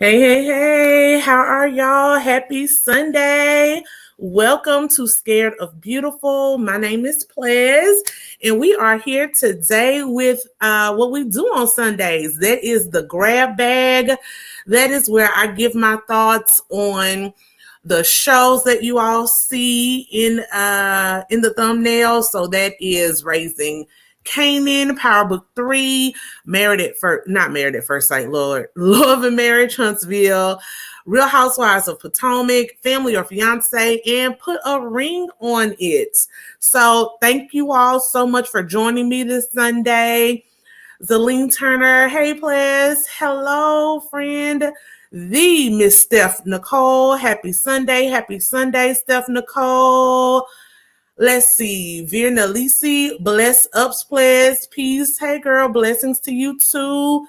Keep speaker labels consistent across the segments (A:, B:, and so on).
A: Hey, hey, hey, how are y'all? Happy Sunday. Welcome to Scared of Beautiful. My name is Plez, and we are here today with what we do on Sundays. That is the grab bag. That is where I give my thoughts on the shows that you all see in the thumbnail. So that is Raising Kanan, Powerbook 3, not Married at First Sight, Lord, Love and Marriage Huntsville, Real Housewives of Potomac, Family or Fiance, and Put a Ring on It. So thank you all so much for joining me this Sunday. Zaleen Turner, hey Plez, hello friend. The Miss Steph Nicole, happy Sunday, Steph Nicole. Let's see. Virna Lisi, bless ups, Plez. Peace. Hey, girl. Blessings to you, too.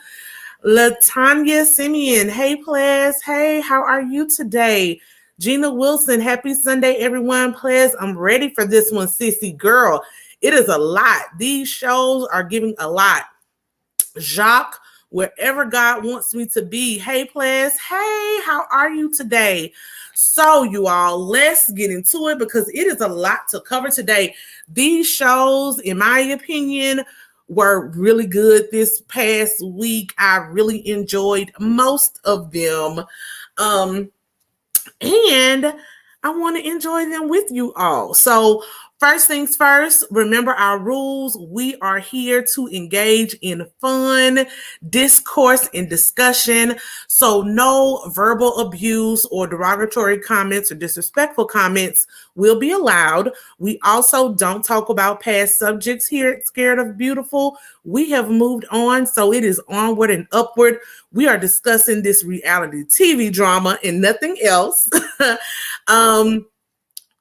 A: Latanya Simeon. Hey, Plez. Hey, how are you today? Gina Wilson. Happy Sunday, everyone. Plez, I'm ready for this one, sissy girl. It is a lot. These shows are giving a lot. Jacques, wherever God wants me to be. Hey, Plez. Hey, how are you today? So, you all, let's get into it because it is a lot to cover today. These shows, in my opinion, were really good this past week. I really enjoyed most of them. And I want to enjoy them with you all. So, first things first, remember our rules. We are here to engage in fun, discourse, and discussion. So no verbal abuse or derogatory comments or disrespectful comments will be allowed. We also don't talk about past subjects here at Scared of Beautiful. We have moved on, so it is onward and upward. We are discussing this reality TV drama and nothing else.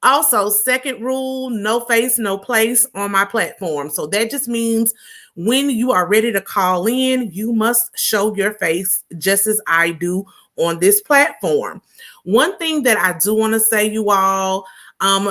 A: Also, second rule, no face, no place on my platform. So that just means when you are ready to call in, you must show your face just as I do on this platform. One thing that I do want to say, you all,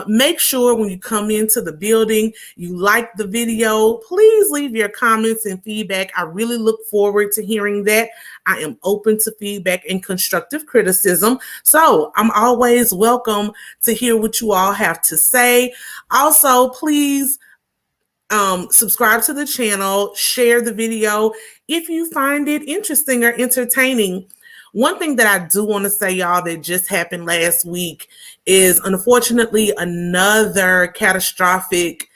A: make sure when you come into the building, you like the video. Please leave your comments and feedback. I really look forward to hearing that. I am open to feedback and constructive criticism. So I'm always welcome to hear what you all have to say. Also, please subscribe to the channel, share the video if you find it interesting or entertaining. One thing that I do want to say, y'all, that just happened last week is unfortunately another catastrophic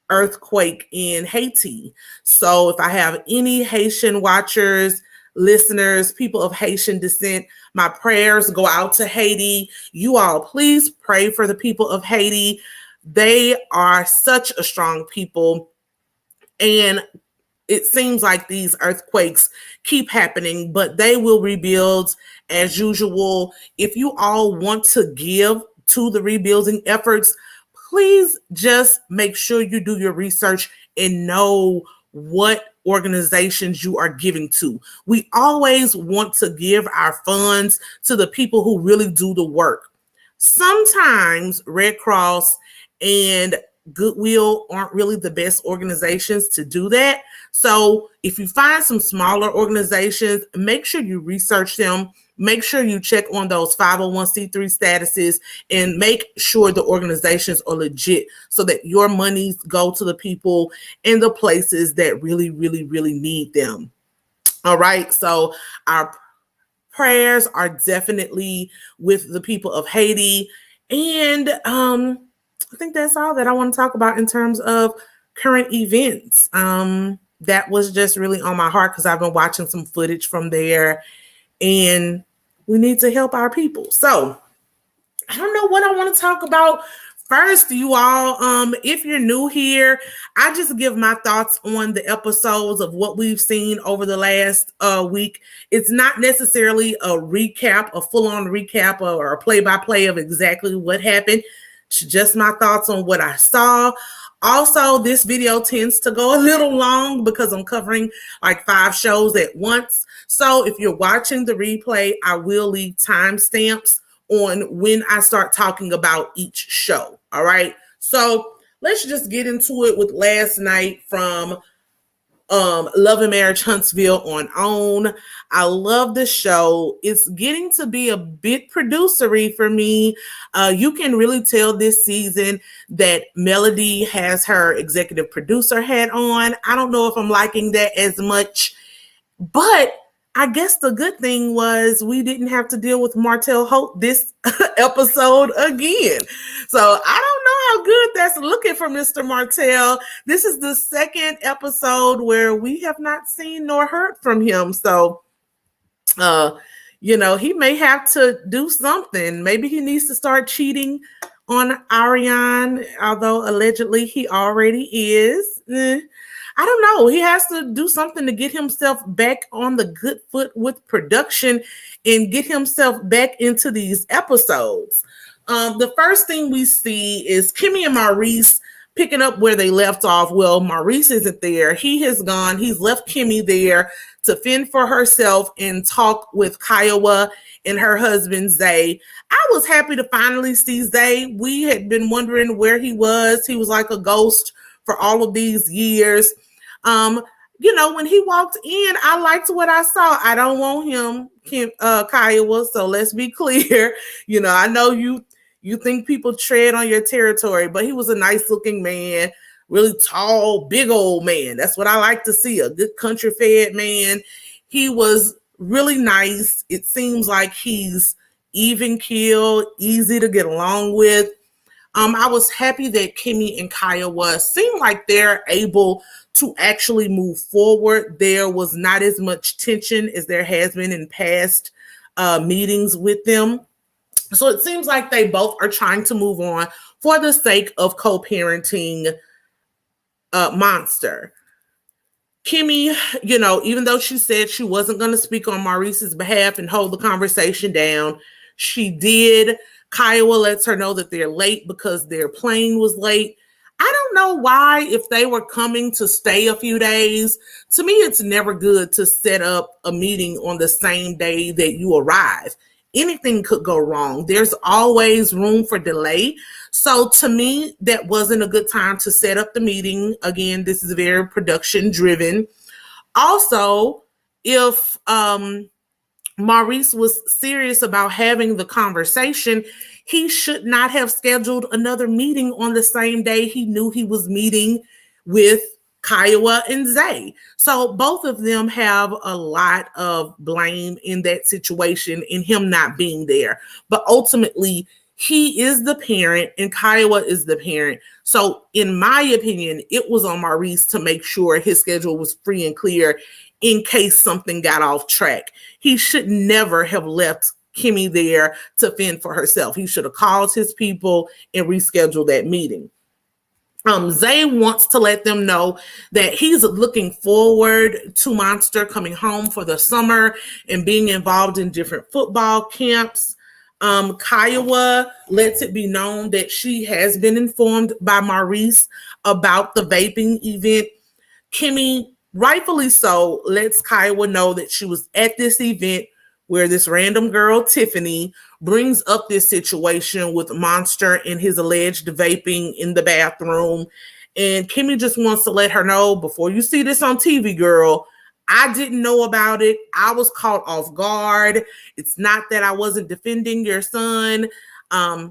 A: earthquake in Haiti. So if I have any Haitian watchers, listeners, people of Haitian descent, my prayers go out to Haiti. You all, please pray for the people of Haiti. They are such a strong people, and it seems like these earthquakes keep happening, but they will rebuild as usual. If you all want to give to the rebuilding efforts, please just make sure you do your research and know what organizations you are giving to. We always want to give our funds to the people who really do the work. Sometimes Red Cross and Goodwill aren't really the best organizations to do that. So if you find some smaller organizations, make sure you research them. Make sure you check on those 501c3 statuses and make sure the organizations are legit so that your monies go to the people in the places that really, really, really need them. All right. So our prayers are definitely with the people of Haiti. And I think that's all that I want to talk about in terms of current events. That was just really on my heart because I've been watching some footage from there, and we need to help our people. So I don't know what I want to talk about first, you all. If you're new here, I just give my thoughts on the episodes of what we've seen over the last week. It's not necessarily a recap, a full-on recap or a play-by-play of exactly what happened. It's just my thoughts on what I saw. Also, this video tends to go a little long because I'm covering like 5 shows at once. So if you're watching the replay, I will leave timestamps on when I start talking about each show. All right. So let's just get into it with last night from Love and Marriage Huntsville on OWN. I love the show. It's getting to be a bit producery for me. You can really tell this season that Melody has her executive producer hat on. I don't know if I'm liking that as much, but I guess the good thing was we didn't have to deal with Martell Hope this episode again. So I don't know how good that's looking for Mr. Martell. This is the second episode where we have not seen nor heard from him. So, he may have to do something. Maybe he needs to start cheating on Ariane, although allegedly he already is. I don't know. He has to do something to get himself back on the good foot with production and get himself back into these episodes. The first thing we see is Kimmy and Maurice picking up where they left off. Well, Maurice isn't there. He has gone. He's left Kimmy there to fend for herself and talk with Kiowa and her husband, Zay. I was happy to finally see Zay. We had been wondering where he was. He was like a ghost for all of these years. When he walked in, I liked what I saw. I don't want him, Kiowa, so let's be clear. I know you think people tread on your territory, but he was a nice looking man, really tall, big old man. That's what I like to see, a good country fed man. He was really nice. It seems like he's even keeled, easy to get along with. I was happy that Kimmy and Kiowa seem like they're able to actually move forward. There was not as much tension as there has been in past meetings with them. So it seems like they both are trying to move on for the sake of co-parenting Monster. Kimmy, even though she said she wasn't going to speak on Maurice's behalf and hold the conversation down, she did. Kiowa lets her know that they're late because their plane was late. I don't know why, if they were coming to stay a few days. To me, it's never good to set up a meeting on the same day that you arrive. Anything could go wrong. There's always room for delay. So to me, that wasn't a good time to set up the meeting. Again, this is very production driven. Also, if Maurice was serious about having the conversation, he should not have scheduled another meeting on the same day he knew he was meeting with Kiowa and Zay. So both of them have a lot of blame in that situation, in him not being there. But ultimately, he is the parent and Kiowa is the parent. So in my opinion, it was on Maurice to make sure his schedule was free and clear in case something got off track. He should never have left Kimmy there to fend for herself. He should have called his people and rescheduled that meeting. Zay wants to let them know that he's looking forward to Monster coming home for the summer and being involved in different football camps. Kiowa lets it be known that she has been informed by Maurice about the vaping event. Kimmy, rightfully so, lets Kiowa know that she was at this event where this random girl, Tiffany, brings up this situation with Monster and his alleged vaping in the bathroom. And Kimmy just wants to let her know, before you see this on TV, girl, I didn't know about it. I was caught off guard. It's not that I wasn't defending your son. I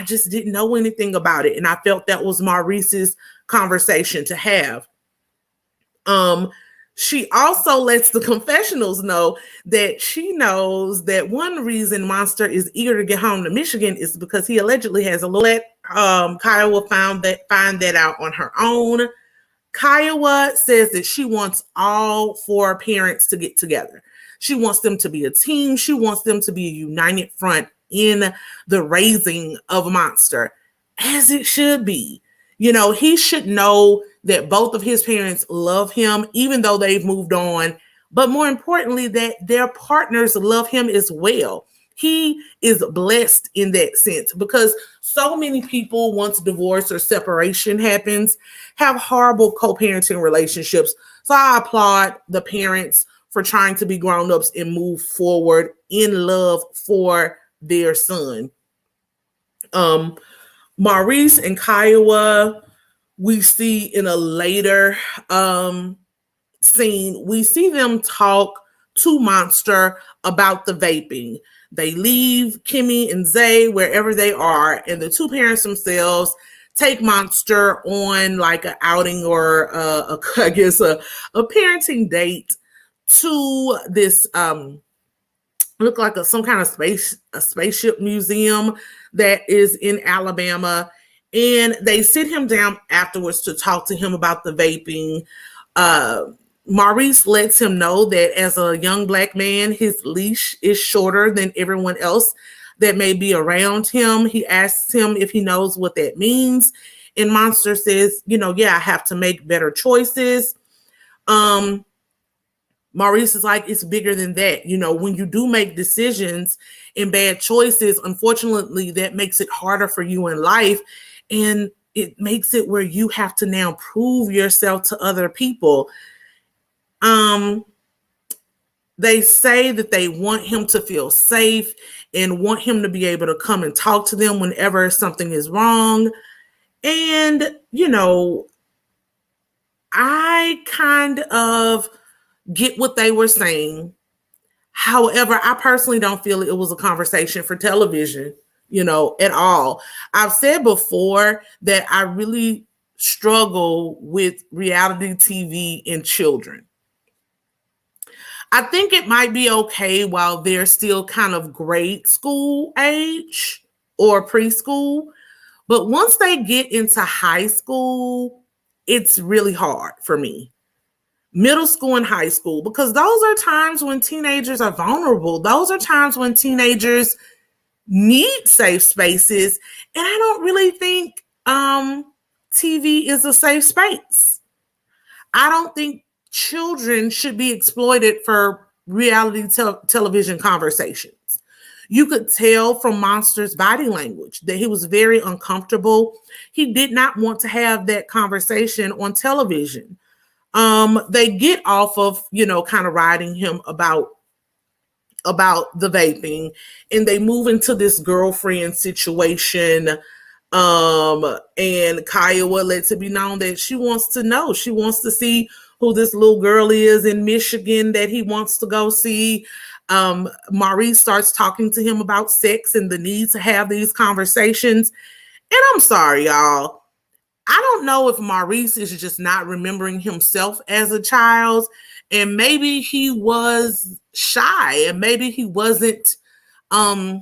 A: just didn't know anything about it. And I felt that was Maurice's conversation to have. She also lets the confessionals know that she knows that one reason Monster is eager to get home to Michigan is because he allegedly has a little. Kiowa find that out on her own. Kiowa says that she wants all four parents to get together. She wants them to be a team. She wants them to be a united front in the raising of Monster, as it should be. He should know that both of his parents love him, even though they've moved on. But more importantly, that their partners love him as well. He is blessed in that sense, because so many people, once divorce or separation happens, have horrible co-parenting relationships. So I applaud the parents for trying to be grown-ups and move forward in love for their son. Maurice and Kiowa, we see in a later scene, we see them talk to Monster about the vaping. They leave Kimmy and Zay wherever they are, and the two parents themselves take Monster on like an outing or I guess a parenting date to this look like some kind of spaceship museum that is in Alabama. And they sit him down afterwards to talk to him about the vaping. Maurice lets him know that as a young Black man, his leash is shorter than everyone else that may be around him. He asks him if he knows what that means. And Monster says, yeah, I have to make better choices. Maurice is like, it's bigger than that. When you do make decisions and bad choices, unfortunately, that makes it harder for you in life. And it makes it where you have to now prove yourself to other people. They say that they want him to feel safe and want him to be able to come and talk to them whenever something is wrong. And, I kind of get what they were saying. However, I personally don't feel it was a conversation for television, at all. I've said before that I really struggle with reality TV and children. I think it might be okay while they're still kind of grade school age or preschool. But once they get into high school, it's really hard for me. Middle school and high school, because those are times when teenagers are vulnerable. Those are times when teenagers need safe spaces. And I don't really think TV is a safe space. I don't think children should be exploited for reality television conversations. You could tell from Monster's body language that he was very uncomfortable. He did not want to have that conversation on television. They get off of, kind of riding him about the vaping, and they move into this girlfriend situation. And Kiowa lets it be known that she wants to know. She wants to see who this little girl is in Michigan that he wants to go see. Maurice starts talking to him about sex and the need to have these conversations. And I'm sorry, y'all. I don't know if Maurice is just not remembering himself as a child, and maybe he was shy, and maybe he wasn't, a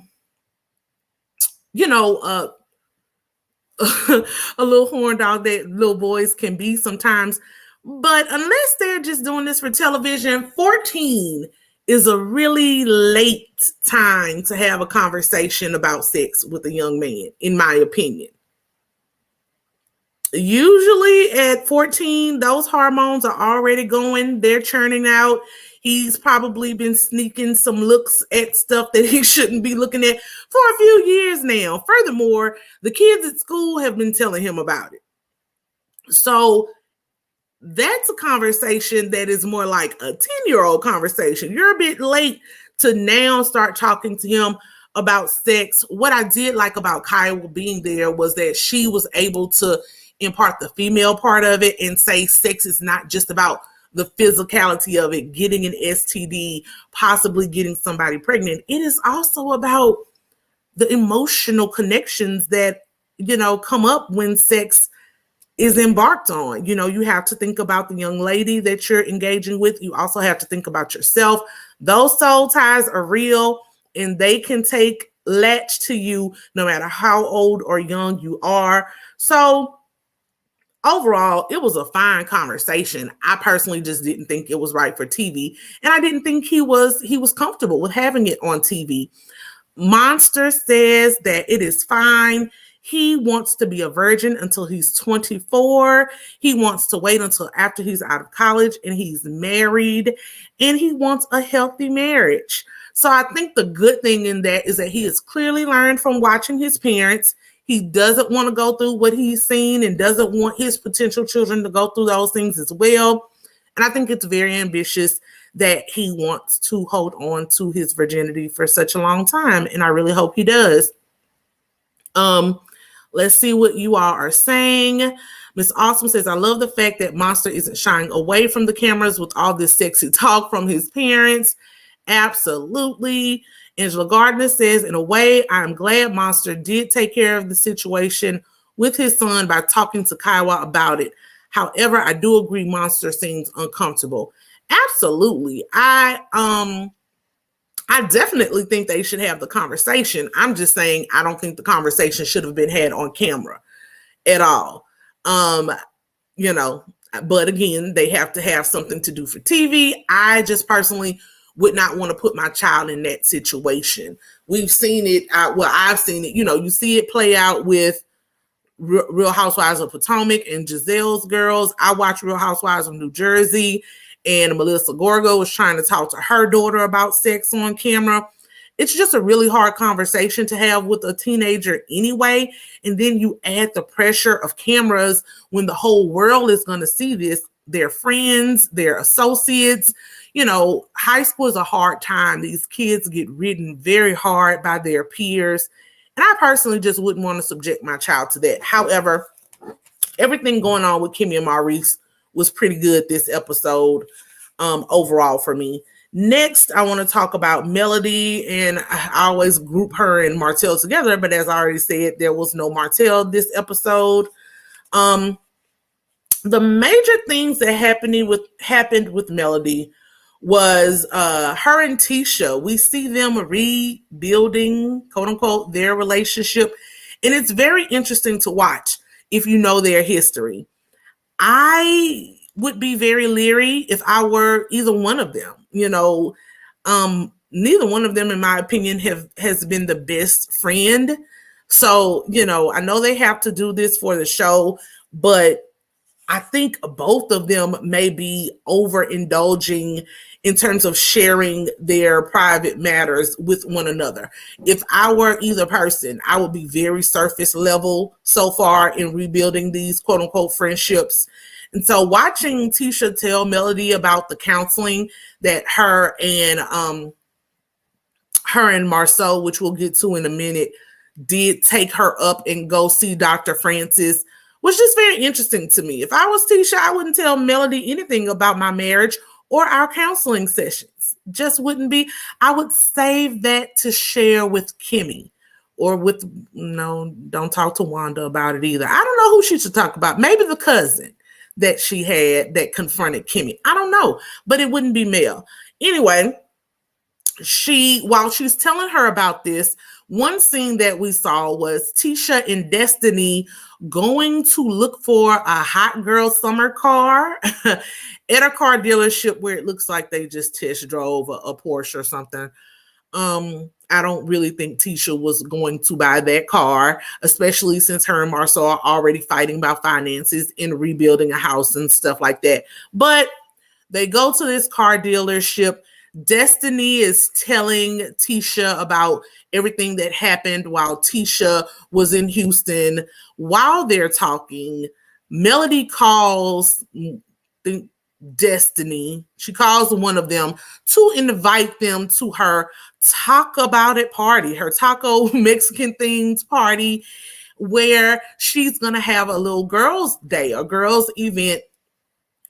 A: little horn dog that little boys can be sometimes. But unless they're just doing this for television, 14 is a really late time to have a conversation about sex with a young man, in my opinion. Usually at 14, those hormones are already going. They're churning out. He's probably been sneaking some looks at stuff that he shouldn't be looking at for a few years now. Furthermore, the kids at school have been telling him about it. So that's a conversation that is more like a 10-year-old conversation. You're a bit late to now start talking to him about sex. What I did like about Kiowa being there was that she was able to impart the female part of it and say sex is not just about the physicality of it, getting an STD, possibly getting somebody pregnant. It is also about the emotional connections that, come up when sex is embarked on. You have to think about the young lady that you're engaging with. You also have to think about yourself. Those soul ties are real, and they can latch to you no matter how old or young you are. So overall, it was a fine conversation. I personally just didn't think it was right for TV, and I didn't think he was comfortable with having it on TV. Monster says that it is fine. He wants to be a virgin until he's 24. He wants to wait until after he's out of college and he's married, and he wants a healthy marriage. So I think the good thing in that is that he has clearly learned from watching his parents. He doesn't want to go through what he's seen and doesn't want his potential children to go through those things as well. And I think it's very ambitious that he wants to hold on to his virginity for such a long time. And I really hope he does. Let's see what you all are saying. Miss Awesome says, I love the fact that Monster isn't shying away from the cameras with all this sexy talk from his parents. Absolutely. Angela Gardner says, in a way, I'm glad Monster did take care of the situation with his son by talking to Kiowa about it. However, I do agree Monster seems uncomfortable. Absolutely. I definitely think they should have the conversation. I'm just saying I don't think the conversation should have been had on camera at all. You know, but again, they have to have something to do for TV. I just personally would not want to put my child in that situation. We've seen it. I've seen it. You know, you see it play out with Real Housewives of Potomac and Giselle's girls. I watch Real Housewives of New Jersey, and Melissa Gorgo was trying to talk to her daughter about sex on camera. It's just a really hard conversation to have with a teenager anyway. And then you add the pressure of cameras when the whole world is going to see this, their friends, their associates. You know, high school is a hard time. These kids get ridden very hard by their peers. And I personally just wouldn't want to subject my child to that. However, everything going on with Kimmy and Maurice was pretty good this episode overall for me. Next, I want to talk about Melody, and I always group her and Martell together, but as I already said, there was no Martell this episode. The major things that happened with Melody was her and Tisha. We see them rebuilding, quote unquote, their relationship, and it's very interesting to watch if you know their history. I would be very leery if I were either one of them. You know, neither one of them, in my opinion, has been the best friend. So, you know, I know they have to do this for the show, but I think both of them may be overindulging in terms of sharing their private matters with one another. If I were either person, I would be very surface level so far in rebuilding these quote unquote friendships. And so watching Tisha tell Melody about the counseling that her and Marceau, which we'll get to in a minute, did take her up and go see Dr. Francis, was just very interesting to me. If I was Tisha, I wouldn't tell Melody anything about my marriage or our counseling sessions. Just wouldn't be. I would save that to share with Kimmy or don't talk to Wanda about it either. I don't know who she should talk about. Maybe the cousin that she had that confronted Kimmy. I don't know, but it wouldn't be Mel. Anyway, while she's telling her about this, one scene that we saw was Tisha and Destiny going to look for a hot girl summer car at a car dealership where it looks like they just test drove a Porsche or something. I don't really think Tisha was going to buy that car, especially since her and Marceau are already fighting about finances and rebuilding a house and stuff like that. But they go to this car dealership. Destiny is telling Tisha about everything that happened while Tisha was in Houston. While they're talking, Melody calls Destiny. She calls one of them to invite them to her talk about it party, her taco Mexican themed party, where she's going to have a little girls' day, a girls' event.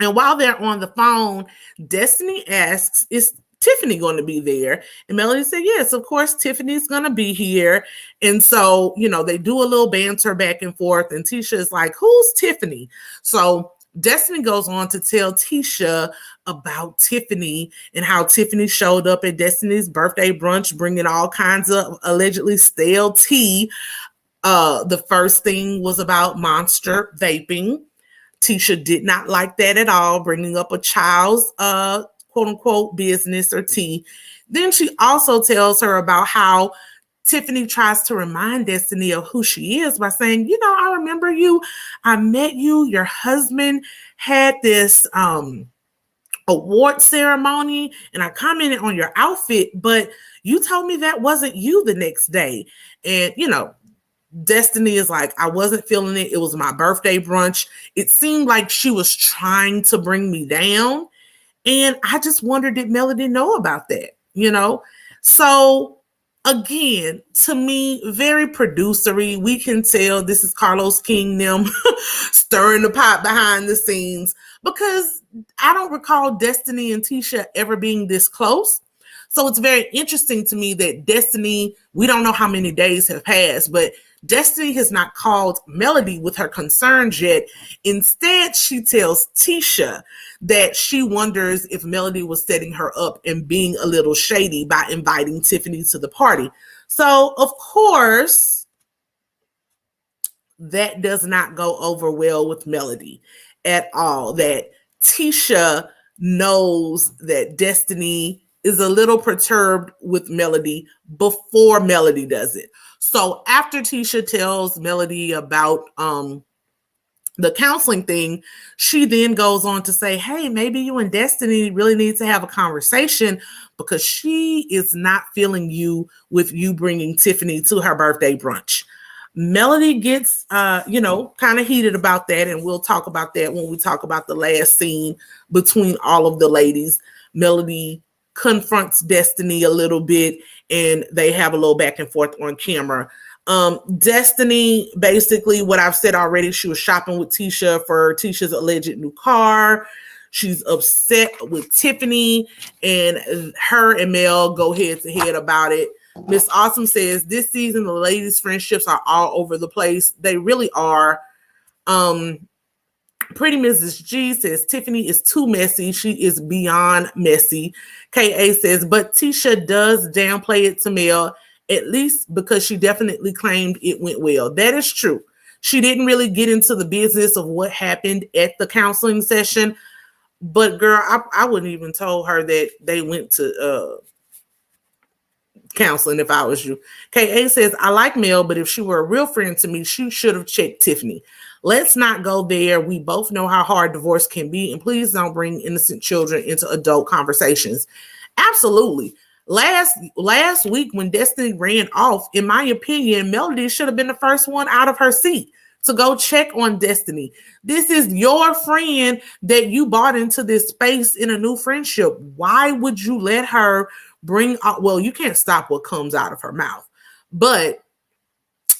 A: And while they're on the phone, Destiny asks, is Tiffany going to be there? And Melody said, yes, of course, Tiffany's going to be here. And so, you know, they do a little banter back and forth. And Tisha is like, who's Tiffany? So Destiny goes on to tell Tisha about Tiffany and how Tiffany showed up at Destiny's birthday brunch, bringing all kinds of allegedly stale tea. The first thing was about Monster vaping. Tisha did not like that at all, bringing up a child's quote unquote business or tea. Then she also tells her about how Tiffany tries to remind Destiny of who she is by saying, you know, I remember you. I met you. Your husband had this award ceremony and I commented on your outfit, but you told me that wasn't you the next day. And, you know, Destiny is like, I wasn't feeling it. It was my birthday brunch. It seemed like she was trying to bring me down. And I just wondered, did Melody know about that? You know? So again, to me, very producery. We can tell this is Carlos King them stirring the pot behind the scenes, because I don't recall Destiny and Tisha ever being this close. So it's very interesting to me that Destiny, we don't know how many days have passed, but Destiny has not called Melody with her concerns yet. Instead, she tells Tisha that she wonders if Melody was setting her up and being a little shady by inviting Tiffany to the party. So, of course, that does not go over well with Melody at all. That Tisha knows that Destiny is a little perturbed with Melody before Melody does it. So after Tisha tells Melody about the counseling thing, she then goes on to say, hey, maybe you and Destiny really need to have a conversation, because she is not feeling you with you bringing Tiffany to her birthday brunch. Melody gets, kind of heated about that, and we'll talk about that when we talk about the last scene between all of the ladies. Melody confronts Destiny a little bit, and they have a little back and forth on camera. Destiny, basically what I've said already, she was shopping with Tisha for Tisha's alleged new car. She's upset with Tiffany, and her and Mel go head to head about it. Miss Awesome says this season the ladies' friendships are all over the place. They really are. Pretty Mrs. G says Tiffany is too messy. She is beyond messy. KA says, but Tisha does downplay it to Mel, at least because she definitely claimed it went well. That is true. She didn't really get into the business of what happened at the counseling session. But girl, I wouldn't even told her that they went to counseling if I was you. KA says, I like Mel, but if she were a real friend to me, she should have checked Tiffany. Let's not go there. We both know how hard divorce can be, and please don't bring innocent children into adult conversations. Absolutely. Last week when Destiny ran off, in my opinion, Melody should have been the first one out of her seat to go check on Destiny. This is your friend that you bought into this space in a new friendship. Why would you let her bring out, well, you can't stop what comes out of her mouth, but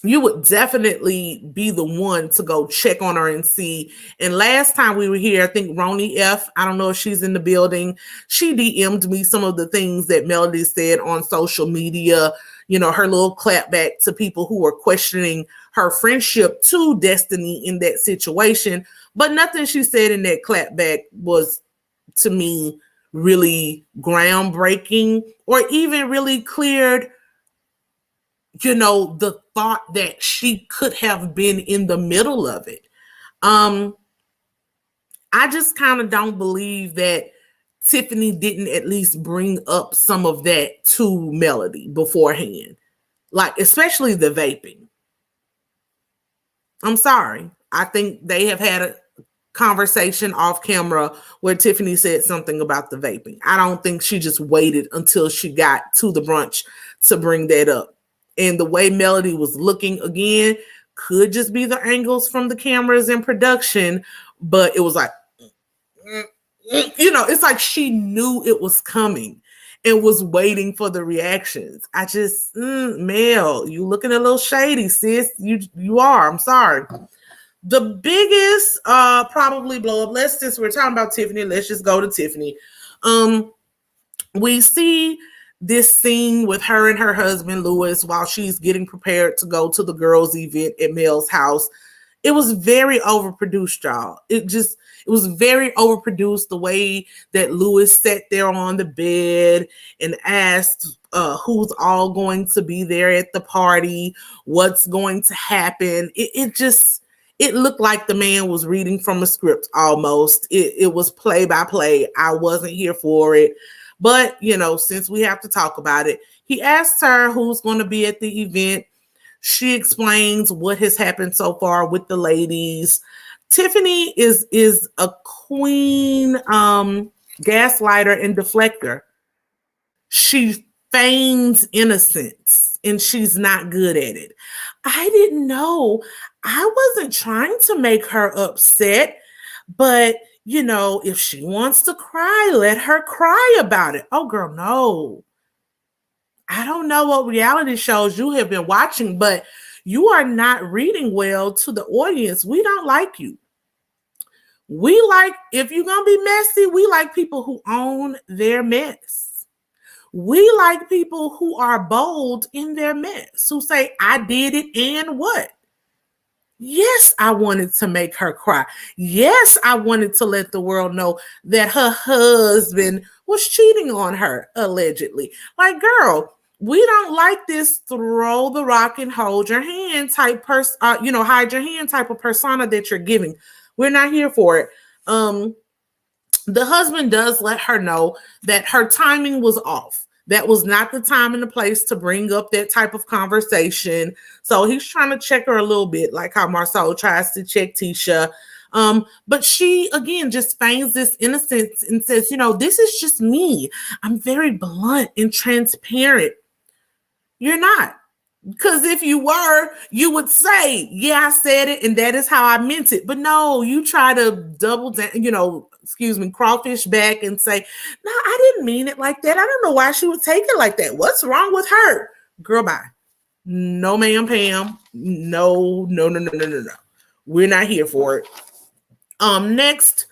A: you would definitely be the one to go check on her and see. And last time we were here, I think Roni F, I don't know if she's in the building, she DM'd me some of the things that Melody said on social media, her little clapback to people who were questioning her friendship to Destiny in that situation. But nothing she said in that clapback was, to me, really groundbreaking or even really cleared, the thought that she could have been in the middle of it. I just kind of don't believe that Tiffany didn't at least bring up some of that to Melody beforehand, like especially the vaping. I'm sorry. I think they have had a conversation off camera where Tiffany said something about the vaping. I don't think she just waited until she got to the brunch to bring that up. And the way Melody was looking, again, could just be the angles from the cameras and production, but it was like, it's like she knew it was coming and was waiting for the reactions. I just, Mel, you looking a little shady, sis. You are. I'm sorry. The biggest probably blow up, since we're talking about Tiffany, let's just go to Tiffany. We see this scene with her and her husband, Louis, while she's getting prepared to go to the girls' event at Mel's house. It was very overproduced, y'all. It was very overproduced, the way that Louis sat there on the bed and asked who's all going to be there at the party, what's going to happen. It looked like the man was reading from a script almost. It was play by play. I wasn't here for it. But, since we have to talk about it, he asks her who's going to be at the event. She explains what has happened so far with the ladies. Tiffany is a queen gaslighter and deflector. She feigns innocence, and she's not good at it. I didn't know. I wasn't trying to make her upset, but if she wants to cry, let her cry about it. Oh, girl, no. I don't know what reality shows you have been watching, but you are not reading well to the audience. We don't like you. We like, if you're going to be messy, we like people who own their mess. We like people who are bold in their mess, who say, I did it and what? Yes, I wanted to make her cry. Yes, I wanted to let the world know that her husband was cheating on her, allegedly. Like, girl, we don't like this throw the rock and hold your hand type person, hide your hand type of persona that you're giving. We're not here for it. The husband does let her know that her timing was off. That was not the time and the place to bring up that type of conversation. So he's trying to check her a little bit, like how Marceau tries to check Tisha. But she, again, just feigns this innocence and says, this is just me. I'm very blunt and transparent. You're not. Because if you were, you would say, yeah, I said it and that is how I meant it. But no, you try to double down, crawfish back and say, no, I didn't mean it like that. I don't know why she would take it like that. What's wrong with her? Girl, bye. No, ma'am, Pam. No. We're not here for it. Next,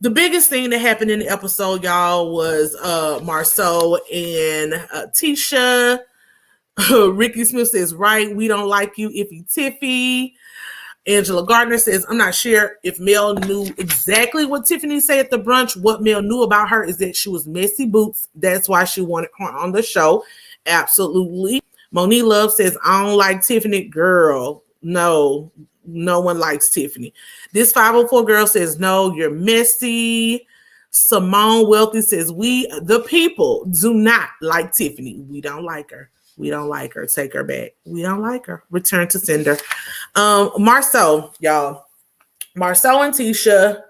A: the biggest thing that happened in the episode, y'all, was Marceau and Tisha. Ricky Smith says, right, we don't like you, Iffy Tiffy. Angela Gardner says, I'm not sure if Mel knew exactly what Tiffany said at the brunch. What Mel knew about her is that she was messy boots. That's why she wanted her on the show. Absolutely. Monique Love says, I don't like Tiffany. Girl, no one likes Tiffany. This 504 girl says, no, you're messy. Simone Wealthy says, we, the people, do not like Tiffany. We don't like her. We don't like her. Take her back. We don't like her. Return to sender. Marceau, y'all. Marceau and Tisha.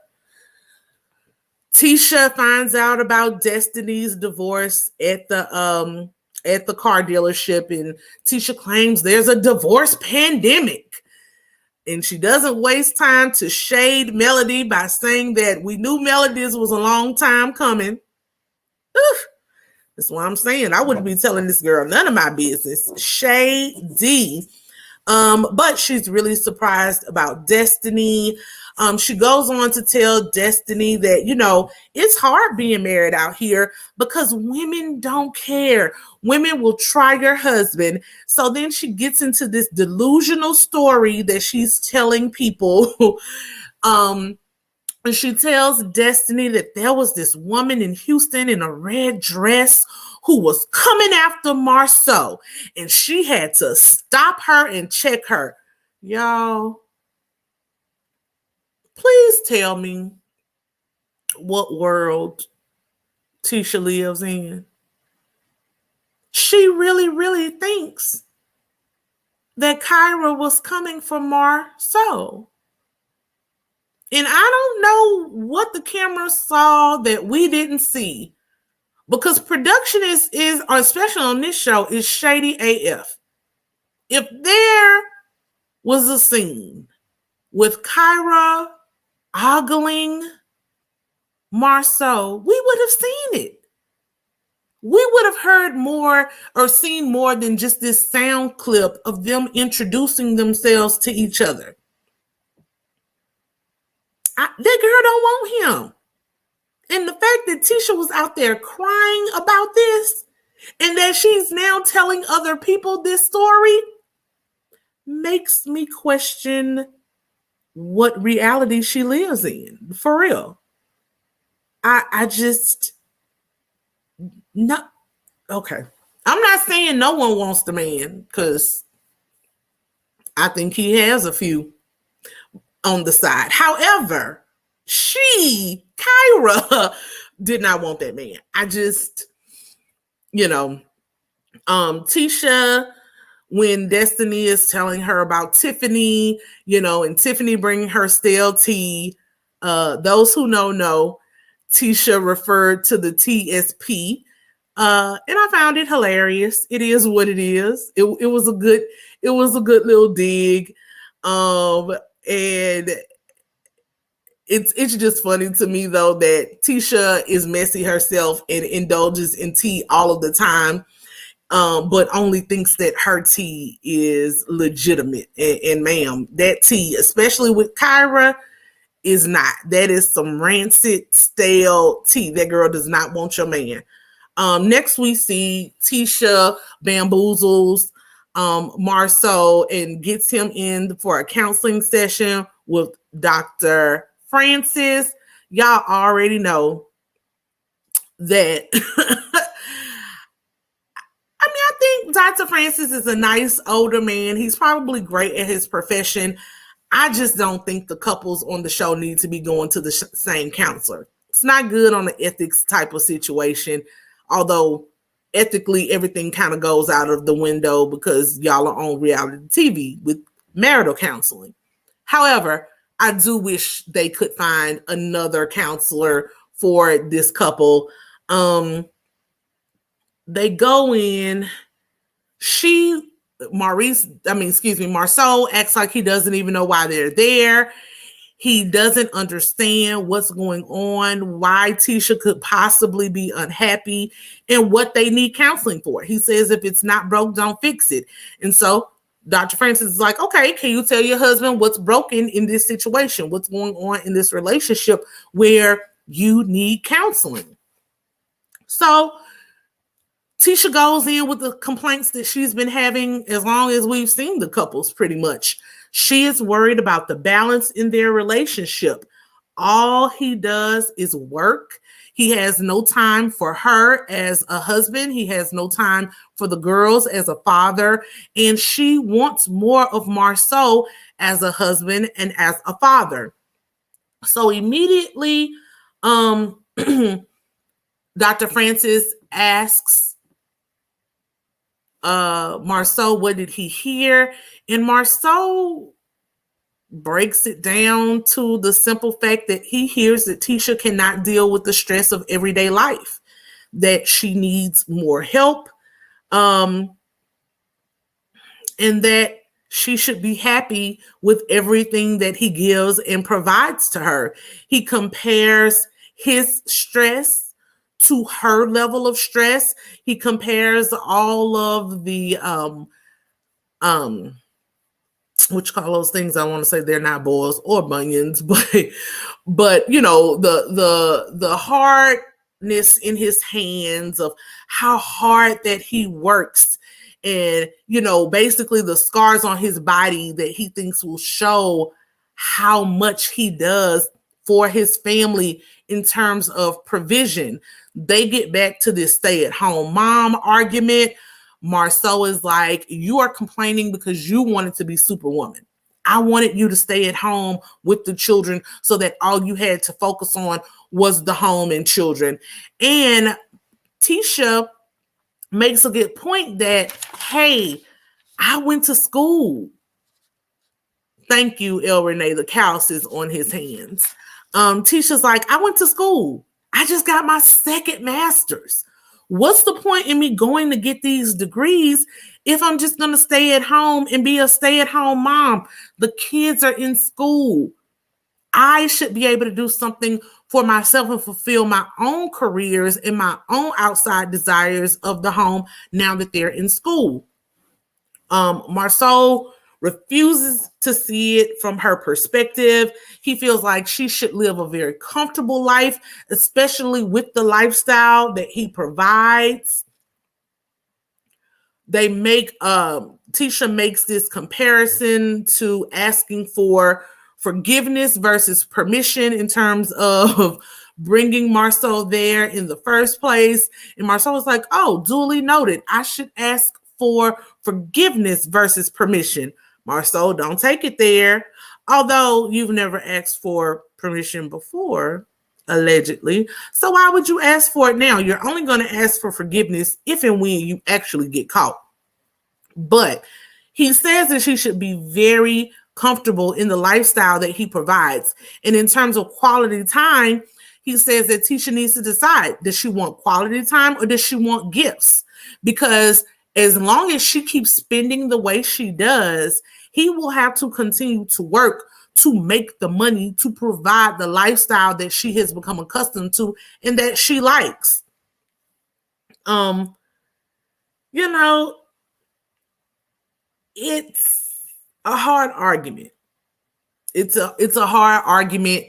A: Tisha finds out about Destiny's divorce at the car dealership, and Tisha claims there's a divorce pandemic. And she doesn't waste time to shade Melody by saying that we knew Melody's was a long time coming. Oof. That's what I'm saying. I wouldn't be telling this girl none of my business. Shady. But she's really surprised about Destiny. She goes on to tell Destiny that, it's hard being married out here because women don't care. Women will try your husband. So then she gets into this delusional story that she's telling people. And she tells Destiny that there was this woman in Houston in a red dress who was coming after Marceau, and she had to stop her and check her. Y'all, please tell me what world Tisha lives in. She really, really thinks that Kyra was coming for Marceau. And I don't know what the camera saw that we didn't see, because production is especially on this show, is shady AF. If there was a scene with Kyra ogling Marceau, we would have seen it. We would have heard more or seen more than just this sound clip of them introducing themselves to each other. That girl don't want him. And the fact that Tisha was out there crying about this and that she's now telling other people this story makes me question what reality she lives in. For real. I just, not, okay. I'm not saying no one wants the man, because I think he has a few on the side. However, Kyra, did not want that man. I just, Tisha, when Destiny is telling her about Tiffany, and Tiffany bringing her stale tea, those who know, Tisha referred to the TSP, and I found it hilarious. It is what it is. It was a good little dig. And it's just funny to me, though, that Tisha is messy herself and indulges in tea all of the time. but only thinks that her tea is legitimate. And ma'am, that tea, especially with Kyra, is not. That is some rancid, stale tea. That girl does not want your man. Next, we see Tisha bamboozles Marceau and gets him in for a counseling session with Dr. Francis. Y'all already know that. I think Dr. Francis is a nice older man. He's probably great at his profession. I just don't think the couples on the show need to be going to the same counselor. It's not good on the ethics type of situation, although ethically everything kind of goes out of the window because y'all are on reality TV with marital counseling. However, I do wish they could find another counselor for this couple. They go in. Marceau acts like he doesn't even know why they're there. He doesn't understand what's going on, why Tisha could possibly be unhappy, and what they need counseling for. He says if it's not broke, don't fix it. And so Dr. Francis is like, okay, can you tell your husband what's broken in this situation? What's going on in this relationship where you need counseling? So Tisha goes in with the complaints that she's been having as long as we've seen the couples, pretty much. She is worried about the balance in their relationship. All he does is work. He has no time for her as a husband. He has no time for the girls as a father. And she wants more of Marceau as a husband and as a father. So immediately, Dr. Francis asks Marceau, what did he hear? And Marceau breaks it down to the simple fact that he hears that Tisha cannot deal with the stress of everyday life, that she needs more help, and that she should be happy with everything that he gives and provides to her. He compares his stress to her level of stress. He compares all of the what you call those things? I want to say they're not boils or bunions, but you know, the hardness in his hands, of how hard that he works, and you know, basically the scars on his body that he thinks will show how much he does for his family in terms of provision. They get back to this stay-at-home mom argument. Marceau is like, you are complaining because you wanted to be Superwoman. I wanted you to stay at home with the children so that all you had to focus on was the home and children. And Tisha makes a good point that, hey, I went to school. Thank you, El Renee. The callus is on his hands. Tisha's like, I went to school. I just got my second master's. What's the point in me going to get these degrees if I'm just going to stay at home and be a stay-at-home mom? The kids are in school. I should be able to do something for myself and fulfill my own careers and my own outside desires of the home now that they're in school. Marceau refuses to see it from her perspective. He feels like she should live a very comfortable life, especially with the lifestyle that he provides. They make, Tisha makes this comparison to asking for forgiveness versus permission in terms of bringing Marceau there in the first place. And Marceau was like, oh, duly noted. I should ask for forgiveness versus permission. Marceau, don't take it there. Although you've never asked for permission before, allegedly. So why would you ask for it now? You're only going to ask for forgiveness if and when you actually get caught. But he says that she should be very comfortable in the lifestyle that he provides. And in terms of quality time, he says that Tisha needs to decide, does she want quality time or does she want gifts? Because as long as she keeps spending the way she does, he will have to continue to work to make the money to provide the lifestyle that she has become accustomed to and that she likes. You know, it's a hard argument. It's a hard argument,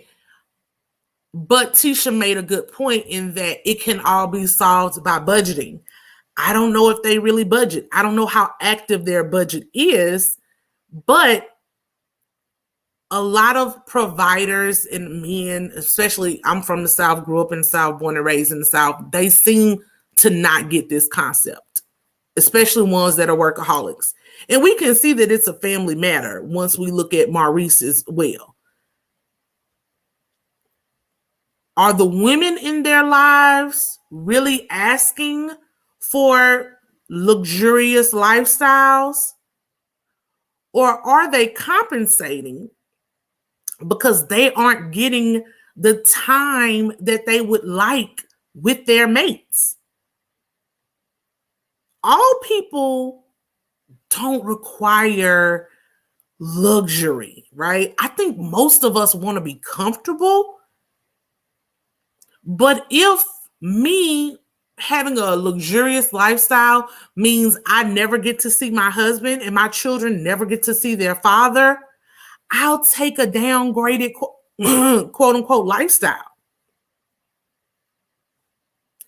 A: but Tisha made a good point in that it can all be solved by budgeting. I don't know if they really budget. I don't know how active their budget is, but a lot of providers and men, especially I'm from the South, grew up in the South, born and raised in the South, they seem to not get this concept, especially ones that are workaholics. And we can see that it's a family matter once we look at Maurice as well. Are the women in their lives really asking for luxurious lifestyles? Or are they compensating because they aren't getting the time that they would like with their mates? All people don't require luxury, right? I think most of us want to be comfortable. But if me having a luxurious lifestyle means I never get to see my husband and my children never get to see their father, I'll take a downgraded quote unquote lifestyle.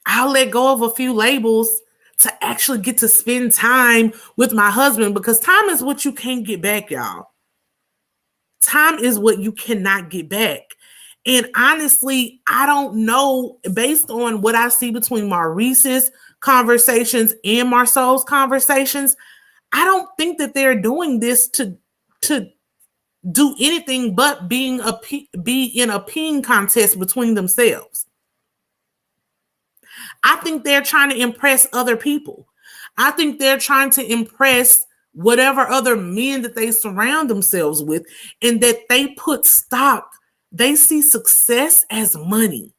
A: I'll let go of a few labels to actually get to spend time with my husband, because time is what you can't get back, y'all. Time is what you cannot get back. And honestly, I don't know, based on what I see between Maurice's conversations and Marceau's conversations, I don't think that they're doing this to do anything but be in a peeing contest between themselves. I think they're trying to impress other people. I think they're trying to impress whatever other men that they surround themselves with, and that they put stock. They see success as money.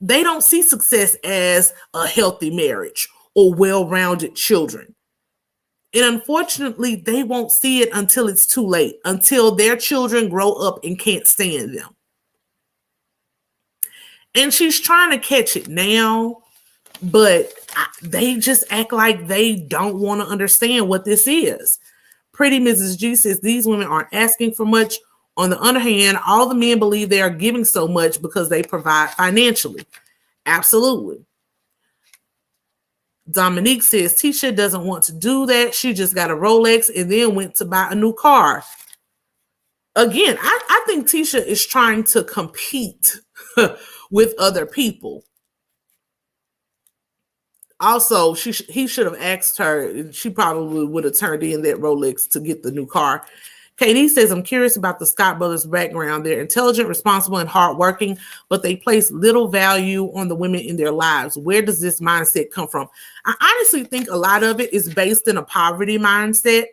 A: They don't see success as a healthy marriage or well-rounded children. And unfortunately, they won't see it until it's too late, until their children grow up and can't stand them. And she's trying to catch it now, but they just act like they don't want to understand what this is. Pretty Mrs. G says these women aren't asking for much. On the other hand, all the men believe they are giving so much because they provide financially. Absolutely. Dominique says Tisha doesn't want to do that. She just got a Rolex and then went to buy a new car. Again, I think Tisha is trying to compete with other people. Also, he should have asked her. She probably would have turned in that Rolex to get the new car. KD says, I'm curious about the Scott brothers' background. They're intelligent, responsible, and hardworking, but they place little value on the women in their lives. Where does this mindset come from? I honestly think a lot of it is based in a poverty mindset.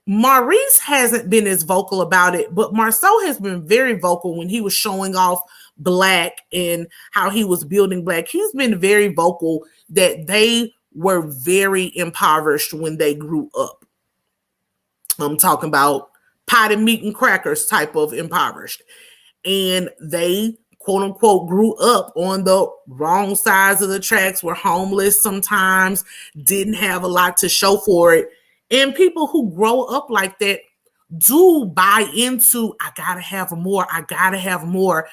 A: Maurice hasn't been as vocal about it, but Marceau has been very vocal when he was showing off Black and how he was building Black. He's been very vocal that they were very impoverished when they grew up. I'm talking about potted meat and crackers type of impoverished. And they, quote unquote, grew up on the wrong sides of the tracks, were homeless sometimes, didn't have a lot to show for it. And people who grow up like that do buy into, I gotta have more, I gotta have more.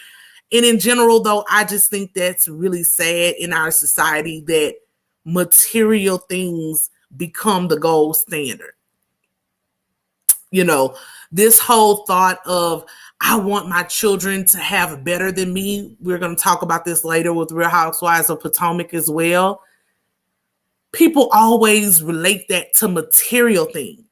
A: And in general, though, I just think that's really sad in our society that material things become the gold standard. You know, this whole thought of, I want my children to have better than me. We're going to talk about this later with Real Housewives of Potomac as well. People always relate that to material things.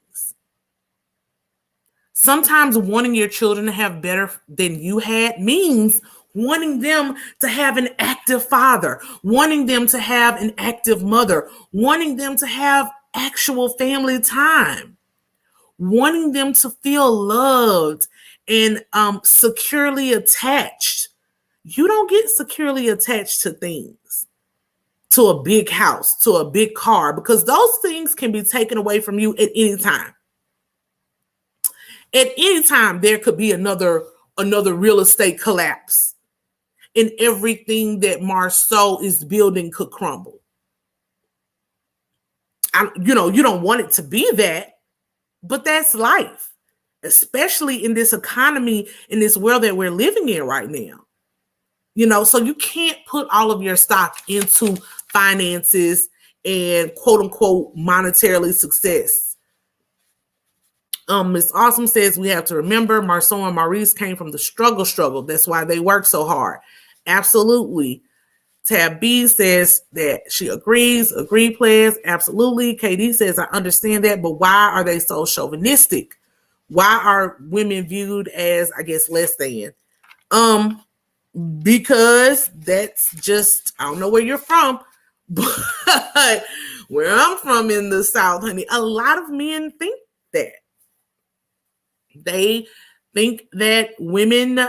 A: Sometimes wanting your children to have better than you had means wanting them to have an active father, wanting them to have an active mother, wanting them to have actual family time, wanting them to feel loved and securely attached. You don't get securely attached to things, to a big house, to a big car, because those things can be taken away from you at any time. At any time, there could be another real estate collapse, and everything that Marceau is building could crumble. you don't want it to be that, but that's life, especially in this economy, in this world that we're living in right now. So you can't put all of your stock into finances and quote unquote monetarily success. Miss Awesome says we have to remember Marceau and Maurice came from the struggle. That's why they work so hard. Absolutely. Tab B says that she agrees. Agree, Plez. Absolutely. KD says, I understand that, but why are they so chauvinistic? Why are women viewed as, I guess, less than? Because that's just, I don't know where you're from, but where I'm from in the South, honey, a lot of men think that. They think that women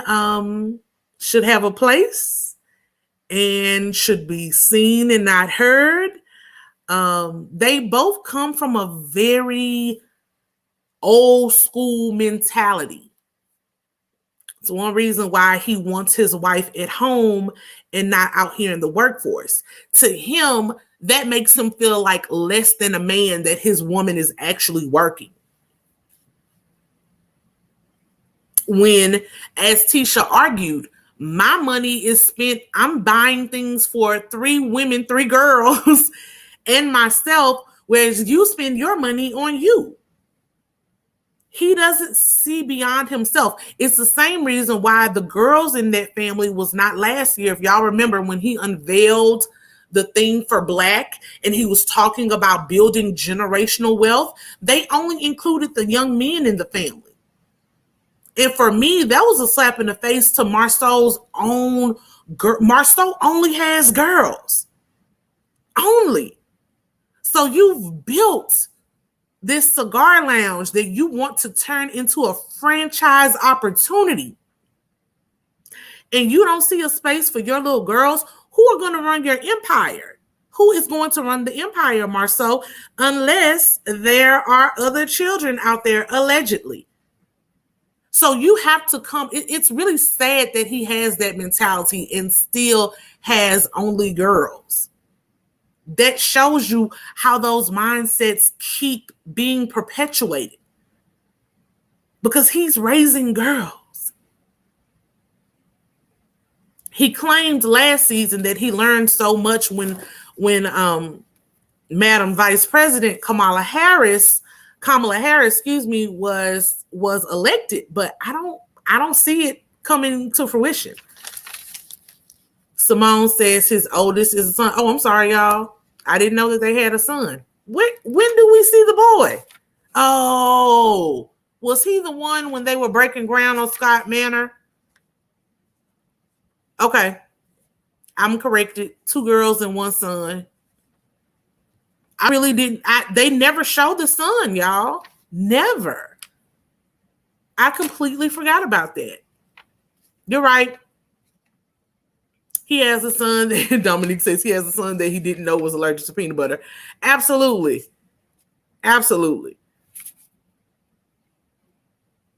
A: should have a place and should be seen and not heard. They both come from a very old school mentality. It's one reason why he wants his wife at home and not out here in the workforce. To him, that makes him feel like less than a man that his woman is actually working. When, as Tisha argued, my money is spent, I'm buying things for 3 women, 3 girls, and myself, whereas you spend your money on you. He doesn't see beyond himself. It's the same reason why the girls in that family was not last year. If y'all remember when he unveiled the thing for Black and he was talking about building generational wealth, they only included the young men in the family. And for me, that was a slap in the face to Marceau's own girl. Marceau only has girls. Only. So you've built this cigar lounge that you want to turn into a franchise opportunity. And you don't see a space for your little girls who are going to run your empire. Who is going to run the empire, Marceau, unless there are other children out there, allegedly. So you have to come. It's really sad that he has that mentality and still has only girls. That shows you how those mindsets keep being perpetuated. Because he's raising girls. He claimed last season that he learned so much when Madam Vice President Kamala Harris, was elected, but I don't see it coming to fruition. Simone says his oldest is a son. Oh, I'm sorry, y'all. I didn't know that they had a son. When do we see the boy? Oh, was he the one when they were breaking ground on Scott Manor? Okay. I'm corrected. 2 girls and 1 son. I really didn't. They never showed the son, y'all. Never. I completely forgot about that. You're right. He has a son that Dominique says he has a son that he didn't know was allergic to peanut butter. Absolutely. Absolutely.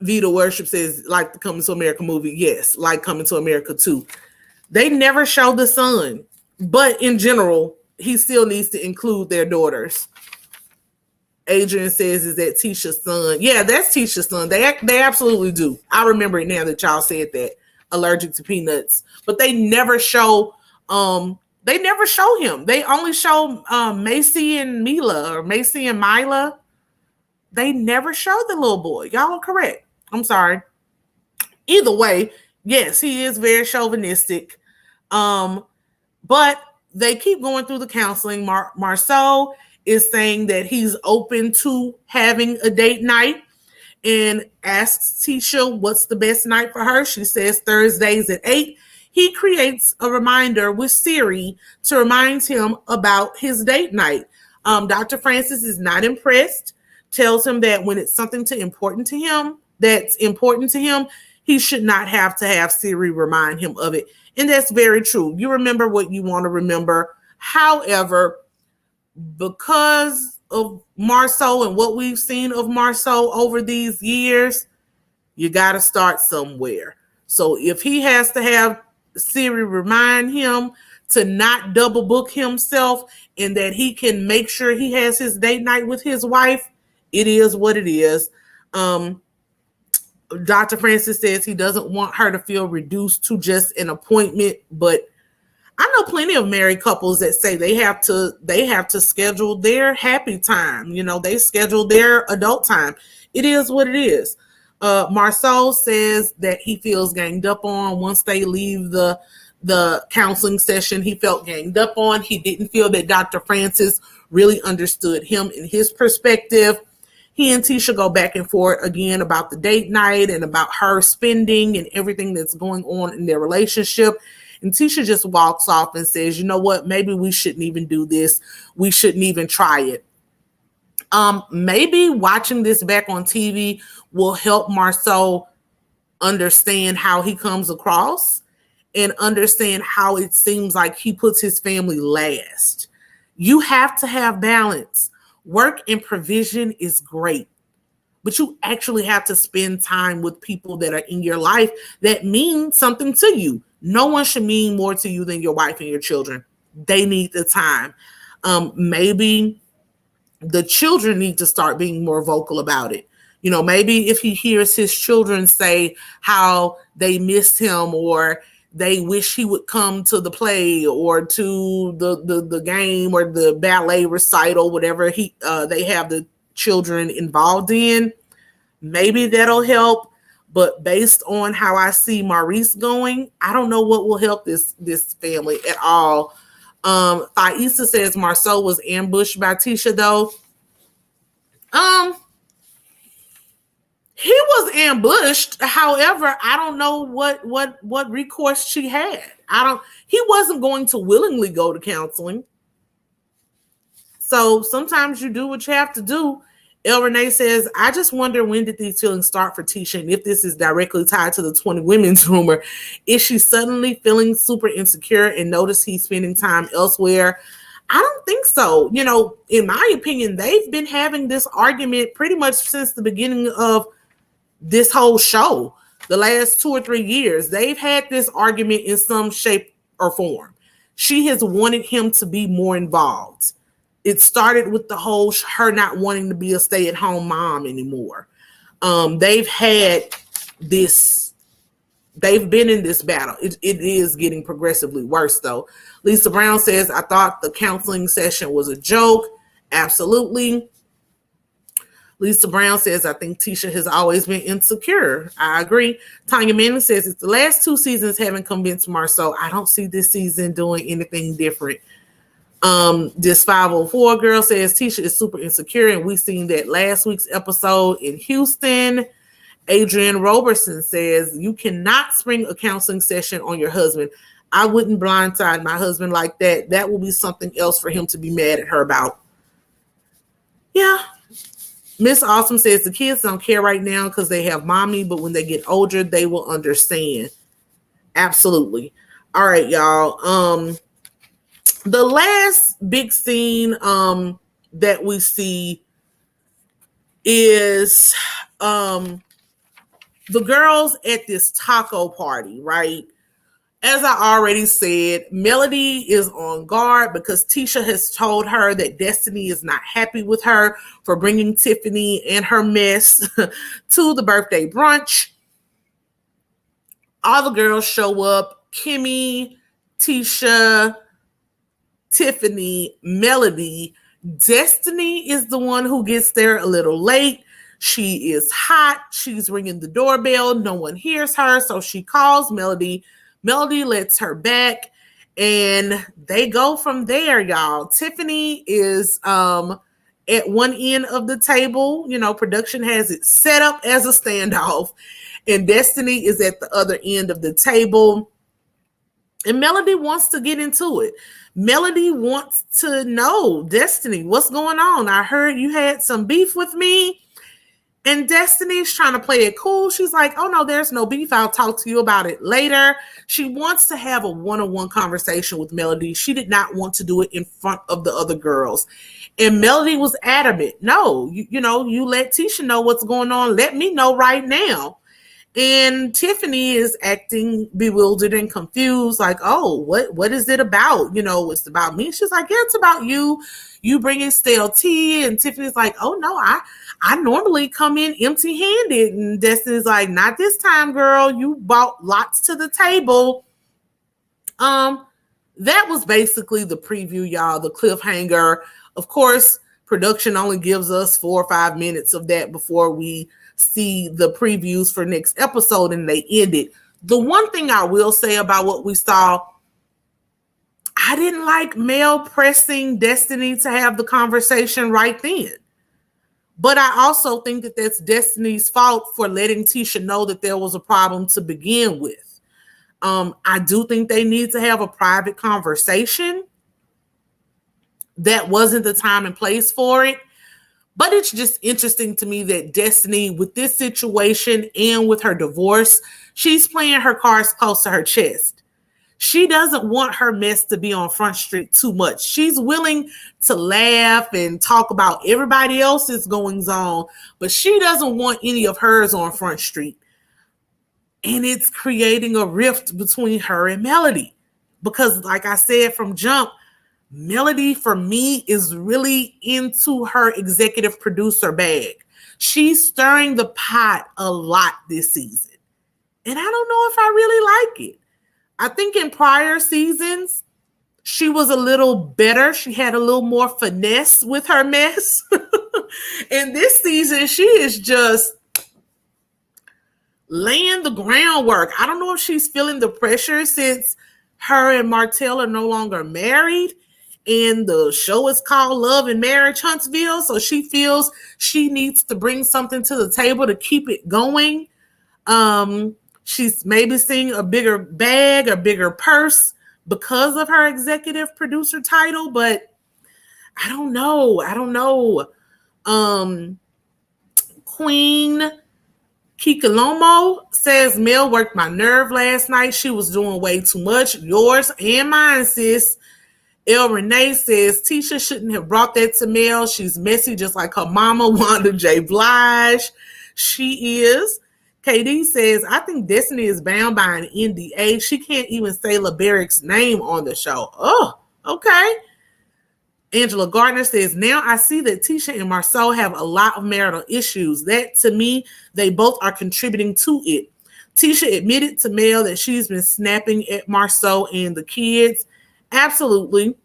A: Vita Worship says, like the Coming to America movie. Yes, like Coming to America too. They never show the son, but in general, he still needs to include their daughters. Adrian says, is that Tisha's son? Yeah, that's Tisha's son. They absolutely do. I remember it now that y'all said that. Allergic to peanuts. But they never show him. They only show Macy and Mila, or Macy and Mila. They never show the little boy. Y'all are correct. I'm sorry. Either way, yes, he is very chauvinistic. But they keep going through the counseling. Marceau is saying that he's open to having a date night and asks Tisha what's the best night for her. She says Thursdays at 8. He creates a reminder with Siri to remind him about his date night. Dr. Francis is not impressed, tells him that when it's something that's important to him, he should not have to have Siri remind him of it. And that's very true. You remember what you want to remember. However, because of Marceau and what we've seen of Marceau over these years, you got to start somewhere. So if he has to have Siri remind him to not double book himself and that he can make sure he has his date night with his wife, it is what it is. Dr. Francis says he doesn't want her to feel reduced to just an appointment, but I know plenty of married couples that say they have to schedule their happy time. You know, they schedule their adult time. It is what it is. Marceau says that he feels ganged up on once they leave the counseling session. He felt ganged up on. He didn't feel that Dr. Francis really understood him and his perspective. He and Tisha go back and forth again about the date night and about her spending and everything that's going on in their relationship. And Tisha just walks off and says, you know what, maybe we shouldn't even do this. We shouldn't even try it. Maybe watching this back on TV will help Marceau understand how he comes across and understand how it seems like he puts his family last. You have to have balance. Work and provision is great, but you actually have to spend time with people that are in your life that mean something to you. No one should mean more to you than your wife and your children. They need the time. Maybe the children need to start being more vocal about it. You know, maybe if he hears his children say how they miss him or they wish he would come to the play or to the game or the ballet recital, whatever they have the children involved in, maybe that'll help. But based on how I see Maurice going, I don't know what will help this family at all. Thaisa says Marceau was ambushed by Tisha, though. He was ambushed. However, I don't know what recourse she had. He wasn't going to willingly go to counseling. So sometimes you do what you have to do. El Renee says, I just wonder, when did these feelings start for Tisha, and if this is directly tied to the 20 women's rumor. Is she suddenly feeling super insecure and notice he's spending time elsewhere? I don't think so. You know, in my opinion, they've been having this argument pretty much since the beginning of this whole show. The last 2 or 3 years, they've had this argument in some shape or form. She has wanted him to be more involved. It started with the whole her not wanting to be a stay-at-home mom anymore. They've had this. They've been in this battle. It is getting progressively worse, though. Lisa Brown says, I thought the counseling session was a joke. Absolutely. Lisa Brown says, I think Tisha has always been insecure. I agree. Tanya Manning says, if the last 2 seasons haven't convinced Marceau, I don't see this season doing anything different. This 504 girl says Tisha is super insecure, and we seen that last week's episode in Houston. Adrian Roberson says, you cannot spring a counseling session on your husband. I wouldn't blindside my husband like that. That will be something else for him to be mad at her about. Yeah. Miss Awesome says the kids don't care right now because they have mommy, but when they get older, they will understand. Absolutely. All right, y'all. The last big scene that we see is the girls at this taco party, right? As I already said, Melody is on guard because Tisha has told her that Destiny is not happy with her for bringing Tiffany and her mess to the birthday brunch. All the girls show up. Kimmy, Tisha, Tiffany, Melody. Destiny is the one who gets there a little late. She is hot. She's ringing the doorbell. No one hears her, so she calls Melody. Melody lets her back, and they go from there, y'all. Tiffany is at one end of the table. You know, production has it set up as a standoff, and Destiny is at the other end of the table. And Melody wants to get into it. Melody wants to know, Destiny, what's going on? I heard you had some beef with me. And Destiny's trying to play it cool. She's like, oh, no, there's no beef. I'll talk to you about it later. She wants to have a one-on-one conversation with Melody. She did not want to do it in front of the other girls. And Melody was adamant. No, you let Tisha know what's going on. Let me know right now. And Tiffany is acting bewildered and confused, like, oh, what is it about? It's about me. She's like, yeah, it's about you. You bringing stale tea. And Tiffany's like, oh, no, I normally come in empty-handed. And Destiny's like, not this time, girl. You brought lots to the table. That was basically the preview, y'all, the cliffhanger. Of course, production only gives us 4 or 5 minutes of that before we see the previews for next episode, and they end it. The one thing I will say about what we saw, I didn't like Mel pressing Destiny to have the conversation right then. But I also think that that's Destiny's fault for letting Tisha know that there was a problem to begin with. I do think they need to have a private conversation. That wasn't the time and place for it. But it's just interesting to me that Destiny, with this situation and with her divorce, she's playing her cards close to her chest. She doesn't want her mess to be on Front Street too much. She's willing to laugh and talk about everybody else's goings on, but she doesn't want any of hers on Front Street. And it's creating a rift between her and Melody. Because like I said from jump, Melody, for me, is really into her executive producer bag. She's stirring the pot a lot this season. And I don't know if I really like it. I think in prior seasons, she was a little better. She had a little more finesse with her mess. And this season, she is just laying the groundwork. I don't know if she's feeling the pressure since her and Martell are no longer married. And the show is called Love and Marriage Huntsville. So she feels she needs to bring something to the table to keep it going. She's maybe seeing a bigger bag, a bigger purse because of her executive producer title. But I don't know. Queen Kikalomo says, Mel worked my nerve last night. She was doing way too much. Yours and mine, sis. El Renee says, Tisha shouldn't have brought that to Mel. She's messy just like her mama, Wanda J. Blige. She is. KD says, I think Destiny is bound by an NDA. She can't even say LeBarrick's name on the show. Oh, okay. Angela Gardner says, now I see that Tisha and Marceau have a lot of marital issues. That, to me, they both are contributing to it. Tisha admitted to Mel that she's been snapping at Marceau and the kids. Absolutely.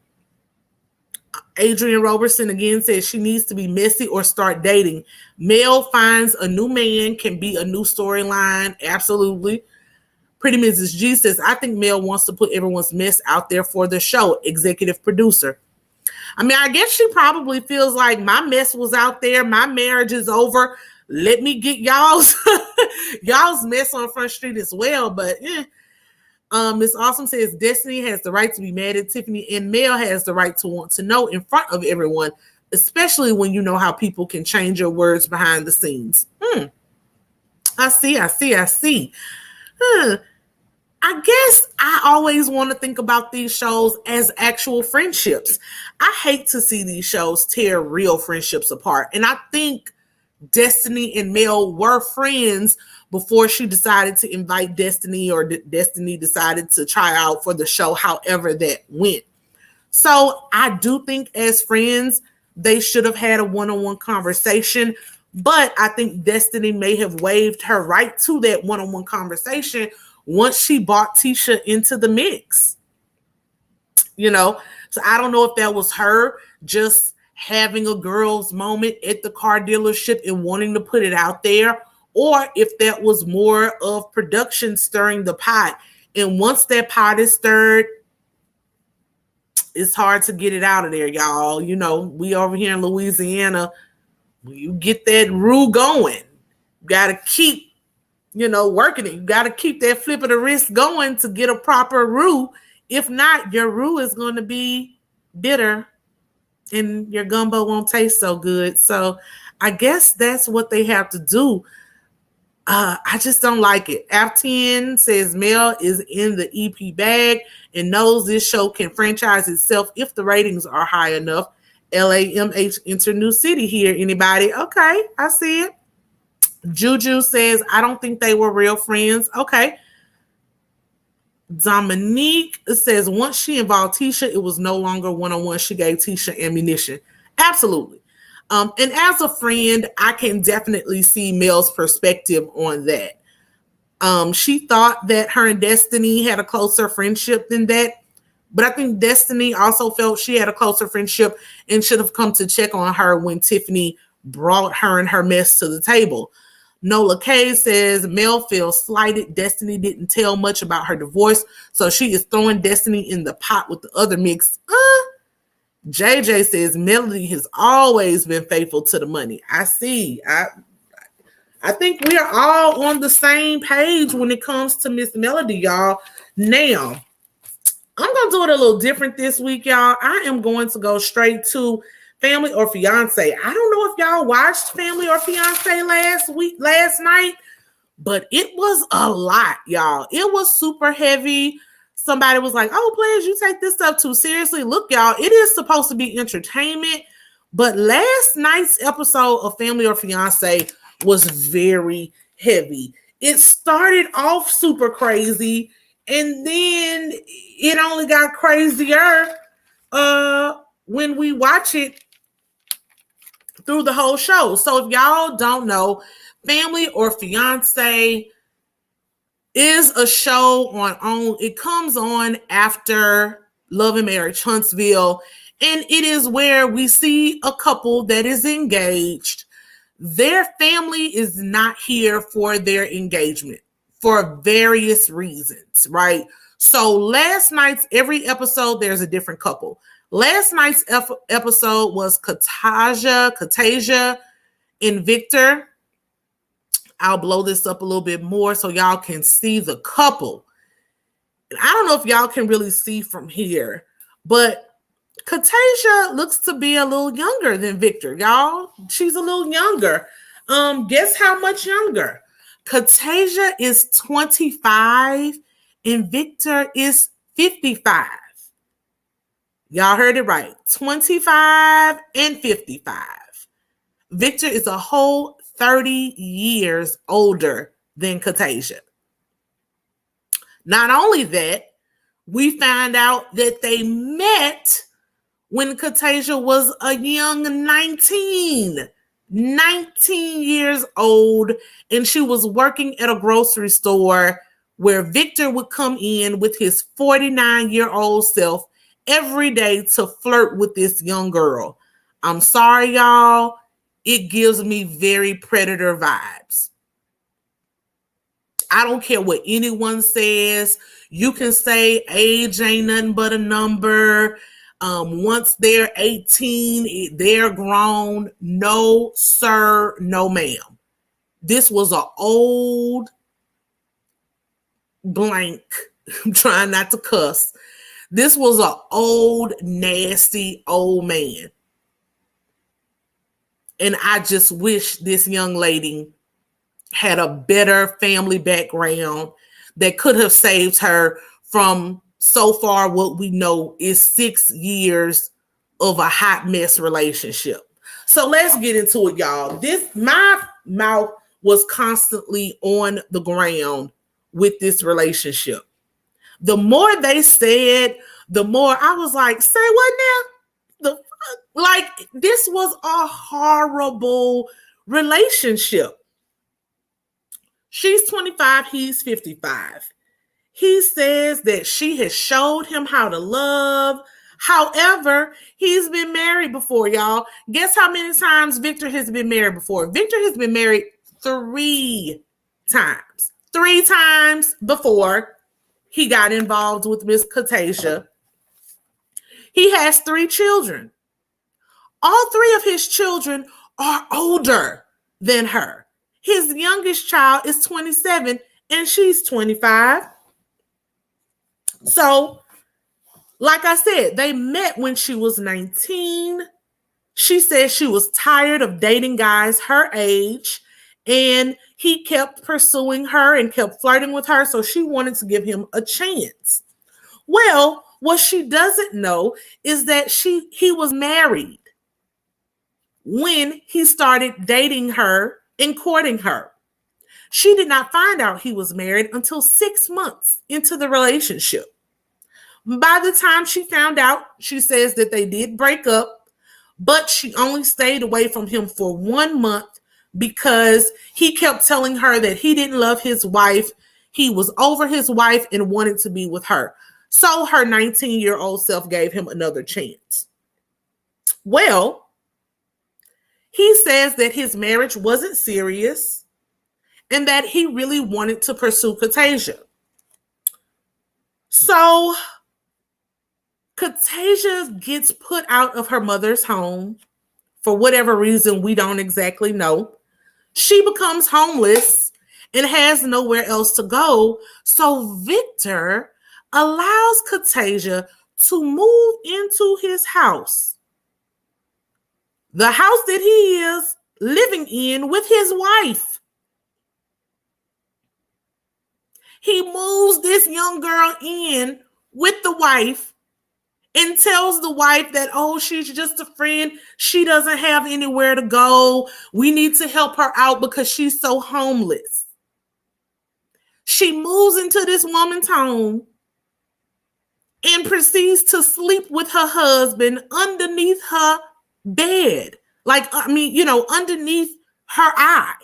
A: Adrian Robertson again says she needs to be messy or start dating. Mel finds a new man can be a new storyline. Absolutely. Pretty Mrs. G says, I think Mel wants to put everyone's mess out there for the show. Executive producer. I mean, I guess she probably feels like my mess was out there. My marriage is over. Let me get y'all's mess on Front Street as well. But Miss Awesome says Destiny has the right to be mad at Tiffany, and Mel has the right to want to know in front of everyone, especially when you know how people can change your words behind the scenes. I see. I guess I always want to think about these shows as actual friendships. I hate to see these shows tear real friendships apart. And I think Destiny and Mel were friends before she decided to invite Destiny, or Destiny decided to try out for the show, however that went. So I do think as friends, they should have had a one-on-one conversation, but I think Destiny may have waived her right to that one-on-one conversation once she brought Tisha into the mix. So I don't know if that was her just having a girl's moment at the car dealership and wanting to put it out there, or if that was more of production stirring the pot. And once that pot is stirred, it's hard to get it out of there, y'all. We over here in Louisiana, when you get that roux going, you got to keep, working it. You got to keep that flip of the wrist going to get a proper roux. If not, your roux is going to be bitter and your gumbo won't taste so good. So I guess that's what they have to do. I just don't like it. F10 says Mel is in the EP bag and knows this show can franchise itself if the ratings are high enough. LAMH enter new city here. Anybody? Okay, I see it. Juju says, I don't think they were real friends. Okay. Dominique says, once she involved Tisha, it was no longer one-on-one. She gave Tisha ammunition. Absolutely. And as a friend, I can definitely see Mel's perspective on that. She thought that her and Destiny had a closer friendship than that. But I think Destiny also felt she had a closer friendship and should have come to check on her when Tiffany brought her and her mess to the table. Nola K says, Mel feels slighted. Destiny didn't tell much about her divorce, so she is throwing Destiny in the pot with the other mix. JJ says, Melody has always been faithful to the money. I see. I think we are all on the same page when it comes to Miss Melody, y'all. Now, I'm going to do it a little different this week, y'all. I am going to go straight to Family or Fiance. I don't know if y'all watched Family or Fiance last night, but it was a lot, y'all. It was super heavy. Somebody was like, oh, Plez, you take this stuff too seriously. Look, y'all, it is supposed to be entertainment, but last night's episode of Family or Fiance was very heavy. It started off super crazy, and then it only got crazier when we watch it through the whole show. So if y'all don't know, Family or Fiance is a show it comes on after Love and Marriage Huntsville, and it is where we see a couple that is engaged. Their family is not here for their engagement for various reasons, right? So last night's every episode, there's a different couple. Last night's episode was Katasia and Victor. I'll blow this up a little bit more so y'all can see the couple. And I don't know if y'all can really see from here, but Katasia looks to be a little younger than Victor, y'all. She's a little younger. Guess how much younger? Katasia is 25 and Victor is 55. Y'all heard it right. 25 and 55. Victor is a whole 30 years older than Katasia. Not only that, we find out that they met when Katasia was a young 19 years old, and she was working at a grocery store where Victor would come in with his 49-year-old self every day to flirt with this young girl. I'm sorry, y'all. It gives me very Predator vibes. I don't care what anyone says. You can say age ain't nothing but a number. Once they're 18, they're grown. No, sir, no, ma'am. This was an old blank. I'm trying not to cuss. This was an old, nasty old man. And I just wish this young lady had a better family background that could have saved her from so far what we know is 6 years of a hot mess relationship. So let's get into it, y'all. My mouth was constantly on the ground with this relationship. The more they said, the more I was like, say what now? Like, this was a horrible relationship. She's 25, he's 55. He says that she has showed him how to love. However, he's been married before, y'all. Guess how many times Victor has been married before? Victor has been married 3 times. 3 times before he got involved with Miss Katasia. He has 3 children. All 3 of his children are older than her. His youngest child is 27 and she's 25. So, like I said, they met when she was 19. She said she was tired of dating guys her age, and he kept pursuing her and kept flirting with her, so she wanted to give him a chance. Well, what she doesn't know is that he was married when he started dating her in courting her. She did not find out he was married until 6 months into the relationship. By the time she found out, she says that they did break up, but she only stayed away from him for 1 month because he kept telling her that he didn't love his wife. He was over his wife and wanted to be with her. So her 19-year-old self gave him another chance. Well, he says that his marriage wasn't serious and that he really wanted to pursue Katasia. So Katasia gets put out of her mother's home for whatever reason we don't exactly know. She becomes homeless and has nowhere else to go. So Victor allows Katasia to move into his house. The house that he is living in with his wife. He moves this young girl in with the wife and tells the wife that, oh, she's just a friend. She doesn't have anywhere to go. We need to help her out because she's so homeless. She moves into this woman's home and proceeds to sleep with her husband underneath her bed. Underneath her eye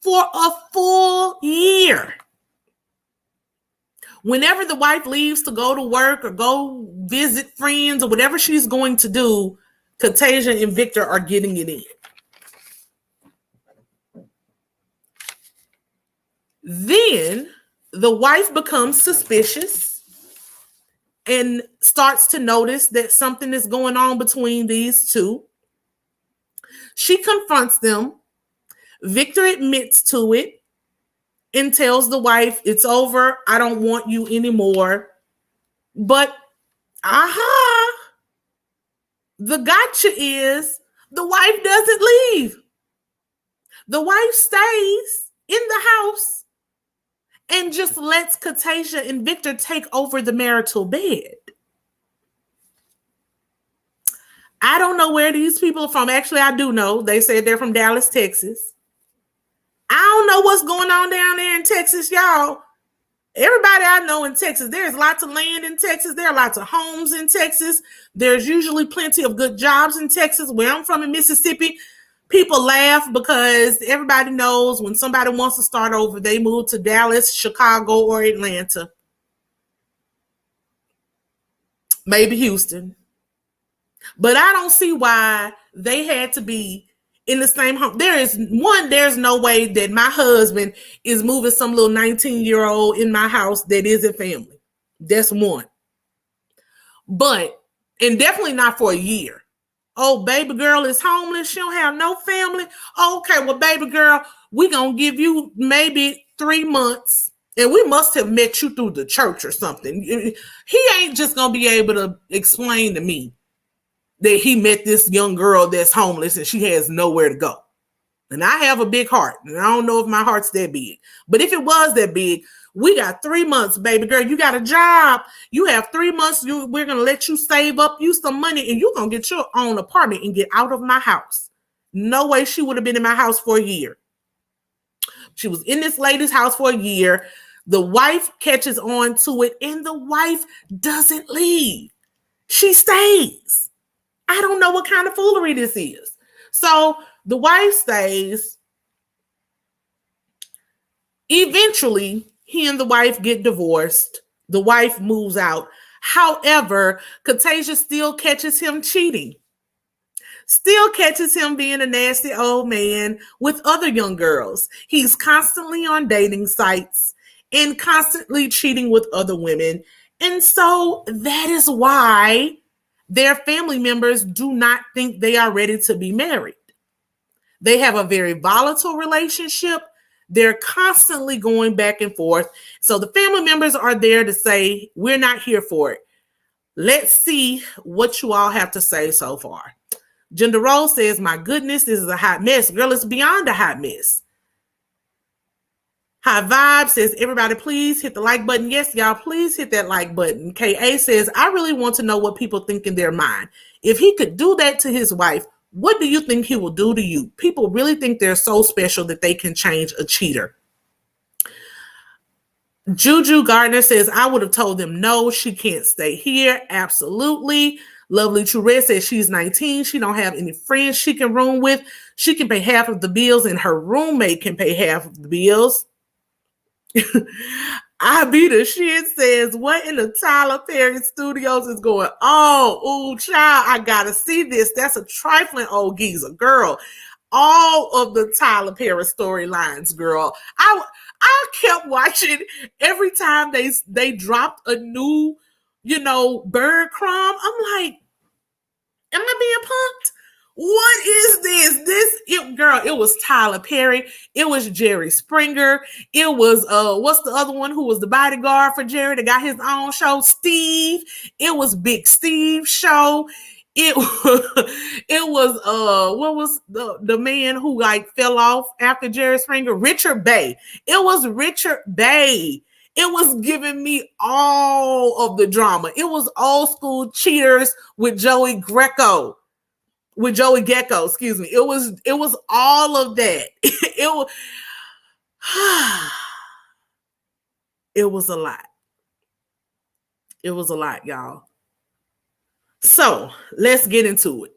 A: for a full year. Whenever the wife leaves to go to work or go visit friends or whatever she's going to do, Katasia and Victor are getting it in. Then the wife becomes suspicious and starts to notice that something is going on between these two. She confronts them. Victor admits to it and tells the wife, it's over. I don't want you anymore. But, the gotcha is the wife doesn't leave. The wife stays in the house and just lets Katasia and Victor take over the marital bed. I don't know where these people are from. Actually, I do know. They said they're from Dallas, Texas. I don't know what's going on down there in Texas, y'all. Everybody I know in Texas, there's lots of land in Texas. There are lots of homes in Texas. There's usually plenty of good jobs in Texas. Where I'm from in Mississippi, people laugh because everybody knows when somebody wants to start over, they move to Dallas, Chicago, or Atlanta. Maybe Houston. But I don't see why they had to be in the same home. There's no way that my husband is moving some little 19-year-old in my house that isn't family. That's one. And definitely not for a year. Oh, baby girl is homeless. She don't have no family. Okay, well, baby girl, we gonna give you maybe 3 months. And we must have met you through the church or something. He ain't just gonna be able to explain to me that he met this young girl that's homeless and she has nowhere to go. And I have a big heart. And I don't know if my heart's that big. But if it was that big, we got 3 months, baby girl. You got a job. You have 3 months. We're going to let you save up you some money and you're going to get your own apartment and get out of my house. No way she would have been in my house for a year. She was in this lady's house for a year. The wife catches on to it and the wife doesn't leave. She stays. I don't know what kind of foolery this is. So the wife stays. Eventually, he and the wife get divorced. The wife moves out. However, Katasia still catches him cheating. Still catches him being a nasty old man with other young girls. He's constantly on dating sites and constantly cheating with other women. And so that is why their family members do not think they are ready to be married. They have a very volatile relationship. They're constantly going back and forth. So the family members are there to say, we're not here for it. Let's see what you all have to say so far. Gender Rose says, my goodness, this is a hot mess. Girl, it's beyond a hot mess. High Vibe says, everybody, please hit the like button. Yes, y'all, please hit that like button. KA says, I really want to know what people think in their mind. If he could do that to his wife, What do you think he will do to you? People really think they're so special that they can change a cheater. Juju Gardner says, I would have told them no, she can't stay here. Absolutely. Lovely True Red says she's 19. She don't have any friends she can room with. She can pay half of the bills and her roommate can pay half of the bills. I be the shit says, what in the Tyler Perry studios is going on? Oh, child, I gotta see this. That's a trifling old geezer. Girl, all of the Tyler Perry storylines, girl. I kept watching every time they dropped a new, bird crumb. I'm like, am I being punked? What is this? It was Tyler Perry. It was Jerry Springer. It was what's the other one who was the bodyguard for Jerry that got his own show? Steve. It was Big Steve's show. It was what was the man who like fell off after Jerry Springer? Richard Bay. It was Richard Bay. It was giving me all of the drama. It was old school cheaters with Joey Gecko, excuse me. It was all of that. It was a lot. It was a lot, y'all. So let's get into it.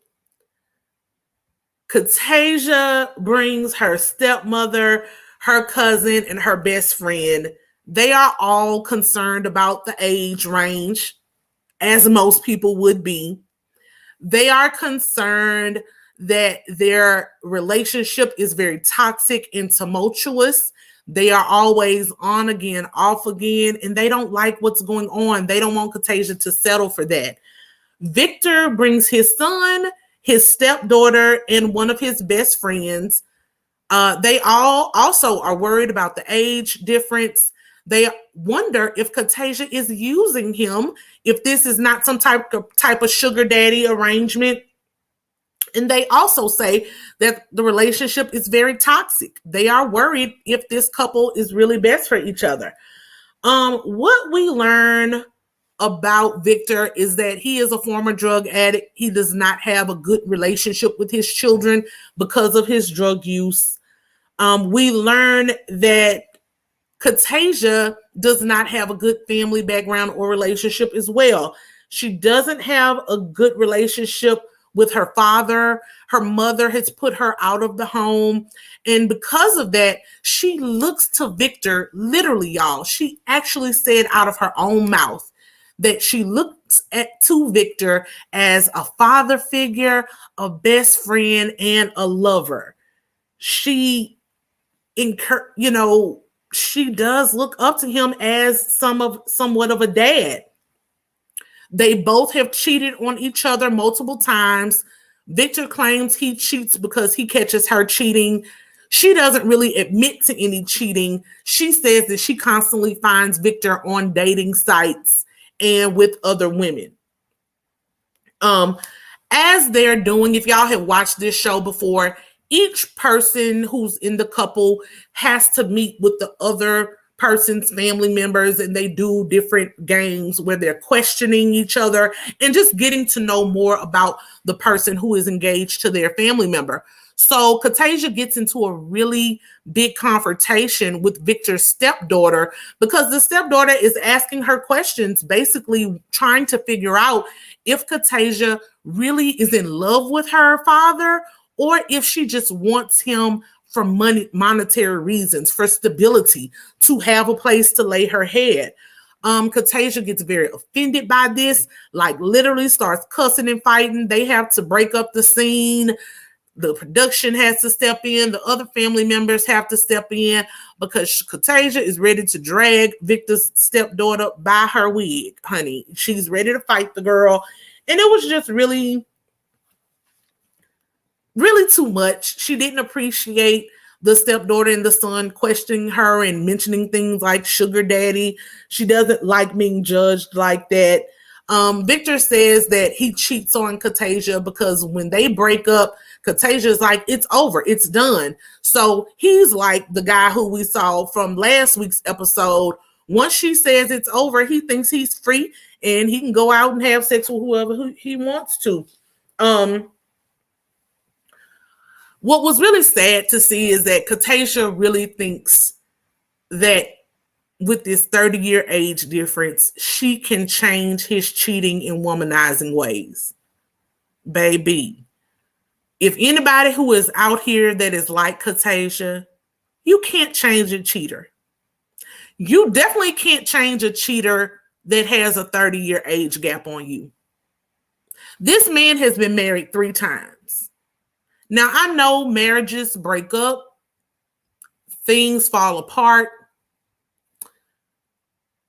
A: Katasia brings her stepmother, her cousin, and her best friend. They are all concerned about the age range, as most people would be. They are concerned that their relationship is very toxic and tumultuous. They are always on again, off again, and they don't like what's going on. They don't want Katasia to settle for that. Victor brings his son, his stepdaughter, and one of his best friends. They all also are worried about the age difference. They wonder if Katasia is using him, if this is not some type of sugar daddy arrangement. And they also say that the relationship is very toxic. They are worried if this couple is really best for each other. What we learn about Victor is that he is a former drug addict. He does not have a good relationship with his children because of his drug use. We learn that Katasia does not have a good family background or relationship as well. She doesn't have a good relationship with her father. Her mother has put her out of the home. And because of that, she looks to Victor, literally, y'all. She actually said out of her own mouth that she looks to Victor as a father figure, a best friend, and a lover. She does look up to him as somewhat of a dad. They both have cheated on each other multiple times. Victor claims he cheats because he catches her cheating. She doesn't really admit to any cheating. She says that she constantly finds Victor on dating sites and with other women. As they're doing, if y'all have watched this show before, each person who's in the couple has to meet with the other person's family members, and they do different games where they're questioning each other and just getting to know more about the person who is engaged to their family member. So Katasia gets into a really big confrontation with Victor's stepdaughter because the stepdaughter is asking her questions, basically trying to figure out if Katasia really is in love with her father or if she just wants him for monetary reasons, for stability, to have a place to lay her head. Katasia gets very offended by this, like literally starts cussing and fighting. They have to break up the scene. The production has to step in. The other family members have to step in because Katasia is ready to drag Victor's stepdaughter by her wig, honey. She's ready to fight the girl. And it was just really too much. She didn't appreciate the stepdaughter and the son questioning her and mentioning things like sugar daddy. She doesn't like being judged like that. Victor says that he cheats on Katasia because when they break up, Katasia's like, it's over, it's done. So he's like the guy who we saw from last week's episode. Once she says it's over, he thinks he's free and he can go out and have sex with whoever he wants to. What was really sad to see is that Katasha really thinks that with this 30-year age difference, she can change his cheating and womanizing ways. Baby, if anybody who is out here that is like Katasha, you can't change a cheater. You definitely can't change a cheater that has a 30-year age gap on you. This man has been married 3 times. Now, I know marriages break up, things fall apart,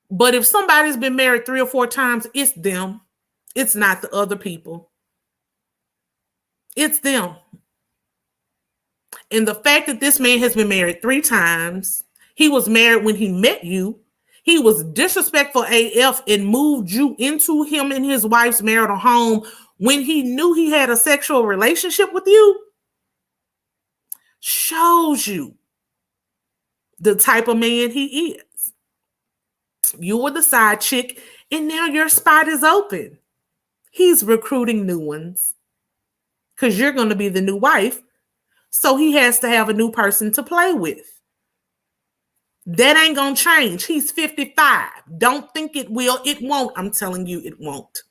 A: but if somebody's been married 3 or 4 times, it's them. It's not the other people. It's them. And the fact that this man has been married 3 times, he was married when he met you, he was disrespectful AF and moved you into him and his wife's marital home when he knew he had a sexual relationship with you, shows you the type of man he is. You were the side chick, and now your spot is open. He's recruiting new ones because you're going to be the new wife, so he has to have a new person to play with. That ain't going to change. He's 55. Don't think it will. It won't. I'm telling you it won't.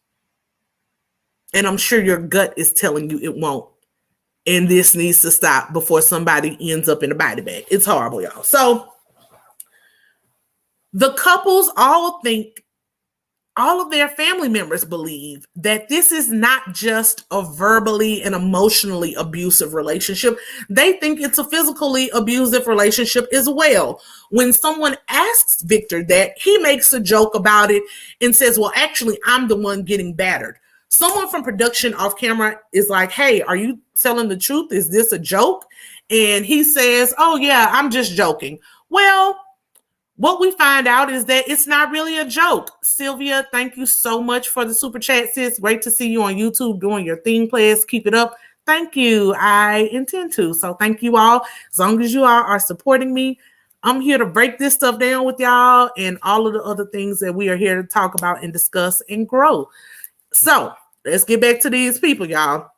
A: And I'm sure your gut is telling you it won't. And this needs to stop before somebody ends up in a body bag. It's horrible, y'all. So the couples all think, all of their family members believe that this is not just a verbally and emotionally abusive relationship. They think it's a physically abusive relationship as well. When someone asks Victor that, he makes a joke about it and says, well, actually, I'm the one getting battered. Someone from production off camera is like, hey, are you telling the truth? Is this a joke? And he says, oh, yeah, I'm just joking. Well, what we find out is that it's not really a joke. Sylvia, thank you so much for the super chat, sis. Great to see you on YouTube doing your thing, Plez. Keep it up. Thank you. I intend to. So thank you all. As long as you all are supporting me, I'm here to break this stuff down with y'all and all of the other things that we are here to talk about and discuss and grow. So let's get back to these people, y'all.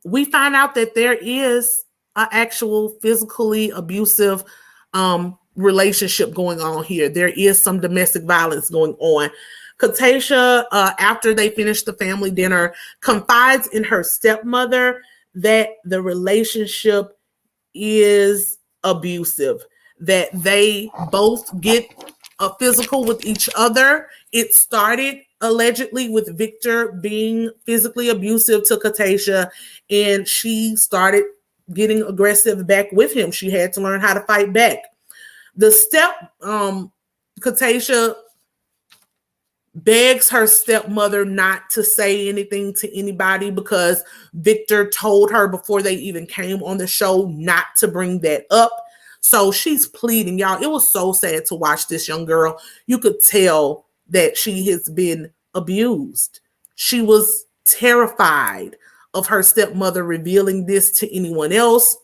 A: We find out that there is an actual physically abusive relationship going on here. There is some domestic violence going on. Katasha, after they finish the family dinner, confides in her stepmother that the relationship is abusive, that they both get physical with each other. It started allegedly with Victor being physically abusive to Katasha, and she started getting aggressive back with him. She had to learn how to fight back. The Katasha begs her stepmother not to say anything to anybody because Victor told her before they even came on the show not to bring that up. So she's pleading, y'all. It was so sad to watch this young girl. You could tell that she has been abused. She was terrified of her stepmother revealing this to anyone else.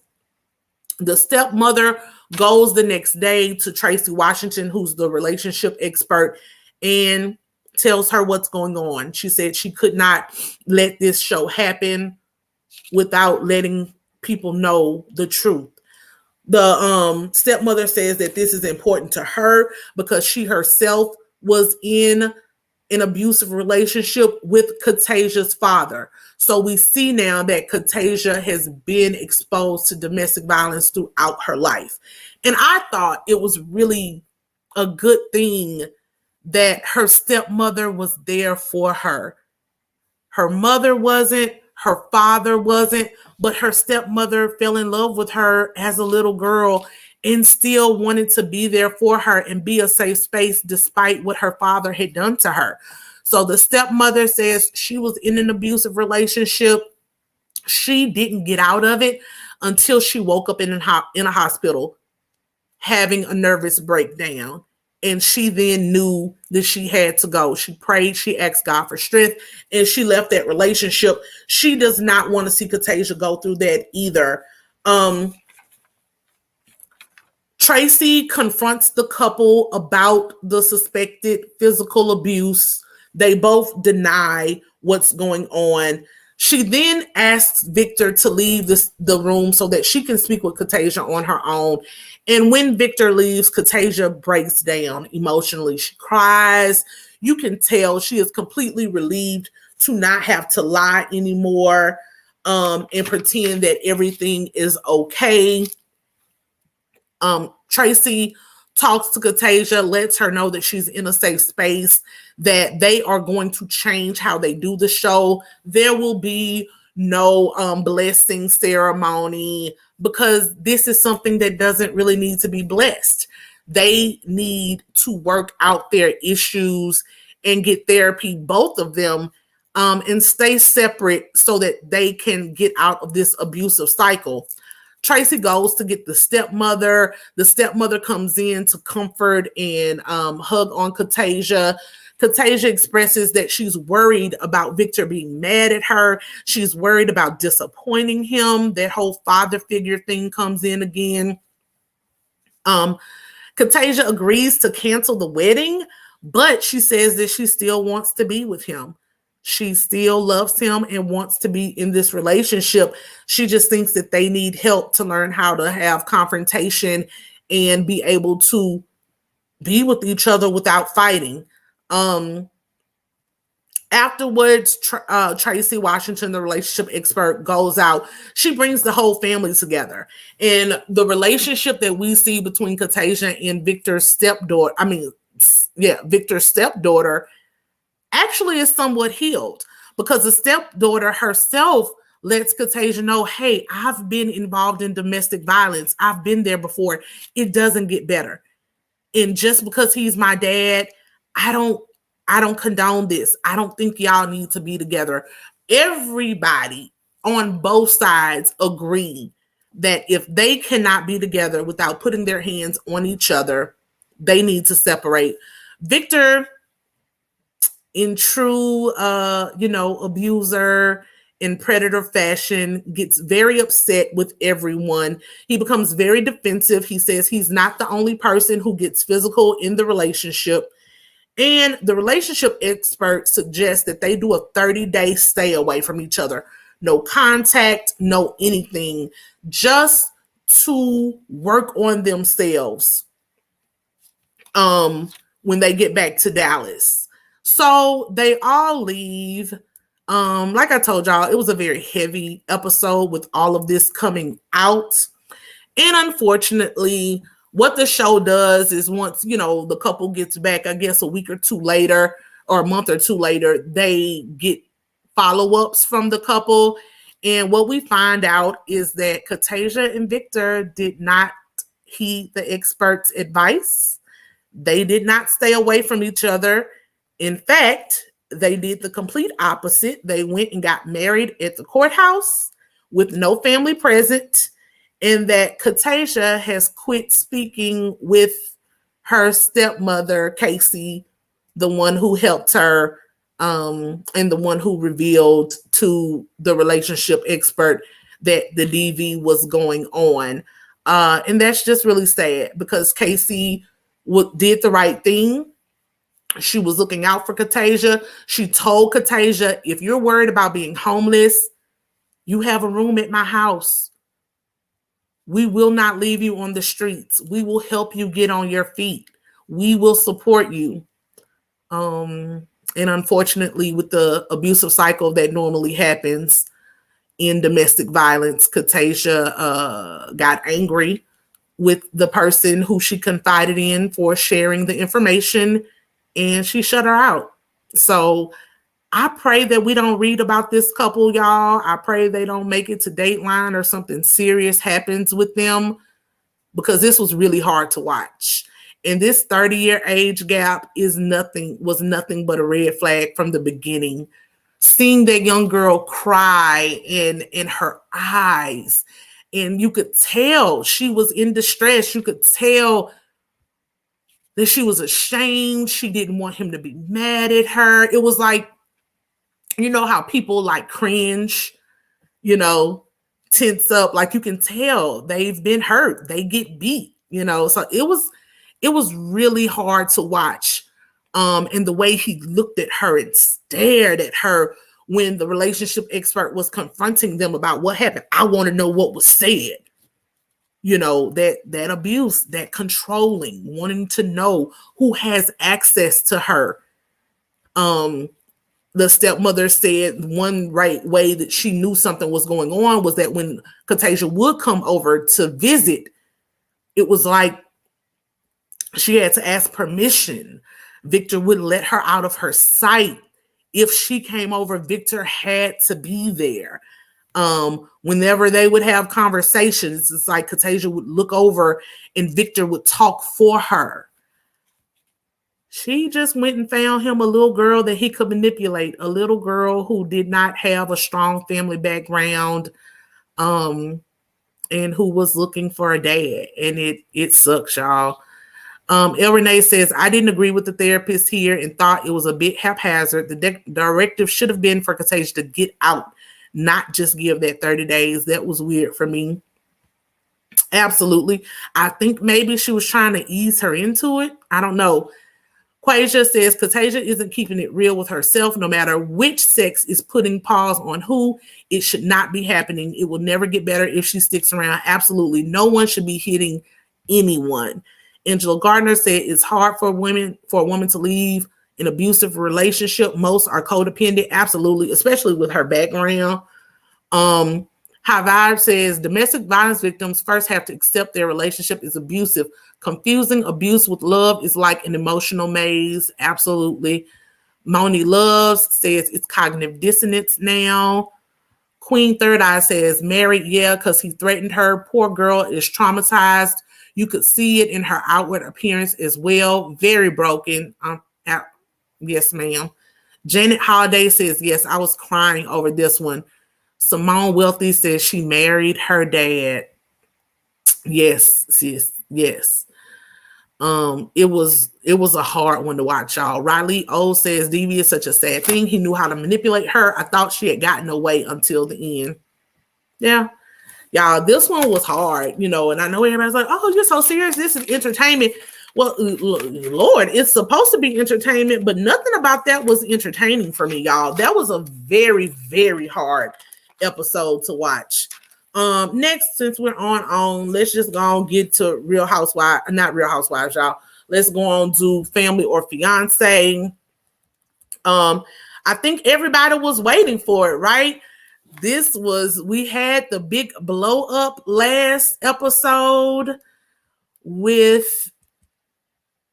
A: The stepmother goes the next day to Tracy Washington, who's the relationship expert, and tells her what's going on. She said she could not let this show happen without letting people know the truth. The stepmother says that this is important to her because she herself was in an abusive relationship with Katasha's father. So we see now that Katasha has been exposed to domestic violence throughout her life. And I thought it was really a good thing that her stepmother was there for her. Her mother wasn't, her father wasn't, but her stepmother fell in love with her as a little girl and still wanted to be there for her and be a safe space despite what her father had done to her. So the stepmother says she was in an abusive relationship. She didn't get out of it until she woke up in a hospital having a nervous breakdown. And she then knew that she had to go. She prayed, she asked God for strength, and she left that relationship. She does not want to see Katasha go through that either. Tracy confronts the couple about the suspected physical abuse. They both deny what's going on. She then asks Victor to leave the room so that she can speak with Katasia on her own. And when Victor leaves, Katasia breaks down emotionally. She cries. You can tell she is completely relieved to not have to lie anymore, and pretend that everything is okay. Tracy talks to Katasia, lets her know that she's in a safe space, that they are going to change how they do the show. There will be no blessing ceremony, because this is something that doesn't really need to be blessed. They need to work out their issues and get therapy, both of them, and stay separate so that they can get out of this abusive cycle. Tracy goes to get the stepmother. The stepmother comes in to comfort and hug on Katasia. Katasia expresses that she's worried about Victor being mad at her. She's worried about disappointing him. That whole father figure thing comes in again. Katasia agrees to cancel the wedding, but she says that she still wants to be with him. She still loves him and wants to be in this relationship. She just thinks that they need help to learn how to have confrontation and be able to be with each other without fighting. Afterwards, Tracy Washington, the relationship expert, goes out. She brings the whole family together. And the relationship that we see between Katasia and Victor's stepdaughter, Victor's stepdaughter, actually is somewhat healed, because the stepdaughter herself lets Katasia know, hey, I've been involved in domestic violence. I've been there before. It doesn't get better. And just because he's my dad, I don't condone this. I don't think y'all need to be together. Everybody on both sides agree that if they cannot be together without putting their hands on each other, they need to separate. Victor, in true, abuser and predator fashion, gets very upset with everyone. He becomes very defensive. He says he's not the only person who gets physical in the relationship. And the relationship expert suggests that they do a 30-day stay away from each other. No contact, no anything, just to work on themselves when they get back to Dallas. So they all leave. Like I told y'all, it was a very heavy episode with all of this coming out. And unfortunately, what the show does is once, the couple gets back, I guess a week or two later, or a month or two later, they get follow-ups from the couple. And what we find out is that Katasia and Victor did not heed the expert's advice. They did not stay away from each other. In fact, they did the complete opposite. They went and got married at the courthouse with no family present, and that Katasia has quit speaking with her stepmother, Casey, the one who helped her, and the one who revealed to the relationship expert that the DV was going on. And that's just really sad, because Casey did the right thing. She was looking out for Katasia. She told Katasia, if you're worried about being homeless, you have a room at my house. We will not leave you on the streets. We will help you get on your feet. We will support you. And unfortunately, with the abusive cycle that normally happens in domestic violence, Katasia got angry with the person who she confided in for sharing the information, and she shut her out. So I pray that we don't read about this couple, y'all. I pray they don't make it to Dateline or something serious happens with them, because this was really hard to watch. And this 30-year age gap was nothing but a red flag from the beginning. Seeing that young girl cry in her eyes, and you could tell she was in distress. You could tell that she was ashamed. She didn't want him to be mad at her. It was like, how people like cringe, tense up. Like, you can tell they've been hurt. They get beat, So it was really hard to watch. And the way he looked at her and stared at her when the relationship expert was confronting them about what happened. I want to know what was said. You know, that abuse, that controlling, wanting to know who has access to her. The stepmother said one right way that she knew something was going on was that when Katasia would come over to visit, it was like she had to ask permission. Victor wouldn't let her out of her sight. If she came over, Victor had to be there. Whenever they would have conversations, it's like Katasia would look over and Victor would talk for her. She just went and found him a little girl that he could manipulate, a little girl who did not have a strong family background, and who was looking for a dad. And it sucks, y'all. El Renee says, I didn't agree with the therapist here and thought it was a bit haphazard. The directive should have been for Katasia to get out, not just give that 30 days. That was weird for me. Absolutely. I think maybe she was trying to ease her into it. I don't know. Quasia says Katasia isn't keeping it real with herself. No matter which sex is putting pause on who, it should not be happening. It will never get better if she sticks around. Absolutely. No one should be hitting anyone. Angela Gardner said it's hard for a woman to leave an abusive relationship. Most are codependent. Absolutely. Especially with her background. High Vibe says domestic violence victims first have to accept their relationship is abusive. Confusing abuse with love is like an emotional maze. Absolutely. Moni Loves says it's cognitive dissonance now. Queen Third Eye says married, yeah, because he threatened her. Poor girl is traumatized. You could see it in her outward appearance as well. Very broken. Yes, ma'am. Janet Holiday says, yes, I was crying over this one. Simone Wealthy says she married her dad. Yes, sis. Yes. It was a hard one to watch, y'all. Riley O says DV is such a sad thing. He knew how to manipulate her. I thought she had gotten away until the end. Yeah. Y'all, this one was hard, you know, and I know everybody's like, oh, you're so serious. This is entertainment. Well, Lord, it's supposed to be entertainment, but nothing about that was entertaining for me, y'all. That was a very, very hard episode to watch. Next, since we're on, let's just go on get to Real Housewives, not Real Housewives, y'all. Let's go on to Family or Fiance. I think everybody was waiting for it, right? We had the big blow up last episode with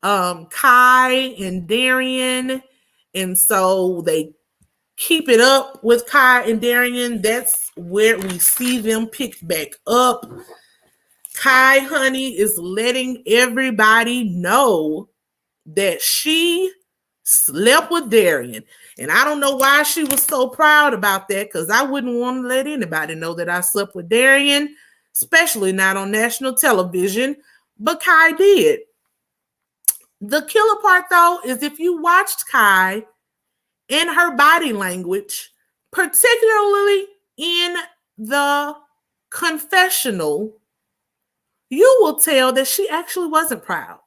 A: Kai and Darian, and so they keep it up with Kai and Darian. That's where we see them pick back up. Kai, honey, is letting everybody know that she slept with Darian. And I don't know why she was so proud about that, because I wouldn't want to let anybody know that I slept with Darian, especially not on national television, but Kai did. The killer part, though, is if you watched Kai and her body language, particularly in the confessional, you will tell that she actually wasn't proud.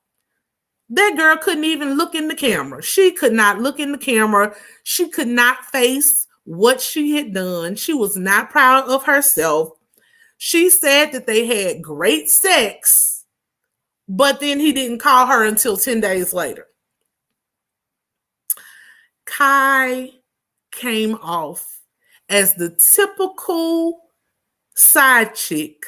A: That girl couldn't even look in the camera. She could not look in the camera. She could not face what she had done. She was not proud of herself. She said that they had great sex, but then he didn't call her until 10 days later. Kai came off as the typical side chick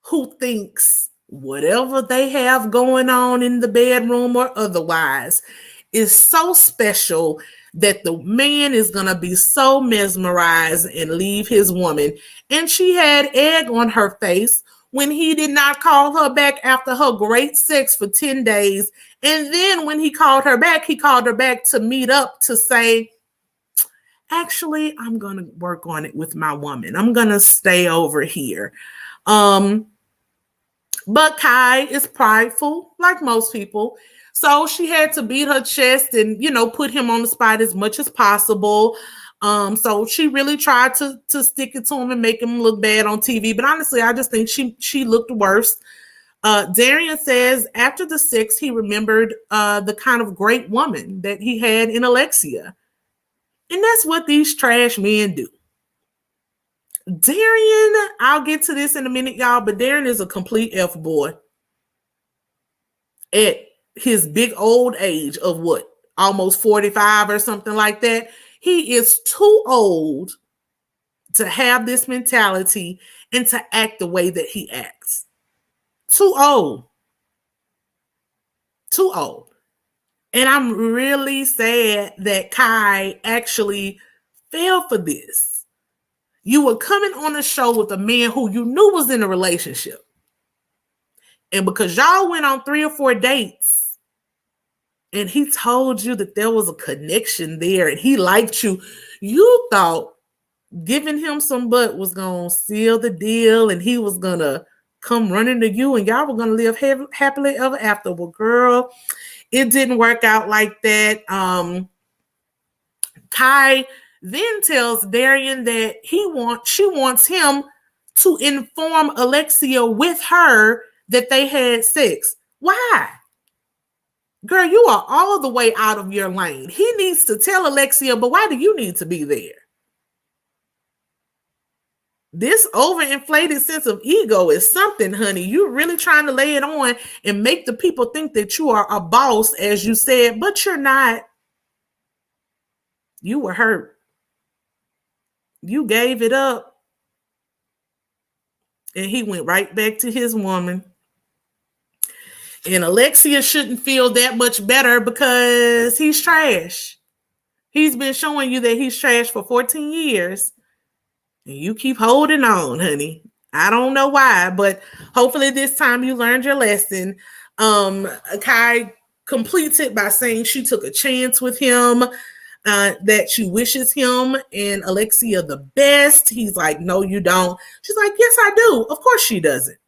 A: who thinks whatever they have going on in the bedroom or otherwise is so special that the man is going to be so mesmerized and leave his woman. And she had egg on her face when he did not call her back after her great sex for 10 days. And then when he called her back to meet up to say, actually, I'm going to work on it with my woman. I'm going to stay over here. But Kai is prideful, like most people. So she had to beat her chest and, put him on the spot as much as possible. So she really tried to stick it to him and make him look bad on TV. But honestly, I just think she looked worse. Darian says after the sex, he remembered the kind of great woman that he had in Alexia. And that's what these trash men do. Darren, I'll get to this in a minute, y'all, but Darren is a complete F boy at his big old age of what? Almost 45 or something like that. He is too old to have this mentality and to act the way that he acts. Too old. Too old. And I'm really sad that Kai actually fell for this. You were coming on a show with a man who you knew was in a relationship. And because y'all went on 3 or 4 dates and he told you that there was a connection there and he liked you, you thought giving him some butt was going to seal the deal and he was going to come running to you and y'all were going to live happily ever after. Well, girl, it didn't work out like that. Kai then tells Darian that she wants him to inform Alexia with her that they had sex. Why? Girl, you are all the way out of your lane. He needs to tell Alexia, but why do you need to be there? This overinflated sense of ego is something, honey. You're really trying to lay it on and make the people think that you are a boss, as you said, but you're not. You were hurt. You gave it up. And he went right back to his woman. And Alexia shouldn't feel that much better because he's trash. He's been showing you that he's trash for 14 years. And you keep holding on, honey. I don't know why, but hopefully this time you learned your lesson. Kai completes it by saying she took a chance with him, that she wishes him and Alexia the best. He's like, no, you don't. She's like, yes, I do. Of course she doesn't.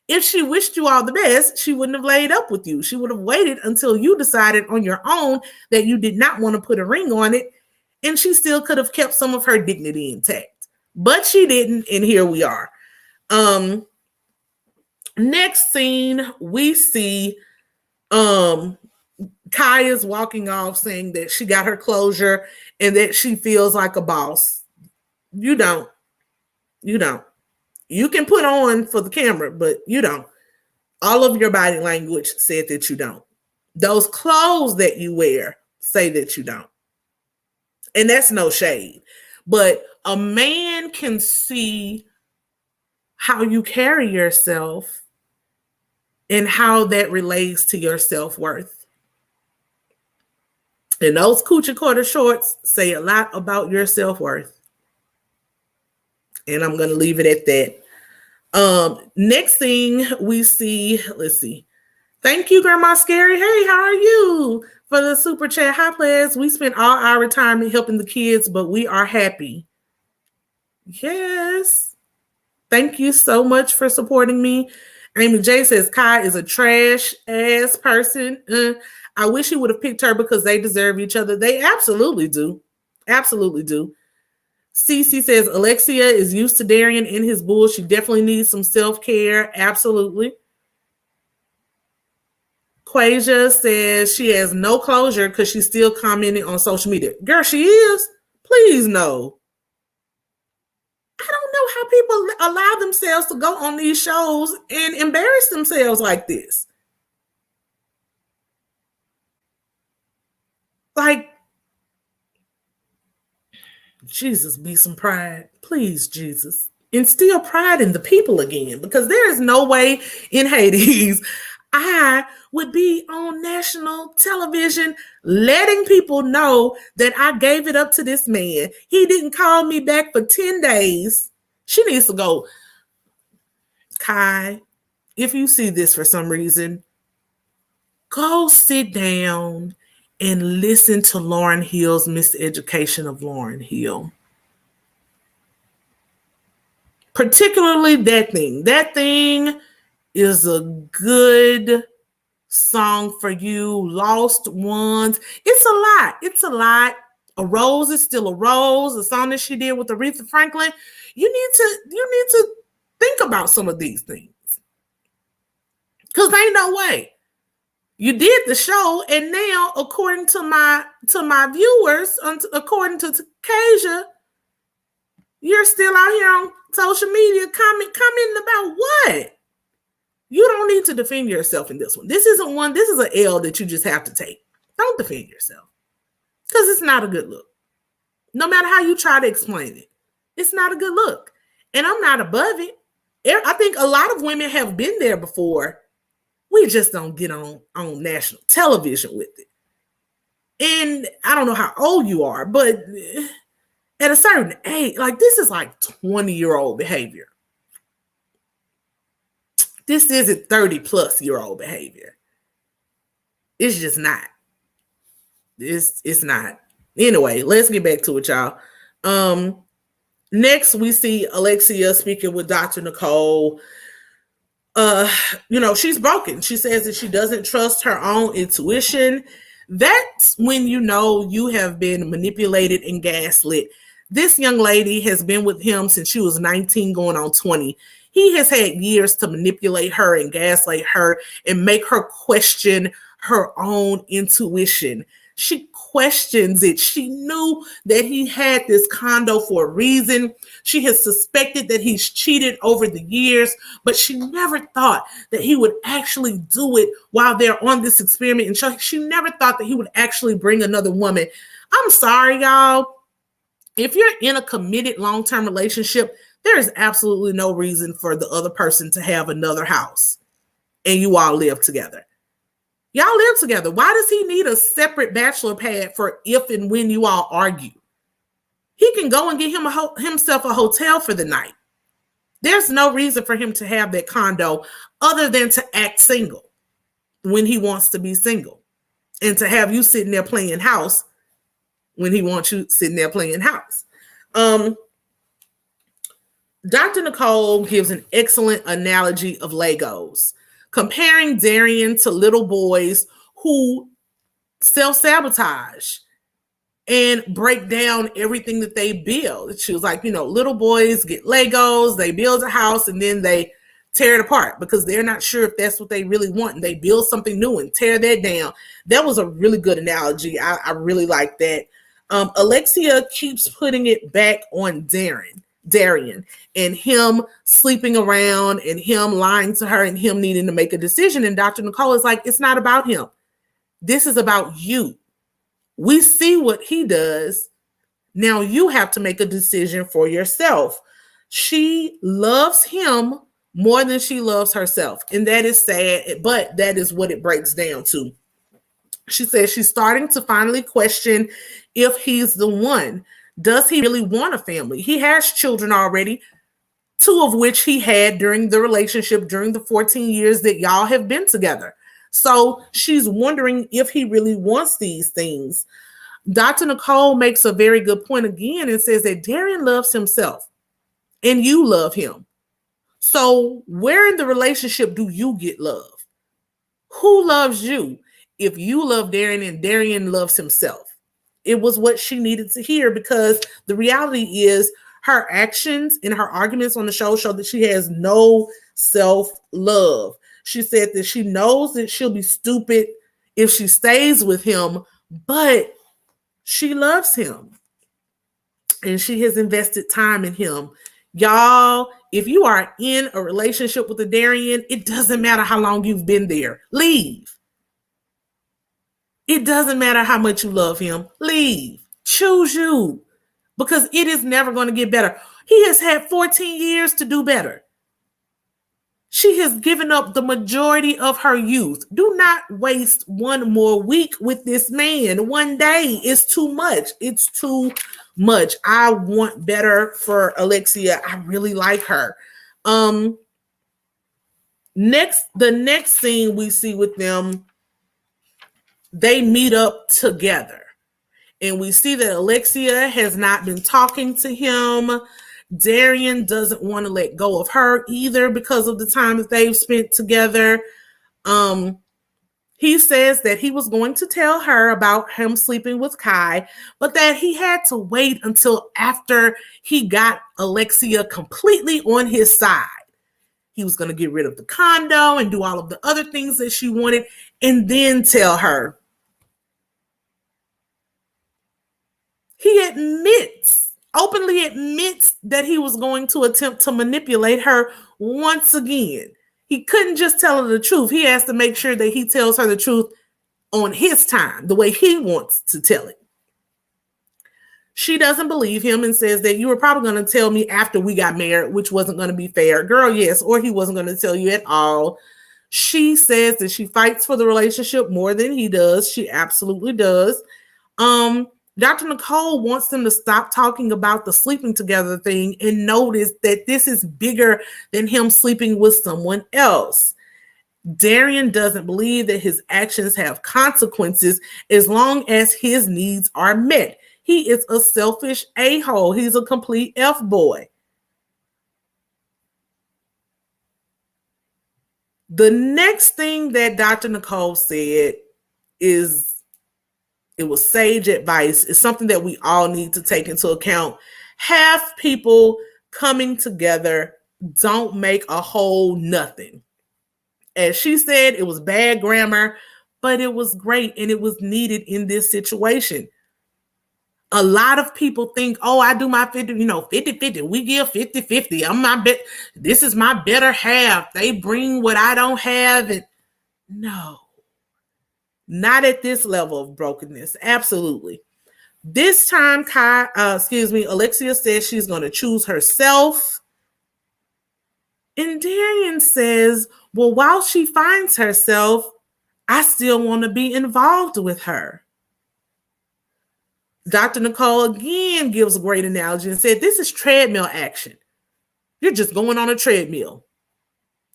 A: If she wished you all the best, she wouldn't have laid up with you. She would have waited until you decided on your own that you did not want to put a ring on it. And she still could have kept some of her dignity intact. But she didn't, and here we are. Next scene, we see Kai is walking off saying that she got her closure and that she feels like a boss. You don't. You don't. You can put on for the camera, but you don't. All of your body language said that you don't. Those clothes that you wear say that you don't. And that's no shade. But a man can see how you carry yourself and how that relates to your self-worth. And those coochie quarter shorts say a lot about your self-worth. And I'm going to leave it at that. Next thing we see, let's see. Thank you, Grandma Scary. Hey, how are you? For the super chat. Hi, Plez. We spent all our retirement helping the kids, but we are happy. Yes. Thank you so much for supporting me. Amy J says, Kai is a trash ass person. I wish he would have picked her because they deserve each other. They absolutely do. Absolutely do. Cece says, Alexia is used to Darian in his bull. She definitely needs some self-care. Absolutely. Quasia says she has no closure because she's still commenting on social media. Girl, she is? Please no. I don't know how people allow themselves to go on these shows and embarrass themselves like this. Like, Jesus, be some pride. Please, Jesus. Instill pride in the people again, because there is no way in Hades I would be on national television letting people know that I gave it up to this man. He didn't call me back for 10 days. She needs to go. Kai, if you see this for some reason, go sit down and listen to Lauryn Hill's Miseducation of Lauryn Hill. Particularly that thing. That thing is a good song for you. Lost Ones. It's a lot. It's a lot. A Rose is Still a Rose. A song that she did with Aretha Franklin. You need to think about some of these things. Because there ain't no way. You did the show, and now, according to my viewers, according to Kasia, you're still out here on social media commenting about what? You don't need to defend yourself in this one. This isn't one. This is an L that you just have to take. Don't defend yourself, because it's not a good look. No matter how you try to explain it, it's not a good look. And I'm not above it. I think a lot of women have been there before. We just don't get on national television with it. And I don't know how old you are, but at a certain age, like, this is like 20-year-old behavior. This isn't 30-plus-year-old behavior. It's just not. It's not. Anyway, let's get back to it, y'all. Next, we see Alexia speaking with Dr. Nicole. She's broken. She says that she doesn't trust her own intuition. That's when you know you have been manipulated and gaslit. This young lady has been with him since she was 19 going on 20. He has had years to manipulate her and gaslight her and make her question her own intuition. She questions it. She knew that he had this condo for a reason. She has suspected that he's cheated over the years, but she never thought that he would actually do it while they're on this experiment. And she never thought that he would actually bring another woman. I'm sorry, y'all. If you're in a committed long-term relationship, there is absolutely no reason for the other person to have another house and you all live together. Y'all live together. Why does he need a separate bachelor pad for if and when you all argue? He can go and get himself a hotel for the night. There's no reason for him to have that condo other than to act single when he wants to be single and to have you sitting there playing house when he wants you sitting there playing house. Dr. Nicole gives an excellent analogy of Legos, comparing Darian to little boys who self-sabotage and break down everything that they build. She was like, little boys get Legos, they build a house, and then they tear it apart because they're not sure if that's what they really want. And they build something new and tear that down. That was a really good analogy. I really like that. Alexia keeps putting it back on Darian and him sleeping around and him lying to her and him needing to make a decision. And Dr. Nicole is like, it's not about him. This is about you. We see what he does. Now you have to make a decision for yourself. She loves him more than she loves herself. And that is sad, but that is what it breaks down to. She says she's starting to finally question if he's the one. Does he really want a family? He has children already, 2 of which he had during the relationship, during the 14 years that y'all have been together. So she's wondering if he really wants these things. Dr. Nicole makes a very good point again and says that Darian loves himself and you love him. So where in the relationship do you get love? Who loves you? If you love Darian and Darian loves himself. It was what she needed to hear, because the reality is her actions and her arguments on the show show that she has no self-love. She said that she knows that she'll be stupid if she stays with him, but she loves him and she has invested time in him. Y'all, if you are in a relationship with a Darian, it doesn't matter how long you've been there. Leave. It doesn't matter how much you love him. Leave. Choose you, because it is never going to get better. He has had 14 years to do better. She has given up the majority of her youth. Do not waste one more week with this man. One day is too much. It's too much. I want better for Alexia. I really like her. The next scene we see with them, they meet up together. And we see that Alexia has not been talking to him. Darian doesn't want to let go of her either because of the time that they've spent together. He says that he was going to tell her about him sleeping with Kai, but that he had to wait until after he got Alexia completely on his side. He was going to get rid of the condo and do all of the other things that she wanted and then tell her. He openly admits that he was going to attempt to manipulate her once again. He couldn't just tell her the truth. He has to make sure that he tells her the truth on his time, the way he wants to tell it. She doesn't believe him and says that you were probably going to tell me after we got married, which wasn't going to be fair. Girl, yes, or he wasn't going to tell you at all. She says that she fights for the relationship more than he does. She absolutely does. Dr. Nicole wants them to stop talking about the sleeping together thing and notice that this is bigger than him sleeping with someone else. Darian doesn't believe that his actions have consequences as long as his needs are met. He is a selfish a-hole. He's a complete F-boy. The next thing that Dr. Nicole said is, it was sage advice. It's something that we all need to take into account. Half people coming together don't make a whole nothing. As she said, it was bad grammar, but it was great and it was needed in this situation. A lot of people think, oh, I do my 50-50. We give 50-50. This is my better half. They bring what I don't have. And no. Not at this level of brokenness. Absolutely. This time, Alexia says she's going to choose herself. And Darian says, well, while she finds herself, I still want to be involved with her. Dr. Nicole again gives a great analogy and said, this is treadmill action. You're just going on a treadmill.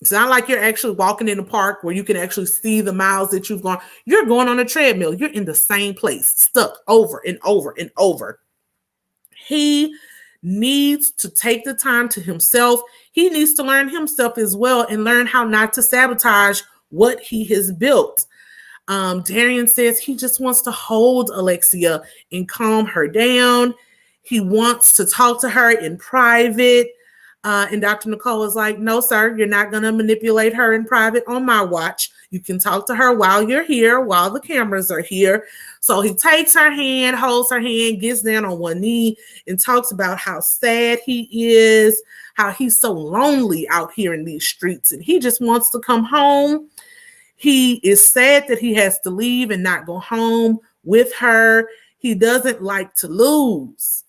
A: It's not like you're actually walking in the park where you can actually see the miles that you've gone. You're going on a treadmill. You're in the same place, stuck over and over and over. He needs to take the time to himself. He needs to learn himself as well and learn how not to sabotage what he has built. Darian says he just wants to hold Alexia and calm her down. He wants to talk to her in private. And Dr. Nicole is like, no, sir, you're not going to manipulate her in private on my watch. You can talk to her while you're here, while the cameras are here. So he takes her hand, holds her hand, gets down on one knee and talks about how sad he is, how he's so lonely out here in these streets and he just wants to come home. He is sad that he has to leave and not go home with her. He doesn't like to lose.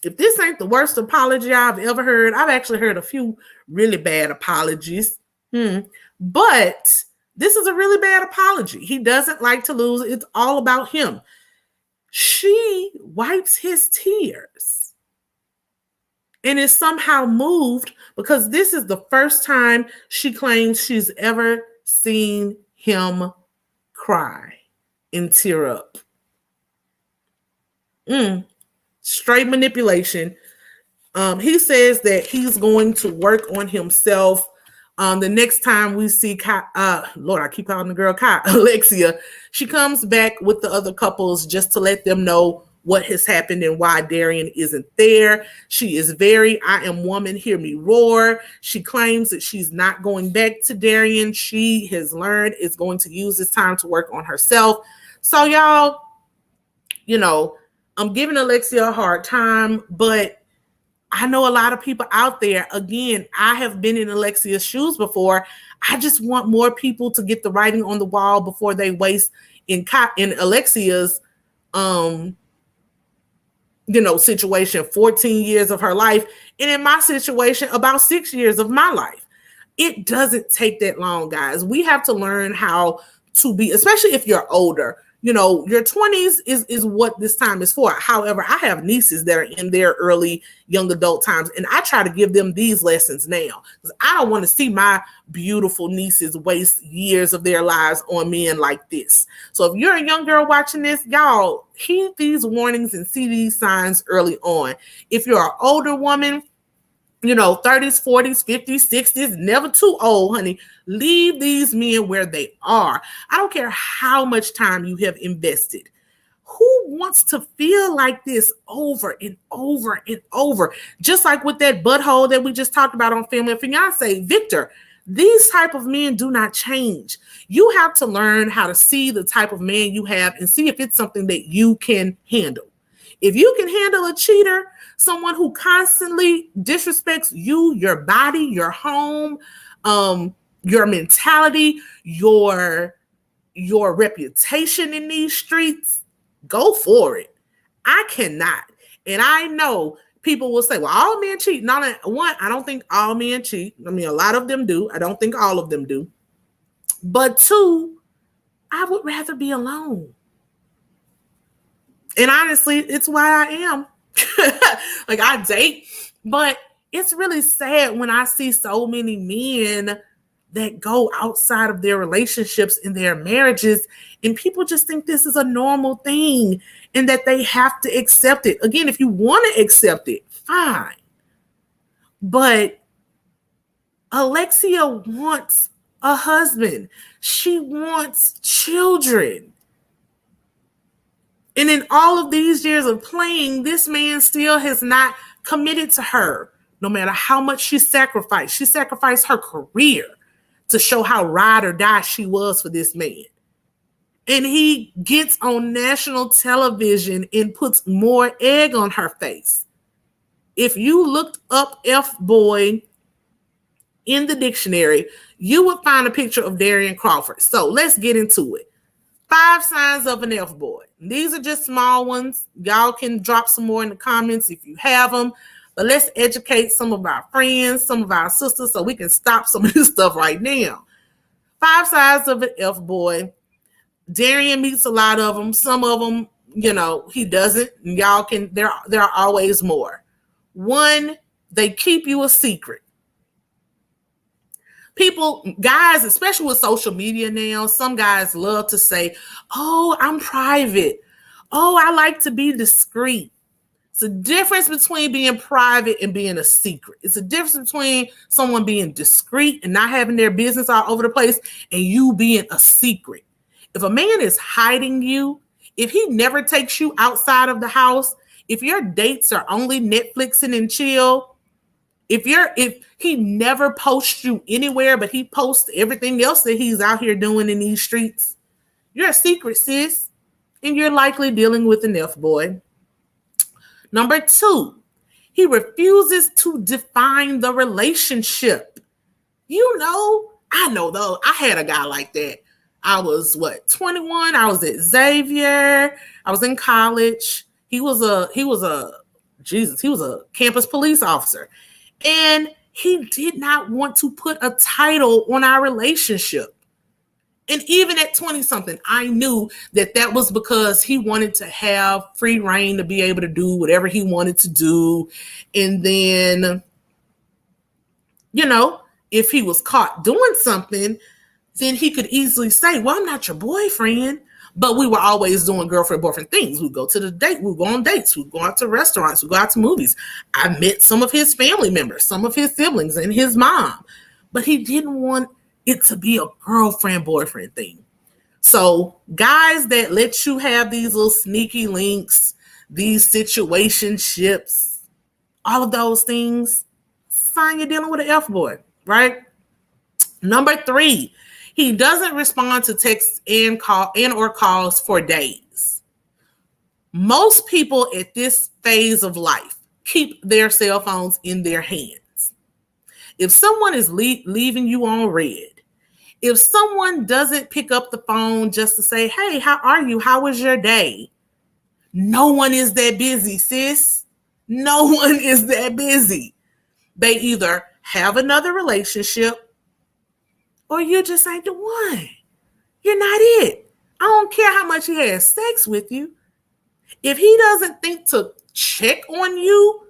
A: If this ain't the worst apology I've ever heard, I've actually heard a few really bad apologies. But this is a really bad apology. He doesn't like to lose. It's all about him. She wipes his tears and is somehow moved because this is the first time she claims she's ever seen him cry and tear up. Straight manipulation. He says that he's going to work on himself. The next time we see Lord, I keep calling the girl Alexia, she comes back with the other couples just to let them know what has happened and why Darian isn't there. She is very, I am woman, hear me roar. She claims that she's not going back to Darian. She has learned is going to use this time to work on herself. So y'all, I'm giving Alexia a hard time, but I know a lot of people out there. Again, I have been in Alexia's shoes before. I just want more people to get the writing on the wall before they waste in Alexia's, situation, 14 years of her life. And in my situation, about 6 years of my life. It doesn't take that long, guys. We have to learn how to be, especially if you're older. Your 20s is what this time is for. However, I have nieces that are in their early young adult times, and I try to give them these lessons now because I don't want to see my beautiful nieces waste years of their lives on men like this. So if you're a young girl watching this, y'all heed these warnings and see these signs early on. If you're an older woman, 30s, 40s, 50s, 60s, never too old, honey. Leave these men where they are. I don't care how much time you have invested. Who who wants to feel like this over and over and over? Just like with that butthole that we just talked about on Family and Fiance, Victor. These type of men do not change. You have to learn how to see the type of man you have and see if it's something that you can handle. If you can handle a cheater, someone who constantly disrespects you, your body, your home, your mentality, your reputation in these streets, go for it. I cannot. And I know people will say, well, all men cheat. No, one, I don't think all men cheat. I mean, a lot of them do. I don't think all of them do. But two, I would rather be alone. And honestly, it's why I am. Like, I date, but it's really sad when I see so many men that go outside of their relationships in their marriages, and people just think this is a normal thing and that they have to accept it. Again, if you want to accept it, fine. But Alexia wants a husband. She wants children. And in all of these years of playing, this man still has not committed to her, no matter how much she sacrificed. She sacrificed her career to show how ride or die she was for this man. And he gets on national television and puts more egg on her face. If you looked up F-boy in the dictionary, you would find a picture of Darian Crawford. So let's get into it. 5 signs of an F-boy. These are just small ones. Y'all can drop some more in the comments if you have them. But let's educate some of our friends, some of our sisters, so we can stop some of this stuff right now. 5 signs of an F-boy. Darian meets a lot of them. Some of them, he doesn't. Y'all can, there are always more. 1, they keep you a secret. People, guys, especially with social media now, some guys love to say, oh, I'm private. Oh, I like to be discreet. It's a difference between being private and being a secret. It's a difference between someone being discreet and not having their business all over the place and you being a secret. If a man is hiding you, if he never takes you outside of the house, if your dates are only Netflixing and chill, if he never posts you anywhere, but he posts everything else that he's out here doing in these streets, you're a secret, sis, and you're likely dealing with an F-boy. Number 2, he refuses to define the relationship. I know though. I had a guy like that. I was 21. I was at Xavier. I was in college. He was a campus police officer. And he did not want to put a title on our relationship. And even at 20-something, I knew that was because he wanted to have free reign to be able to do whatever he wanted to do. And then, if he was caught doing something, then he could easily say, well, I'm not your boyfriend. But we were always doing girlfriend-boyfriend things. We'd go to the date. We'd go on dates. We'd go out to restaurants. We'd go out to movies. I met some of his family members, some of his siblings, and his mom. But he didn't want it to be a girlfriend-boyfriend thing. So guys that let you have these little sneaky links, these situationships, all of those things, fine, you're dealing with an F-boy, right? Number 3, he doesn't respond to texts and or calls for days. Most people at this phase of life keep their cell phones in their hands. If someone is leaving you on red, if someone doesn't pick up the phone just to say, hey, how are you? How was your day? No one is that busy, sis. No one is that busy. They either have another relationship or you just ain't the one. You're not it. I don't care how much he has sex with you. If he doesn't think to check on you,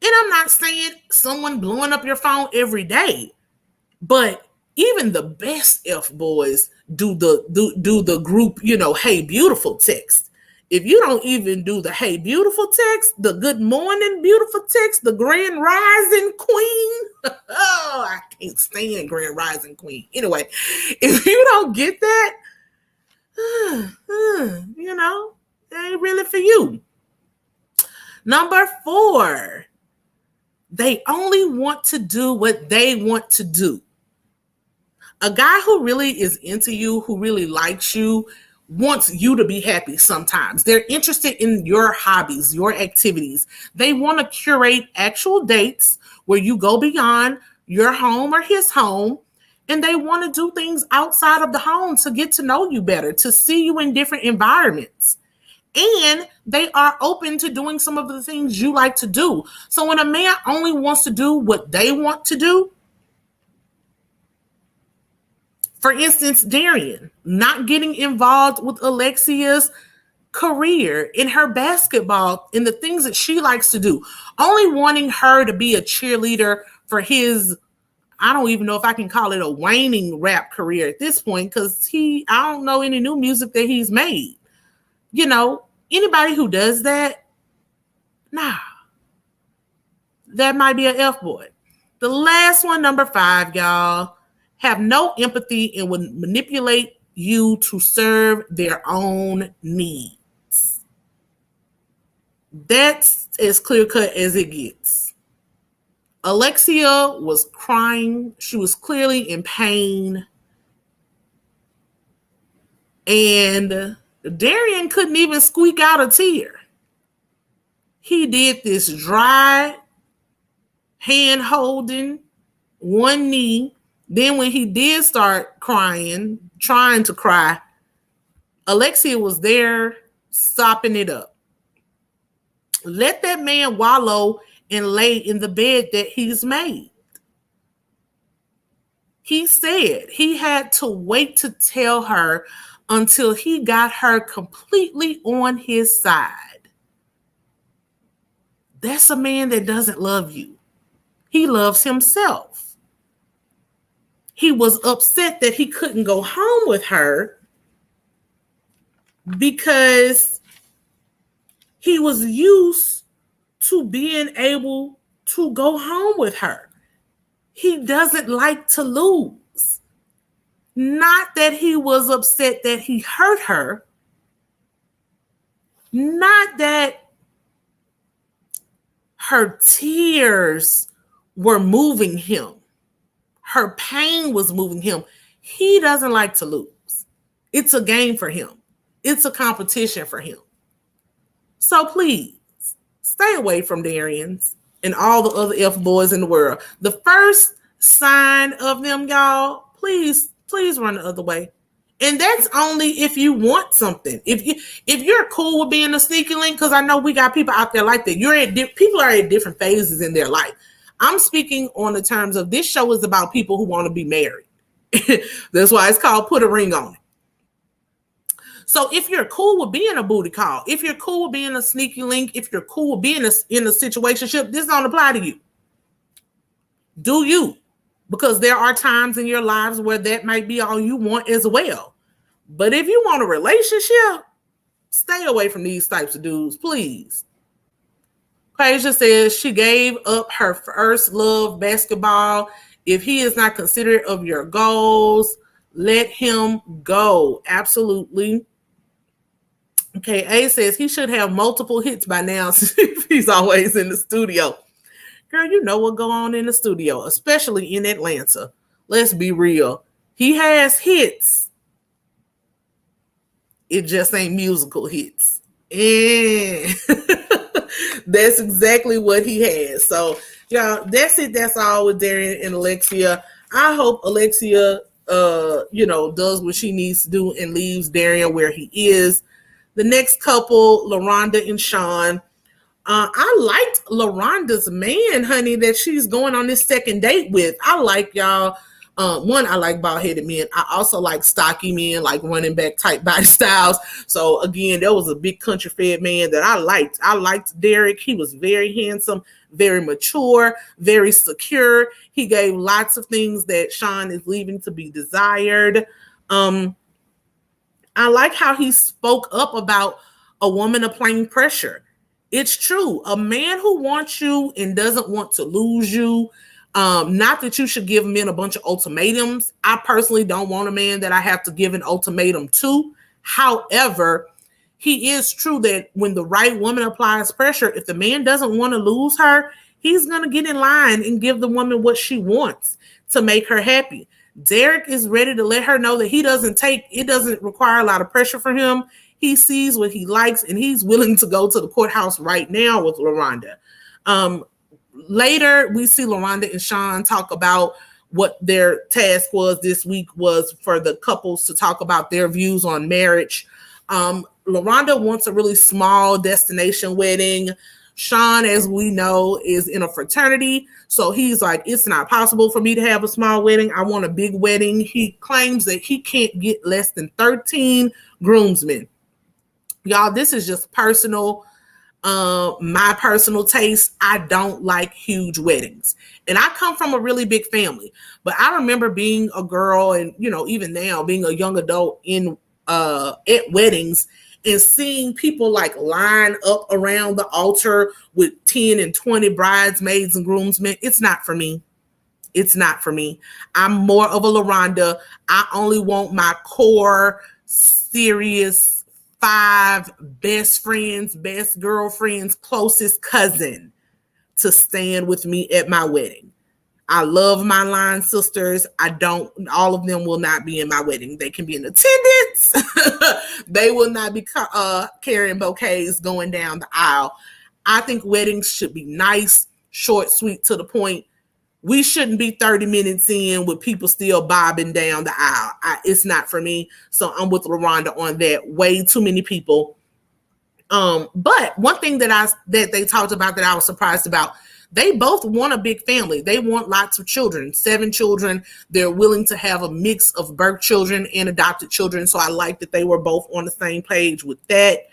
A: and I'm not saying someone blowing up your phone every day, but even the best F-boys do the group, hey, beautiful text. If you don't even do the hey, beautiful text, the good morning, beautiful text, the grand rising queen. Oh, I can't stand grand rising queen. Anyway, if you don't get that, They ain't really for you. Number 4, they only want to do what they want to do. A guy who really is into you, who really likes you, wants you to be happy sometimes. They're interested in your hobbies, your activities. They want to curate actual dates where you go beyond your home or his home, and they want to do things outside of the home to get to know you better, to see you in different environments. And they are open to doing some of the things you like to do. So when a man only wants to do what they want to do, for instance, Darian, not getting involved with Alexia's career in her basketball, in the things that she likes to do, only wanting her to be a cheerleader for his, I don't even know if I can call it a waning rap career at this point, because I don't know any new music that he's made. You know, anybody who does that, nah, that might be an F-boy. The last one, number 5, y'all, have no empathy and would manipulate you to serve their own needs. That's as clear-cut as it gets. Alexia was crying. She was clearly in pain. And Darian couldn't even squeak out a tear. He did this dry hand holding, one knee. Then when he did start crying, trying to cry, Alexia was there sopping it up. Let that man wallow and lay in the bed that he's made. He said he had to wait to tell her until he got her completely on his side. That's a man that doesn't love you. He loves himself. He was upset that he couldn't go home with her because he was used to being able to go home with her. He doesn't like to lose. Not that he was upset that he hurt her. Not that her tears were moving him. Her pain was moving him. He doesn't like to lose. It's a game for him. It's a competition for him. So please, stay away from Darian's and all the other F-boys in the world. The first sign of them, y'all, please run the other way. And that's only if you want something. If you're cool with being a sneaky link, because I know we got people out there like that. People are at different phases in their life. I'm speaking on the terms of this show is about people who want to be married. That's why it's called Put a Ring on It. So if you're cool with being a booty call, if you're cool with being a sneaky link, if you're cool with being in a situationship, this don't apply to you. Do you? Because there are times in your lives where that might be all you want as well. But if you want a relationship, stay away from these types of dudes, please. Kasia says she gave up her first love, basketball. If he is not considerate of your goals, let him go. Absolutely. Okay, A says he should have multiple hits by now if he's always in the studio. Girl, you know what go on in the studio, especially in Atlanta. Let's be real. He has hits. It just ain't musical hits. And that's exactly what he has. So, y'all, that's it. That's all with Darian and Alexia. I hope Alexia, does what she needs to do and leaves Darian where he is. The next couple, LaRonda and Sean. I liked LaRonda's man, honey, that she's going on this second date with. I like y'all. One, I like bald-headed men. I also like stocky men, like running back type body styles. So again, there was a big country fed man that I liked. I liked Derek. He was very handsome, very mature, very secure. He gave lots of things that Sean is leaving to be desired. I like how he spoke up about a woman applying pressure. It's true. A man who wants you and doesn't want to lose you, not that you should give men a bunch of ultimatums. I personally don't want a man that I have to give an ultimatum to. However, he is true that when the right woman applies pressure, if the man doesn't want to lose her, he's going to get in line and give the woman what she wants to make her happy. Derek is ready to let her know that it doesn't require a lot of pressure for him. He sees what he likes, and he's willing to go to the courthouse right now with LaRhonda. Later, we see LaRhonda and Sean talk about what their task was this week was for the couples to talk about their views on marriage. LaRhonda wants a really small destination wedding. Sean, as we know, is in a fraternity. So he's like, it's not possible for me to have a small wedding. I want a big wedding. He claims that he can't get less than 13 groomsmen. Y'all, this is just personal. My personal taste. I don't like huge weddings. And I come from a really big family. But I remember being a girl and, even now being a young adult at weddings and seeing people like line up around the altar with 10 and 20 bridesmaids and groomsmen. It's not for me. It's not for me. I'm more of a LaRhonda. I only want my core, serious 5 best friends, best girlfriends, closest cousin to stand with me at my wedding. I love my line sisters. All of them will not be in my wedding. They can be in attendance. They will not be carrying bouquets going down the aisle. I think weddings should be nice, short, sweet, to the point. We shouldn't be 30 minutes in with people still bobbing down the aisle. It's not for me. So I'm with LaRhonda on that. Way too many people. But one thing that they talked about that I was surprised about, they both want a big family. They want lots of children, 7 children. They're willing to have a mix of birth children and adopted children. So I like that they were both on the same page with that.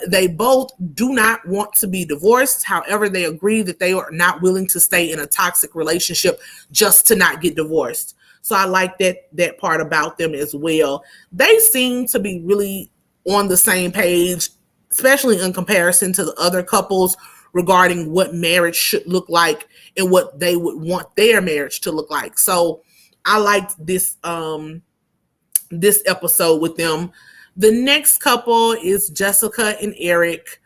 A: They both do not want to be divorced. However, they agree that they are not willing to stay in a toxic relationship just to not get divorced. So I like that part about them as well. They seem to be really on the same page, especially in comparison to the other couples regarding what marriage should look like and what they would want their marriage to look like. So I liked this episode with them. The next couple is Jessica and Eric.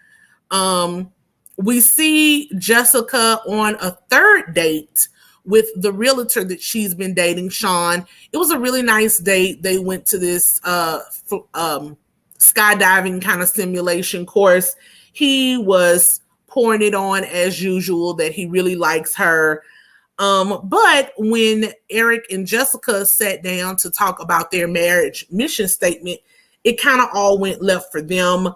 A: We see Jessica on a third date with the realtor that she's been dating, Sean. It was a really nice date. They went to this skydiving kind of simulation course. He was pouring it on as usual that he really likes her. But when Eric and Jessica sat down to talk about their marriage mission statement, it kind of all went left for them.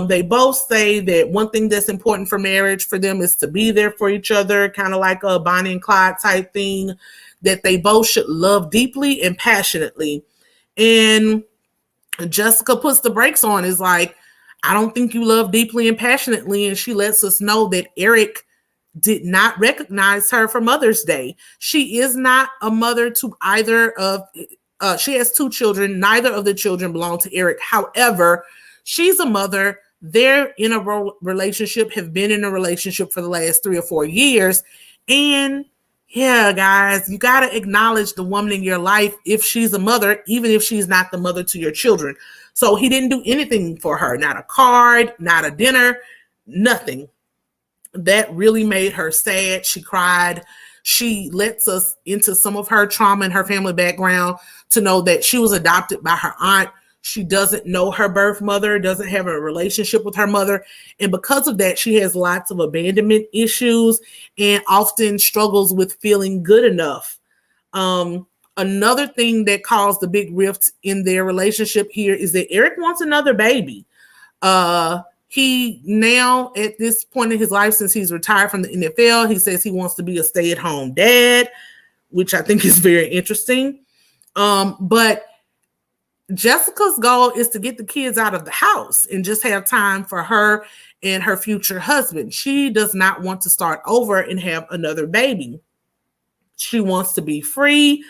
A: They both say that one thing that's important for marriage for them is to be there for each other, kind of like a Bonnie and Clyde type thing, that they both should love deeply and passionately. And Jessica puts the brakes on, is like, I don't think you love deeply and passionately. And she lets us know that Eric did not recognize her for Mother's Day. She is not a mother to either of, she has 2 children. Neither of the children belong to Eric. However, she's a mother. They're in a relationship, have been in a relationship for the last 3 or 4 years. And yeah, guys, you got to acknowledge the woman in your life if she's a mother, even if she's not the mother to your children. So he didn't do anything for her, not a card, not a dinner, nothing. That really made her sad. She cried. She lets us into some of her trauma and her family background to know that she was adopted by her aunt. She doesn't know her birth mother, doesn't have a relationship with her mother. And because of that, she has lots of abandonment issues and often struggles with feeling good enough. Another thing that caused the big rift in their relationship here is that Eric wants another baby. He now, at this point in his life, since he's retired from the NFL, he says he wants to be a stay-at-home dad, which I think is very interesting. But Jessica's goal is to get the kids out of the house and just have time for her and her future husband. She does not want to start over and have another baby. She wants to be free.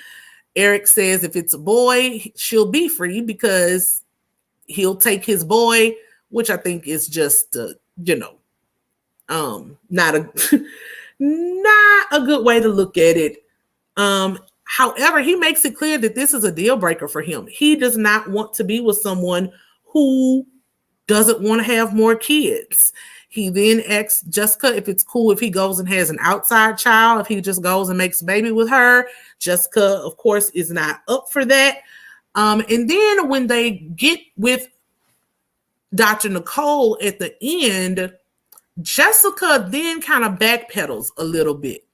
A: Eric says if it's a boy, she'll be free because he'll take his boy, which I think is just, not a not a good way to look at it. However, he makes it clear that this is a deal breaker for him. He does not want to be with someone who doesn't want to have more kids. He then asks Jessica if it's cool if he goes and has an outside child, if he just goes and makes a baby with her. Jessica, of course, is not up for that. And then when they get with Dr. Nicole at the end, Jessica then kind of backpedals a little bit.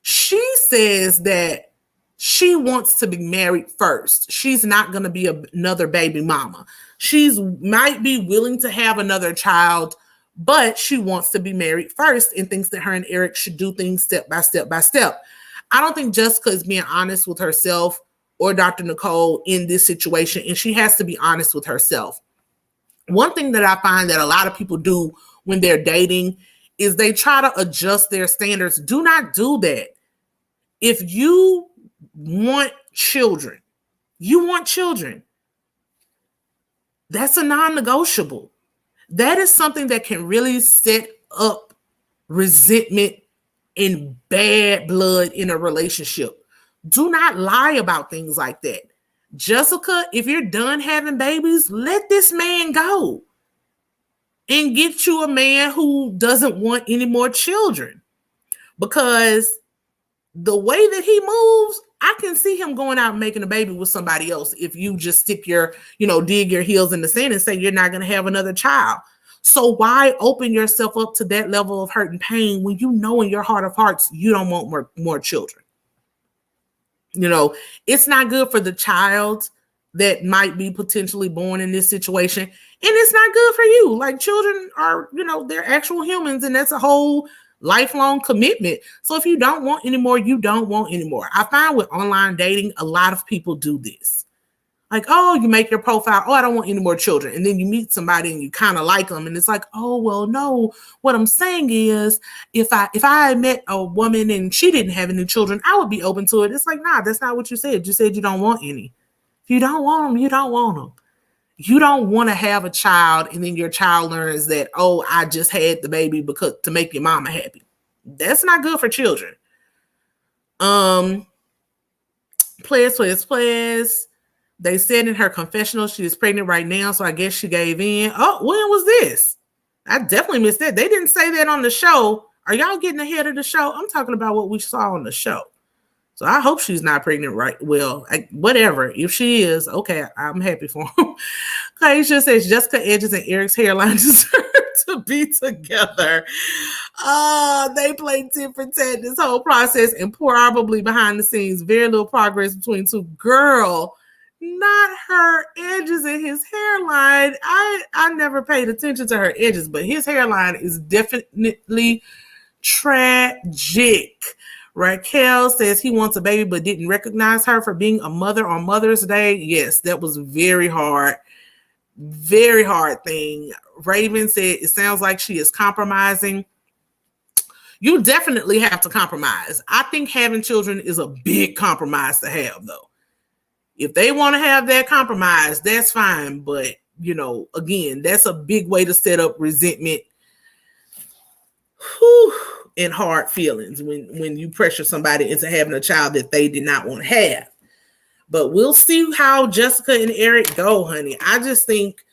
A: She says that she wants to be married first. She's not going to be another baby mama. She's might be willing to have another child, but she wants to be married first and thinks that her and Eric should do things step by step by step. I don't think Jessica is being honest with herself or Dr. Nicole in this situation, and she has to be honest with herself. One thing that I find that a lot of people do when they're dating is they try to adjust their standards. Do not do that. If you want children, that's a non-negotiable. That is something that can really set up resentment and bad blood in a relationship. Do not lie about things like that. Jessica, if you're done having babies, let this man go and get you a man who doesn't want any more children. Because the way that he moves, I can see him going out and making a baby with somebody else if you just stick your, dig your heels in the sand and say you're not going to have another child. So why open yourself up to that level of hurt and pain when you know in your heart of hearts you don't want more children? It's not good for the child that might be potentially born in this situation. And it's not good for you. Like, children are, they're actual humans, and that's a whole lifelong commitment. So if you don't want anymore, you don't want anymore. I find with online dating, a lot of people do this. Like, oh, you make your profile, oh, I don't want any more children. And then you meet somebody and you kind of like them. And it's like, oh, well, no, what I'm saying is if I met a woman and she didn't have any children, I would be open to it. It's like, nah, that's not what you said. You said you don't want any. If you don't want them, you don't want them. You don't want to have a child and then your child learns that, oh, I just had the baby because to make your mama happy. That's not good for children. Plez. They said in her confessional she is pregnant right now, so I guess she gave in. Oh, when was this? I definitely missed that. They didn't say that on the show. Are y'all getting ahead of the show? I'm talking about what we saw on the show. So I hope she's not pregnant, right? Well, whatever. If she is, okay, I'm happy for him. Kaisha says Jessica Edges and Eric's hairline deserve to be together. They played tit for tat this whole process and probably behind the scenes, very little progress between two. Girl, not her edges and his hairline. I never paid attention to her edges, but his hairline is definitely tragic. Raquel says he wants a baby but didn't recognize her for being a mother on Mother's Day. Yes, that was very hard thing. Raven said it sounds like she is compromising. You definitely have to compromise. I think having children is a big compromise to have, though. If they want to have that compromise, that's fine. But, again, that's a big way to set up resentment. And hard feelings when you pressure somebody into having a child that they did not want to have. But we'll see how Jessica and Eric go, honey. I just think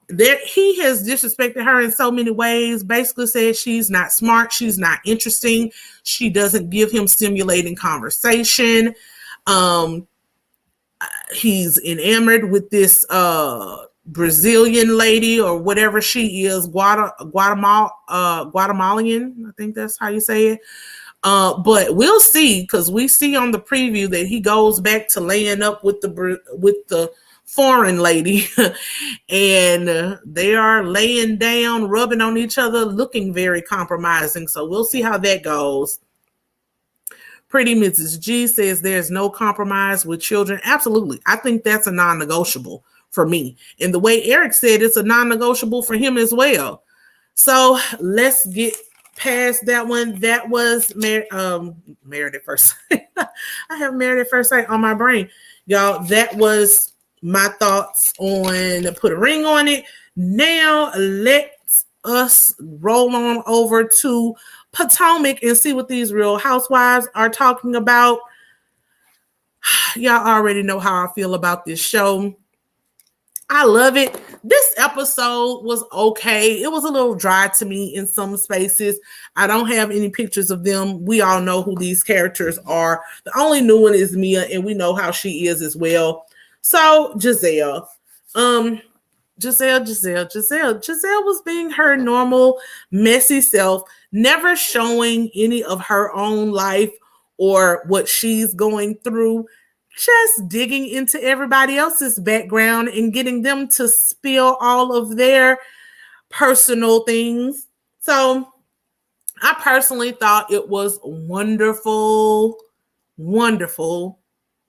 A: that he has disrespected her in so many ways. Basically said she's not smart, she's not interesting, she doesn't give him stimulating conversation. He's enamored with this Brazilian lady or whatever she is, Guatemalan. I think that's how you say it. But we'll see, because we see on the preview that he goes back to laying up with the foreign lady, and they are laying down, rubbing on each other, looking very compromising. So we'll see how that goes. Pretty Mrs. G says there's no compromise with children. Absolutely. I think that's a non-negotiable for me. And the way Eric said, it's a non-negotiable for him as well. So let's get past that one. That was Married at First Sight. I have Married at First Sight on my brain. Y'all, that was my thoughts on Put a Ring on It. Now let us roll on over to Potomac and see what these Real Housewives are talking about. Y'all already know how I feel about this show. I love it. This episode was okay. It was a little dry to me in some spaces. I don't have any pictures of them. We all know who these characters are. The only new one is Mia, and we know how she is as well. So Giselle, Giselle was being her normal, messy self, never showing any of her own life or what she's going through, just digging into everybody else's background and getting them to spill all of their personal things. So I personally thought it was wonderful, wonderful,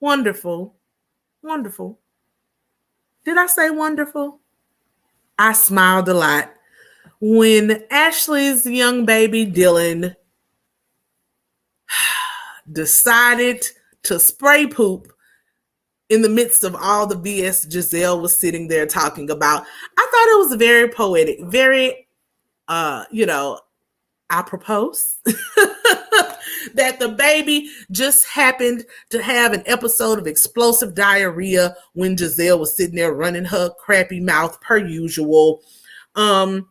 A: wonderful, wonderful. Did I say wonderful? I smiled a lot when Ashley's young baby Dylan decided to spray poop in the midst of all the BS Giselle was sitting there talking about. I thought it was very poetic, very, apropos that the baby just happened to have an episode of explosive diarrhea when Giselle was sitting there running her crappy mouth per usual. The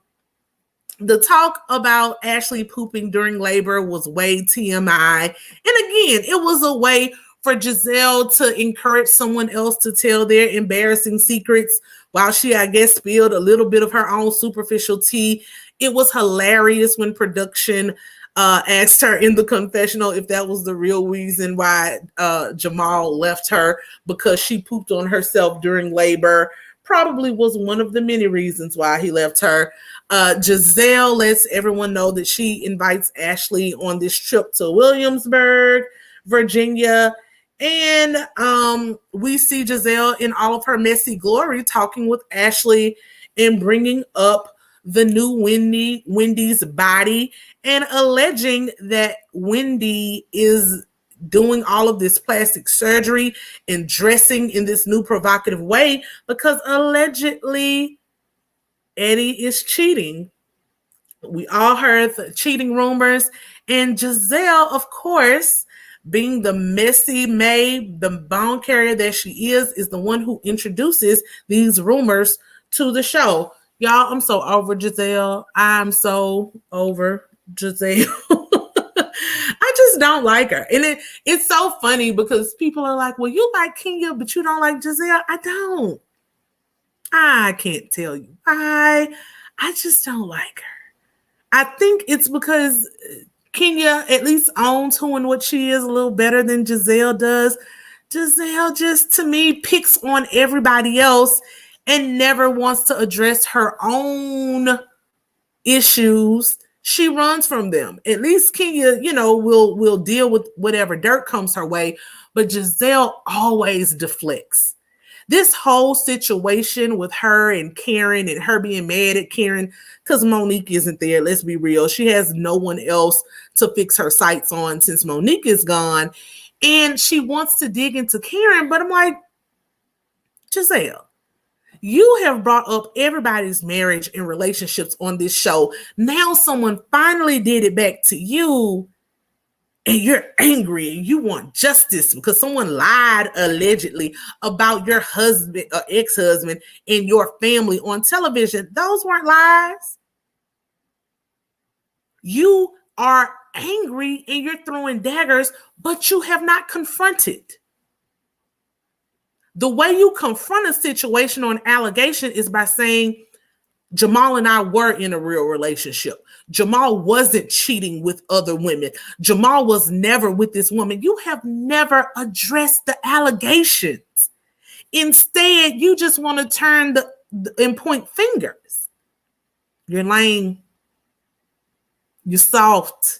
A: talk about Ashley pooping during labor was way TMI. And again, it was a way for Giselle to encourage someone else to tell their embarrassing secrets while she, I guess, spilled a little bit of her own superficial tea. It was hilarious when production asked her in the confessional if that was the real reason why Jamal left her, because she pooped on herself during labor. Probably was one of the many reasons why he left her. Giselle lets everyone know that she invites Ashley on this trip to Williamsburg, Virginia. And we see Giselle in all of her messy glory talking with Ashley and bringing up the new Wendy's body and alleging that Wendy is doing all of this plastic surgery and dressing in this new provocative way because allegedly Eddie is cheating. We all heard the cheating rumors, and Giselle, of course, being the messy maid, the bone carrier that she is the one who introduces these rumors to the show. Y'all, I'm so over Giselle. I'm so over Giselle. I just don't like her. And it's so funny because people are like, well, you like Kenya, but you don't like Giselle. I don't. I can't tell you why. I just don't like her. I think it's because Kenya at least owns who and what she is a little better than Giselle does. Giselle just, to me, picks on everybody else and never wants to address her own issues. She runs from them. At least Kenya, will deal with whatever dirt comes her way, but Giselle always deflects. This whole situation with her and Karen and her being mad at Karen because Monique isn't there. Let's be real. She has no one else to fix her sights on since Monique is gone. And she wants to dig into Karen, but I'm like, Giselle, you have brought up everybody's marriage and relationships on this show. Now someone finally did it back to you. And you're angry and you want justice because someone lied allegedly about your husband or ex-husband and your family on television. Those weren't lies. You are angry and you're throwing daggers, but you have not confronted. The way you confront a situation or an allegation is by saying, Jamal and I were in a real relationship. Jamal wasn't cheating with other women. Jamal was never with this woman. You have never addressed the allegations. Instead, you just want to turn and point fingers. You're lame. You're soft.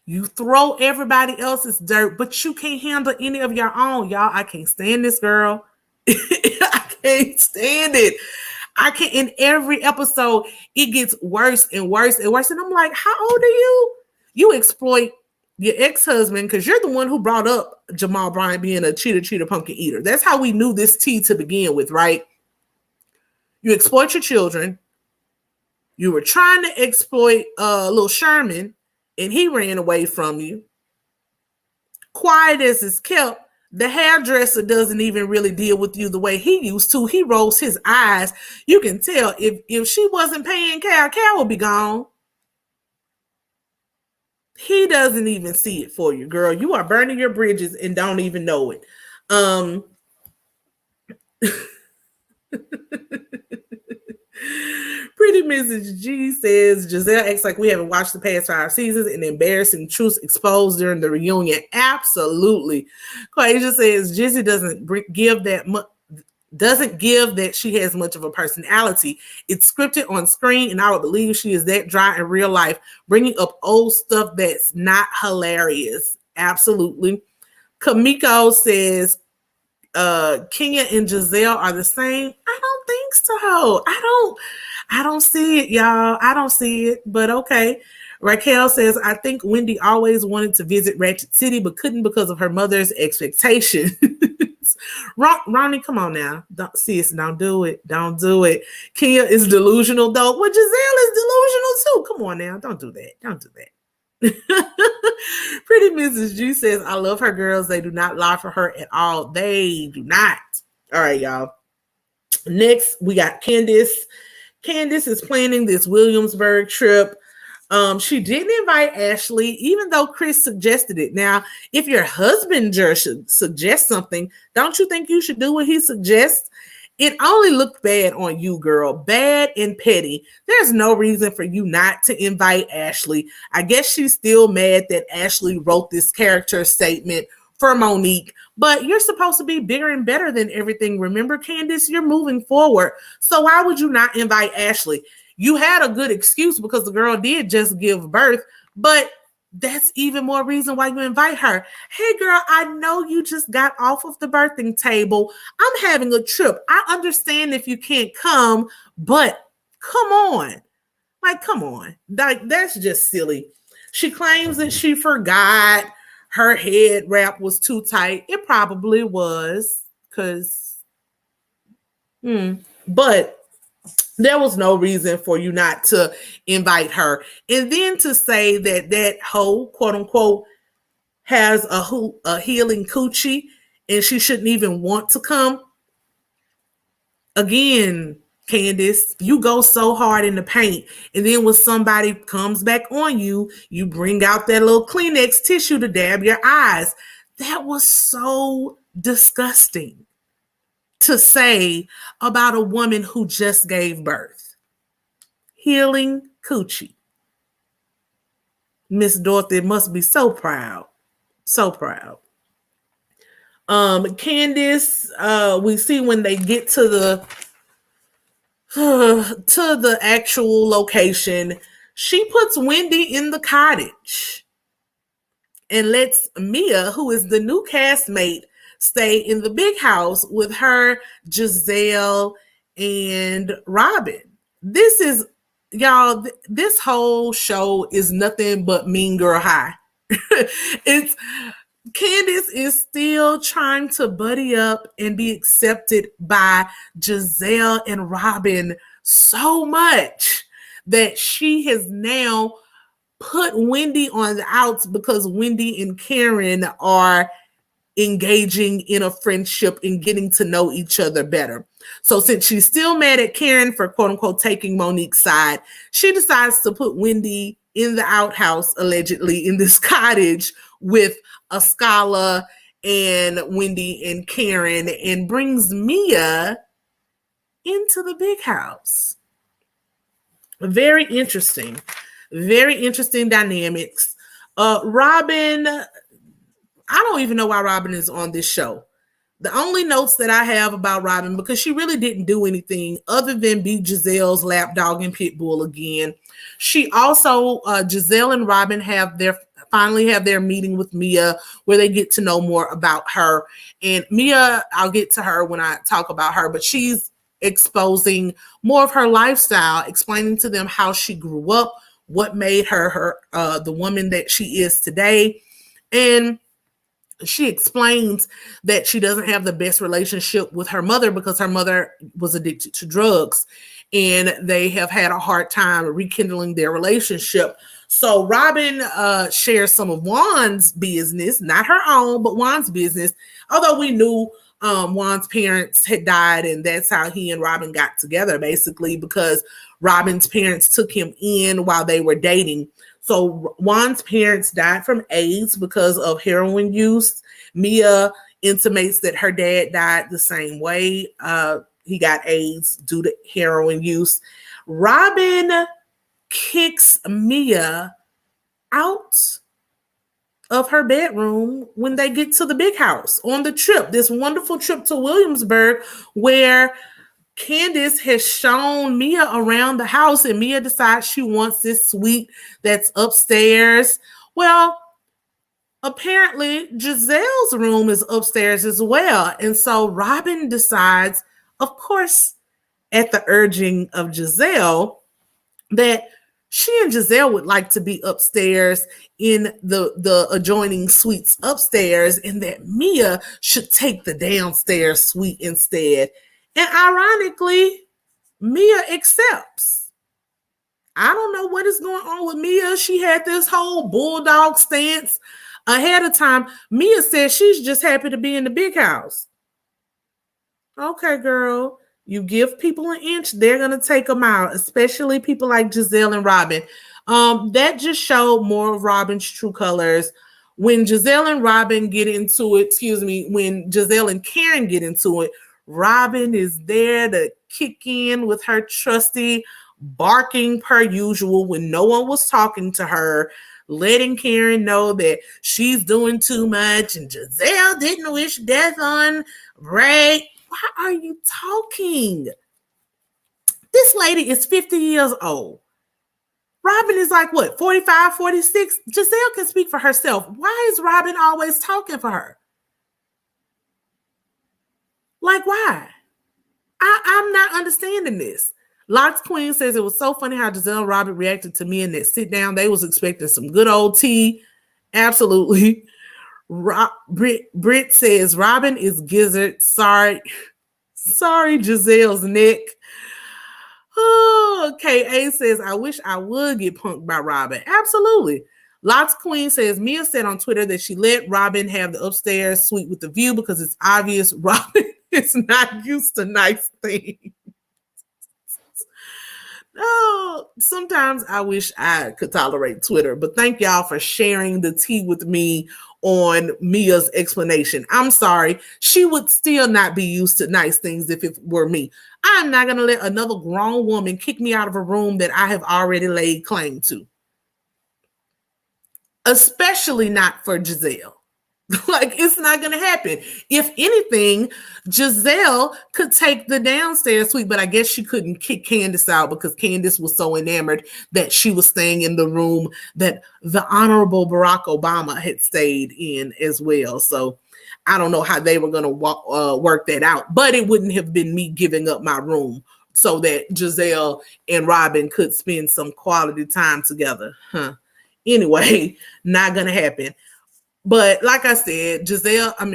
A: You throw everybody else's dirt, but you can't handle any of your own. Y'all, I can't stand this girl. I can't stand it. I can't. In every episode, it gets worse and worse and worse. And I'm like, how old are you? You exploit your ex-husband because you're the one who brought up Jamal Bryant being a cheater, pumpkin eater. That's how we knew this tea to begin with, right? You exploit your children. You were trying to exploit little Sherman, and he ran away from you. Quiet as is kept, The hairdresser doesn't even really deal with you the way he used to. He rolls his eyes. You can tell if she wasn't paying Cal would be gone. He doesn't even see it for you, girl. You are burning your bridges and don't even know it. Pretty Mrs. G says Giselle acts like we haven't watched the past 5 seasons and embarrassing truths exposed during the reunion. Absolutely. Quasia says Jizzy doesn't give that she has much of a personality. It's scripted on screen, and I would believe she is that dry in real life, bringing up old stuff that's not hilarious. Absolutely. Kamiko says Kenya and Giselle are the same. I don't think so. I don't see it, y'all. I don't see it, but okay. Raquel says, I think Wendy always wanted to visit Ratchet City, but couldn't because of her mother's expectations. Ronnie, come on now. Don't do it. Don't do it. Kenya is delusional, though. Well, Giselle is delusional, too. Come on now. Don't do that. Don't do that. Pretty Mrs. G says, I love her girls. They do not lie for her at all. They do not. All right, y'all. Next, we got Candace. Candace is planning this Williamsburg trip. She didn't invite Ashley, even though Chris suggested it. Now, if your husband should suggest something, don't you think you should do what he suggests? It only looked bad on you, girl. Bad and petty. There's no reason for you not to invite Ashley. I guess she's still mad that Ashley wrote this character statement for Monique, but you're supposed to be bigger and better than everything. Remember, Candace, you're moving forward. So why would you not invite Ashley? You had a good excuse because the girl did just give birth, but that's even more reason why you invite her. Hey, girl, I know you just got off of the birthing table. I'm having a trip. I understand if you can't come, but come on. Like, come on. Like, that's just silly. She claims that she forgot her head wrap was too tight. It probably was, because, but there was no reason for you not to invite her. And then to say that hoe, quote unquote, has a healing coochie and she shouldn't even want to come. Again, Candace, you go so hard in the paint, and then when somebody comes back on you, you bring out that little Kleenex tissue to dab your eyes. That was so disgusting to say about a woman who just gave birth. Healing coochie. Miss Dorothy must be so proud. So proud. Candace, we see when they get to the actual location, she puts Wendy in the cottage and lets Mia, who is the new castmate, stay in the big house with her, Giselle, and Robin. This is, y'all, this whole show is nothing but Mean Girl High. Candace is still trying to buddy up and be accepted by Giselle and Robin so much that she has now put Wendy on the outs because Wendy and Karen are engaging in a friendship and getting to know each other better. So since she's still mad at Karen for quote unquote taking Monique's side, she decides to put Wendy in the outhouse, allegedly in this cottage with Ascala and Wendy and Karen, and brings Mia into the big house. Very interesting dynamics. Robin, I don't even know why Robin is on this show. The only notes that I have about Robin, because she really didn't do anything other than be Giselle's lapdog and pit bull again. She also, Giselle and Robin finally have their meeting with Mia where they get to know more about her. And Mia, I'll get to her when I talk about her, but she's exposing more of her lifestyle, explaining to them how she grew up, what made her the woman that she is today. And she explains that she doesn't have the best relationship with her mother because her mother was addicted to drugs and they have had a hard time rekindling their relationship. So Robin shares some of Juan's business, not her own, but Juan's business. Although we knew Juan's parents had died, and that's how he and Robin got together, basically, because Robin's parents took him in while they were dating. So Juan's parents died from AIDS because of heroin use. Mia intimates that her dad died the same way. He got AIDS due to heroin use. Robin kicks Mia out of her bedroom when they get to the big house on the trip, this wonderful trip to Williamsburg, where Candace has shown Mia around the house, and Mia decides she wants this suite that's upstairs. Well, apparently Giselle's room is upstairs as well. And so Robin decides, of course, at the urging of Giselle, that she and Giselle would like to be upstairs in the adjoining suites upstairs, and that Mia should take the downstairs suite instead. And ironically, Mia accepts. I don't know what is going on with Mia. She had this whole bulldog stance ahead of time. Mia says she's just happy to be in the big house. Okay, girl. You give people an inch, they're going to take them out, especially people like Giselle and Robin. That just showed more of Robin's true colors. When Giselle and Robin get into it, when Giselle and Karen get into it, Robin is there to kick in with her trusty barking per usual when no one was talking to her, letting Karen know that she's doing too much, and Giselle didn't wish death on Ray. Why are you talking? This lady is 50 years old. Robin is like, what, 45, 46? Giselle can speak for herself. Why is Robin always talking for her? Like, why? I'm not understanding this. Locks Queen says it was so funny how Giselle and Robin reacted to me in that sit down. They was expecting some good old tea. Absolutely. Britt says Robin is gizzard. Sorry, Giselle's neck. Oh, KA says I wish I would get punked by Robin. Absolutely. Locks Queen says Mia said on Twitter that she let Robin have the upstairs suite with the view because it's obvious Robin is not used to nice things. Oh, sometimes I wish I could tolerate Twitter, but thank y'all for sharing the tea with me on Mia's explanation. I'm sorry. She would still not be used to nice things if it were me. I'm not going to let another grown woman kick me out of a room that I have already laid claim to. Especially not for Giselle. Like, it's not going to happen. If anything, Giselle could take the downstairs suite, but I guess she couldn't kick Candace out because Candace was so enamored that she was staying in the room that the Honorable Barack Obama had stayed in as well. So I don't know how they were going to work that out, but it wouldn't have been me giving up my room so that Giselle and Robin could spend some quality time together. Anyway, not going to happen. But like I said,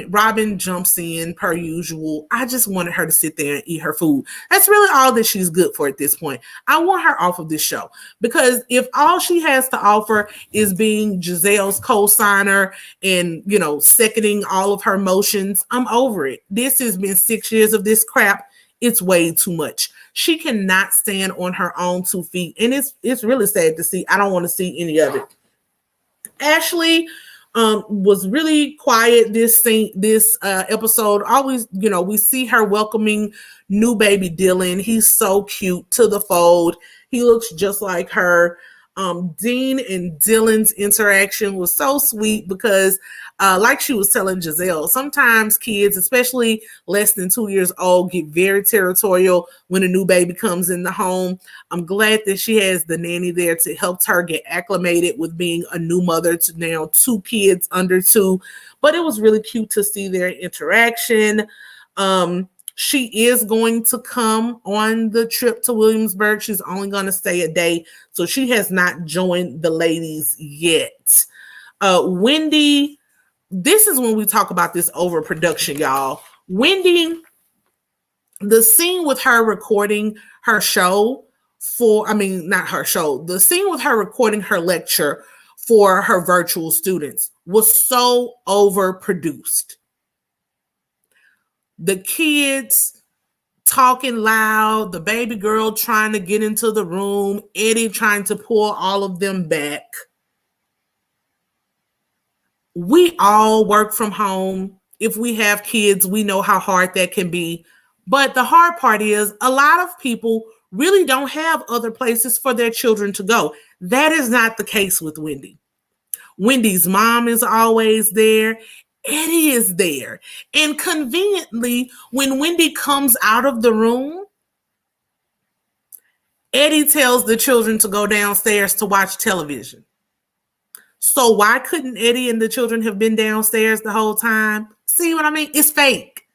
A: Robin jumps in per usual. I just wanted her to sit there and eat her food. That's really all that she's good for at this point. I want her off of this show because if all she has to offer is being Giselle's co-signer and, seconding all of her motions, I'm over it. This has been 6 years of this crap. It's way too much. She cannot stand on her own 2 feet. And it's really sad to see. I don't want to see any of it. Ashley was really quiet this episode. Always, we see her welcoming new baby Dylan. He's so cute to the fold. He looks just like her. Dean and Dylan's interaction was so sweet because like she was telling Giselle, sometimes kids, especially less than 2 years old, get very territorial when a new baby comes in the home. I'm glad that she has the nanny there to help her get acclimated with being a new mother to now 2 kids under 2. But it was really cute to see their interaction. She is going to come on the trip to Williamsburg. She's only going to stay a day, so she has not joined the ladies yet. Wendy, this is when we talk about this overproduction, y'all. Wendy, the scene with her recording her show not her show, the scene with her recording her lecture for her virtual students was so overproduced. The kids talking loud, the baby girl trying to get into the room, Eddie trying to pull all of them back. We all work from home. If we have kids, we know how hard that can be. But the hard part is a lot of people really don't have other places for their children to go. That is not the case with Wendy. Wendy's mom is always there. Eddie is there. And conveniently, when Wendy comes out of the room, Eddie tells the children to go downstairs to watch television. So why couldn't Eddie and the children have been downstairs the whole time? See what I mean? It's fake.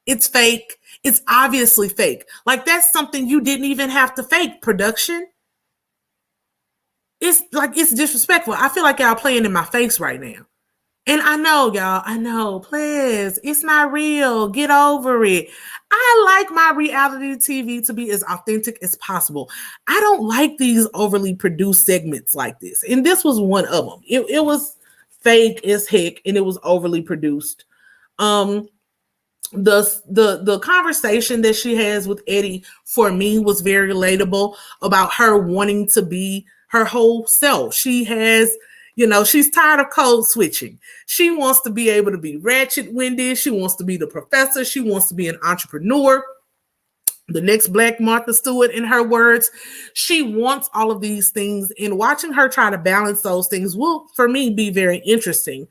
A: It's fake. It's obviously fake. Like, that's something you didn't even have to fake, production. It's like, it's disrespectful. I feel like y'all playing in my face right now. And I know, y'all, Plez, it's not real. Get over it. I like my reality TV to be as authentic as possible. I don't like these overly produced segments like this. And this was one of them. It was fake as heck, and it was overly produced. The conversation that she has with Eddie, for me, was very relatable, about her wanting to be her whole self. She has, she's tired of code switching. She wants to be able to be ratchet Wendy. She wants to be the professor. She wants to be an entrepreneur. The next Black Martha Stewart, in her words. She wants all of these things, and watching her try to balance those things will, for me, be very interesting.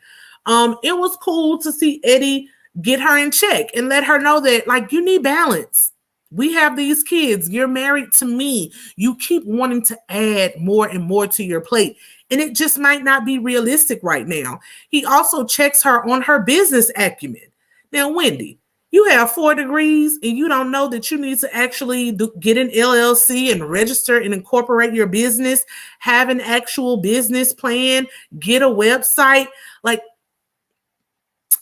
A: It was cool to see Eddie get her in check and let her know that, like, you need balance. We have these kids. You're married to me. You keep wanting to add more and more to your plate, and it just might not be realistic right now. He also checks her on her business acumen. Now, Wendy, you have 4 degrees and you don't know that you need to actually get an LLC and register and incorporate your business, have an actual business plan, get a website. Like,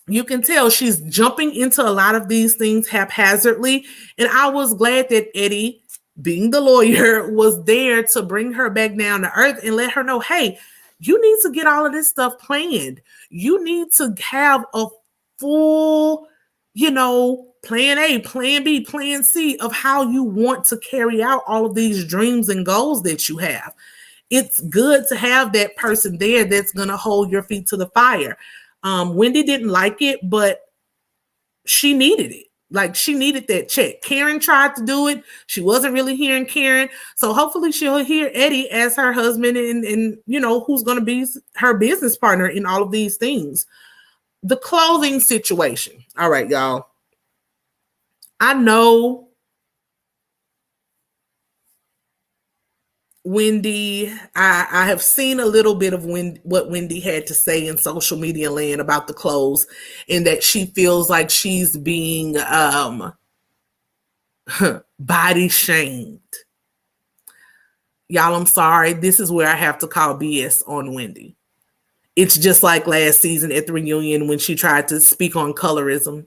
A: you can tell she's jumping into a lot of these things haphazardly. And I was glad that Eddie, being the lawyer, was there to bring her back down to earth and let her know, hey, you need to get all of this stuff planned. You need to have a full, plan A, plan B, plan C of how you want to carry out all of these dreams and goals that you have. It's good to have that person there that's going to hold your feet to the fire. Wendy didn't like it, but she needed it. Like, she needed that check. Karen tried to do it. She wasn't really hearing Karen. So hopefully she'll hear Eddie as her husband and who's going to be her business partner in all of these things. The clothing situation. All right, y'all. I know Wendy, I have seen a little bit of what Wendy had to say in social media land about the clothes, and that she feels like she's being body shamed. Y'all, I'm sorry. This is where I have to call BS on Wendy. It's just like last season at the reunion when she tried to speak on colorism.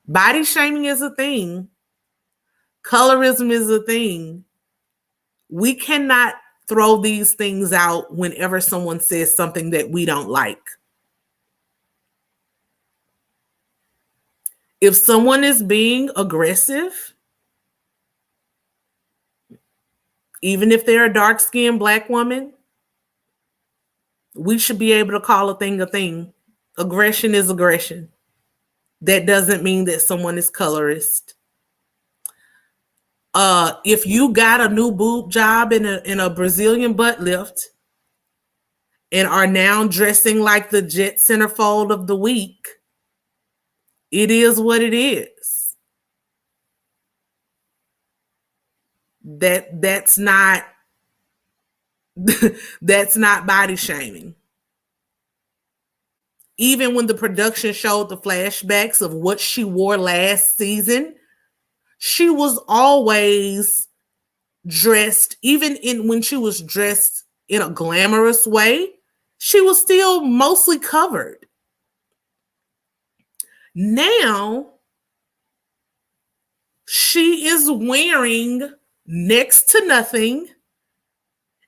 A: Body shaming is a thing. Colorism is a thing. We cannot throw these things out whenever someone says something that we don't like. If someone is being aggressive, even if they're a dark-skinned Black woman, we should be able to call a thing a thing. Aggression is aggression. That doesn't mean that someone is colorist. If you got a new boob job in a Brazilian butt lift and are now dressing like the Jet Centerfold of the week, it is what it is. That's not that's not body shaming. Even when the production showed the flashbacks of what she wore last season, she was always dressed, even when she was dressed in a glamorous way, she was still mostly covered. Now, she is wearing next to nothing.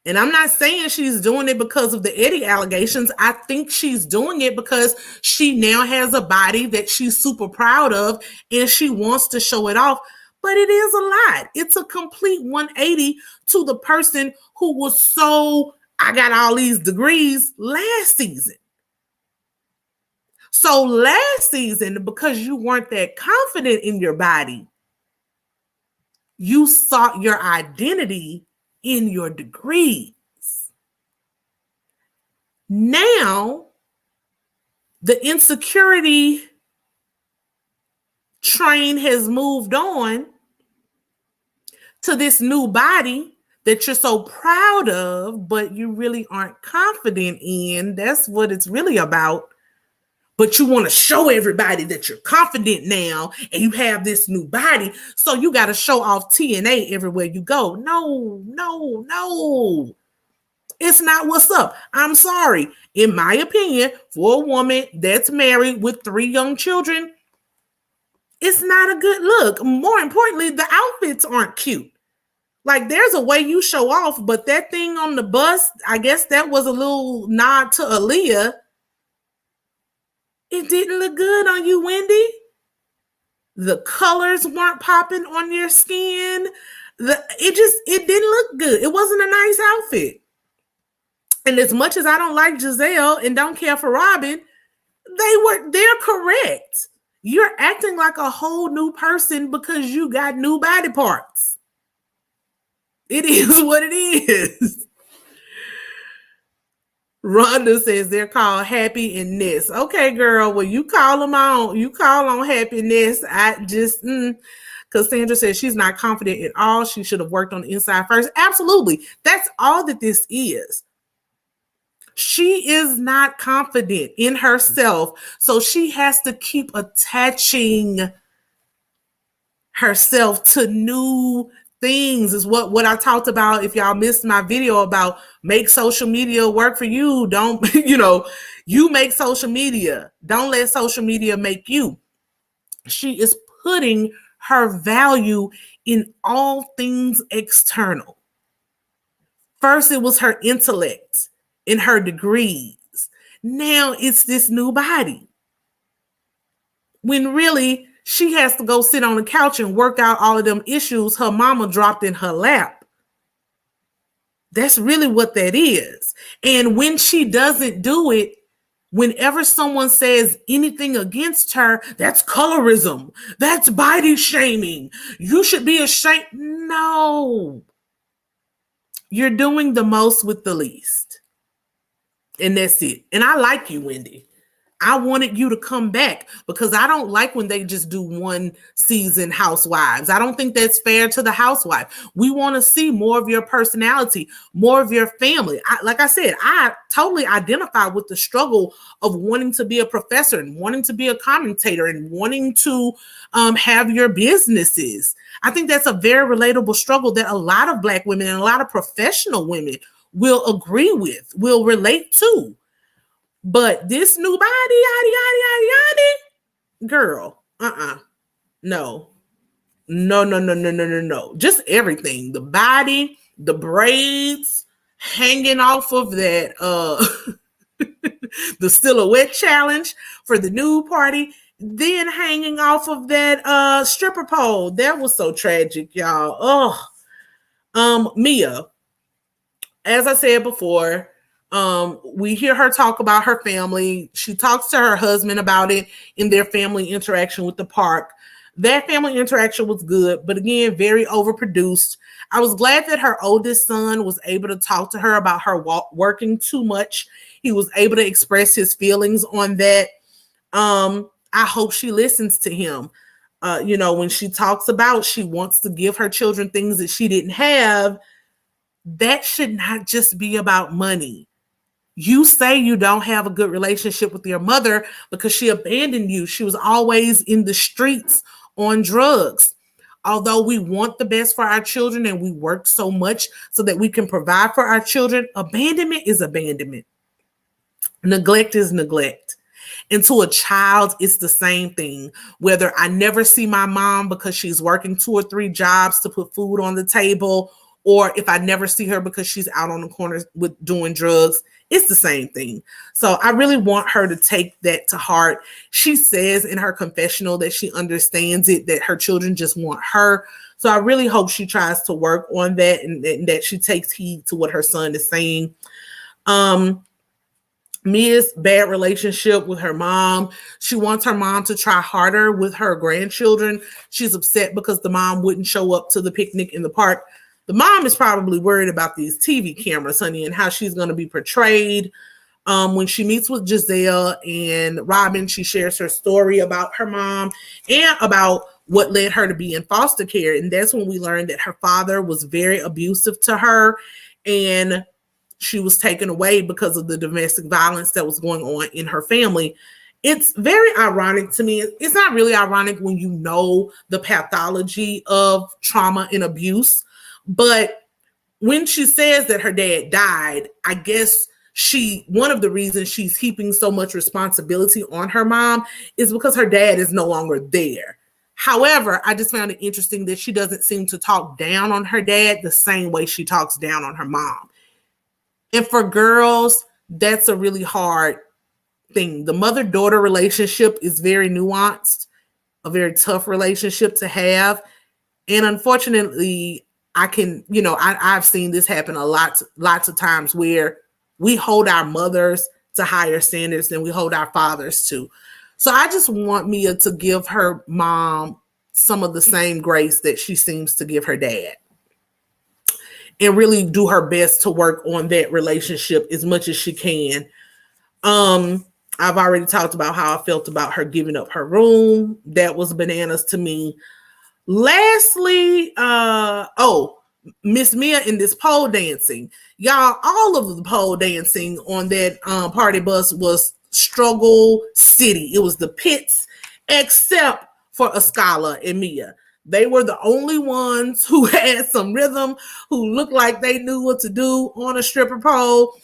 A: And I'm not saying she's doing it because of the Eddie allegations. I think she's doing it because she now has a body that she's super proud of and she wants to show it off. But it is a lot. It's a complete 180 to the person who was so, I got all these degrees last season. So last season, because you weren't that confident in your body, you sought your identity in your degrees. Now, the insecurity train has moved on to this new body that you're so proud of, but you really aren't confident in. That's what it's really about. But you want to show everybody that you're confident now and you have this new body. So you got to show off TNA everywhere you go. No. It's not what's up. I'm sorry. In my opinion, for a woman that's married with 3 young children, it's not a good look. More importantly, the outfits aren't cute. Like, there's a way you show off, but that thing on the bus, I guess that was a little nod to Aaliyah. It didn't look good on you, Wendy. The colors weren't popping on your skin. It didn't look good. It wasn't a nice outfit. And as much as I don't like Giselle and don't care for Robin, they're correct. You're acting like a whole new person because you got new body parts. It is what it is. Rhonda says they're called Happy and Ness. Okay, girl. Well, you call them on. You call on Happiness. Cassandra says she's not confident at all. She should have worked on the inside first. Absolutely. That's all that this is. She is not confident in herself. So she has to keep attaching herself to new things, is what I talked about. If y'all missed my video about make social media work for you, don't, you make social media. Don't let social media make you. She is putting her value in all things external. First, it was her intellect and her degrees. Now it's this new body. When really, she has to go sit on the couch and work out all of them issues her mama dropped in her lap. That's really what that is. And when she doesn't do it, whenever someone says anything against her, that's colorism. That's body shaming. You should be ashamed. No. You're doing the most with the least. And that's it. And I like you, Wendy. I wanted you to come back because I don't like when they just do one season Housewives. I don't think that's fair to the housewife. We want to see more of your personality, more of your family. Like I said, I totally identify with the struggle of wanting to be a professor and wanting to be a commentator and wanting to have your businesses. I think that's a very relatable struggle that a lot of Black women and a lot of professional women will agree with, will relate to. But this new body, girl, no. Just everything. The body, the braids hanging off of that, the silhouette challenge for the nude party, then hanging off of that stripper pole. That was so tragic, y'all. Mia, as I said before, we hear her talk about her family. She talks to her husband about it in their family interaction with the park. That family interaction was good, but again, very overproduced. I was glad that her oldest son was able to talk to her about her working too much. He was able to express his feelings on that. I hope she listens to him. When she talks about she wants to give her children things that she didn't have, that should not just be about money. You say you don't have a good relationship with your mother because she abandoned you. She was always in the streets on drugs. Although we want the best for our children and we work so much so that we can provide for our children, abandonment is abandonment. Neglect is neglect. And to a child, it's the same thing. Whether I never see my mom because she's working 2 or 3 jobs to put food on the table, or if I never see her because she's out on the corner with doing drugs, it's the same thing. So I really want her to take that to heart. She says in her confessional that she understands it, that her children just want her. So I really hope she tries to work on that and that she takes heed to what her son is saying. Mia's bad relationship with her mom. She wants her mom to try harder with her grandchildren. She's upset because the mom wouldn't show up to the picnic in the park. The mom is probably worried about these TV cameras, honey, and how she's going to be portrayed. When she meets with Giselle and Robin, she shares her story about her mom and about what led her to be in foster care. And that's when we learned that her father was very abusive to her, and she was taken away because of the domestic violence that was going on in her family. It's very ironic to me. It's not really ironic when you know the pathology of trauma and abuse, but when she says that her dad died, I guess one of the reasons she's heaping so much responsibility on her mom is because her dad is no longer there. However, I just found it interesting that she doesn't seem to talk down on her dad the same way she talks down on her mom. And for girls, that's a really hard thing. The mother-daughter relationship is very nuanced, a very tough relationship to have. And unfortunately, I've seen this happen lots of times where we hold our mothers to higher standards than we hold our fathers to. So I just want Mia to give her mom some of the same grace that she seems to give her dad, and really do her best to work on that relationship as much as she can. I've already talked about how I felt about her giving up her room. That was bananas to me. Lastly, Miss Mia in this pole dancing. Y'all, all of the pole dancing on that party bus was struggle city. It was the pits, except for Ascala and Mia. They were the only ones who had some rhythm, who looked like they knew what to do on a stripper pole.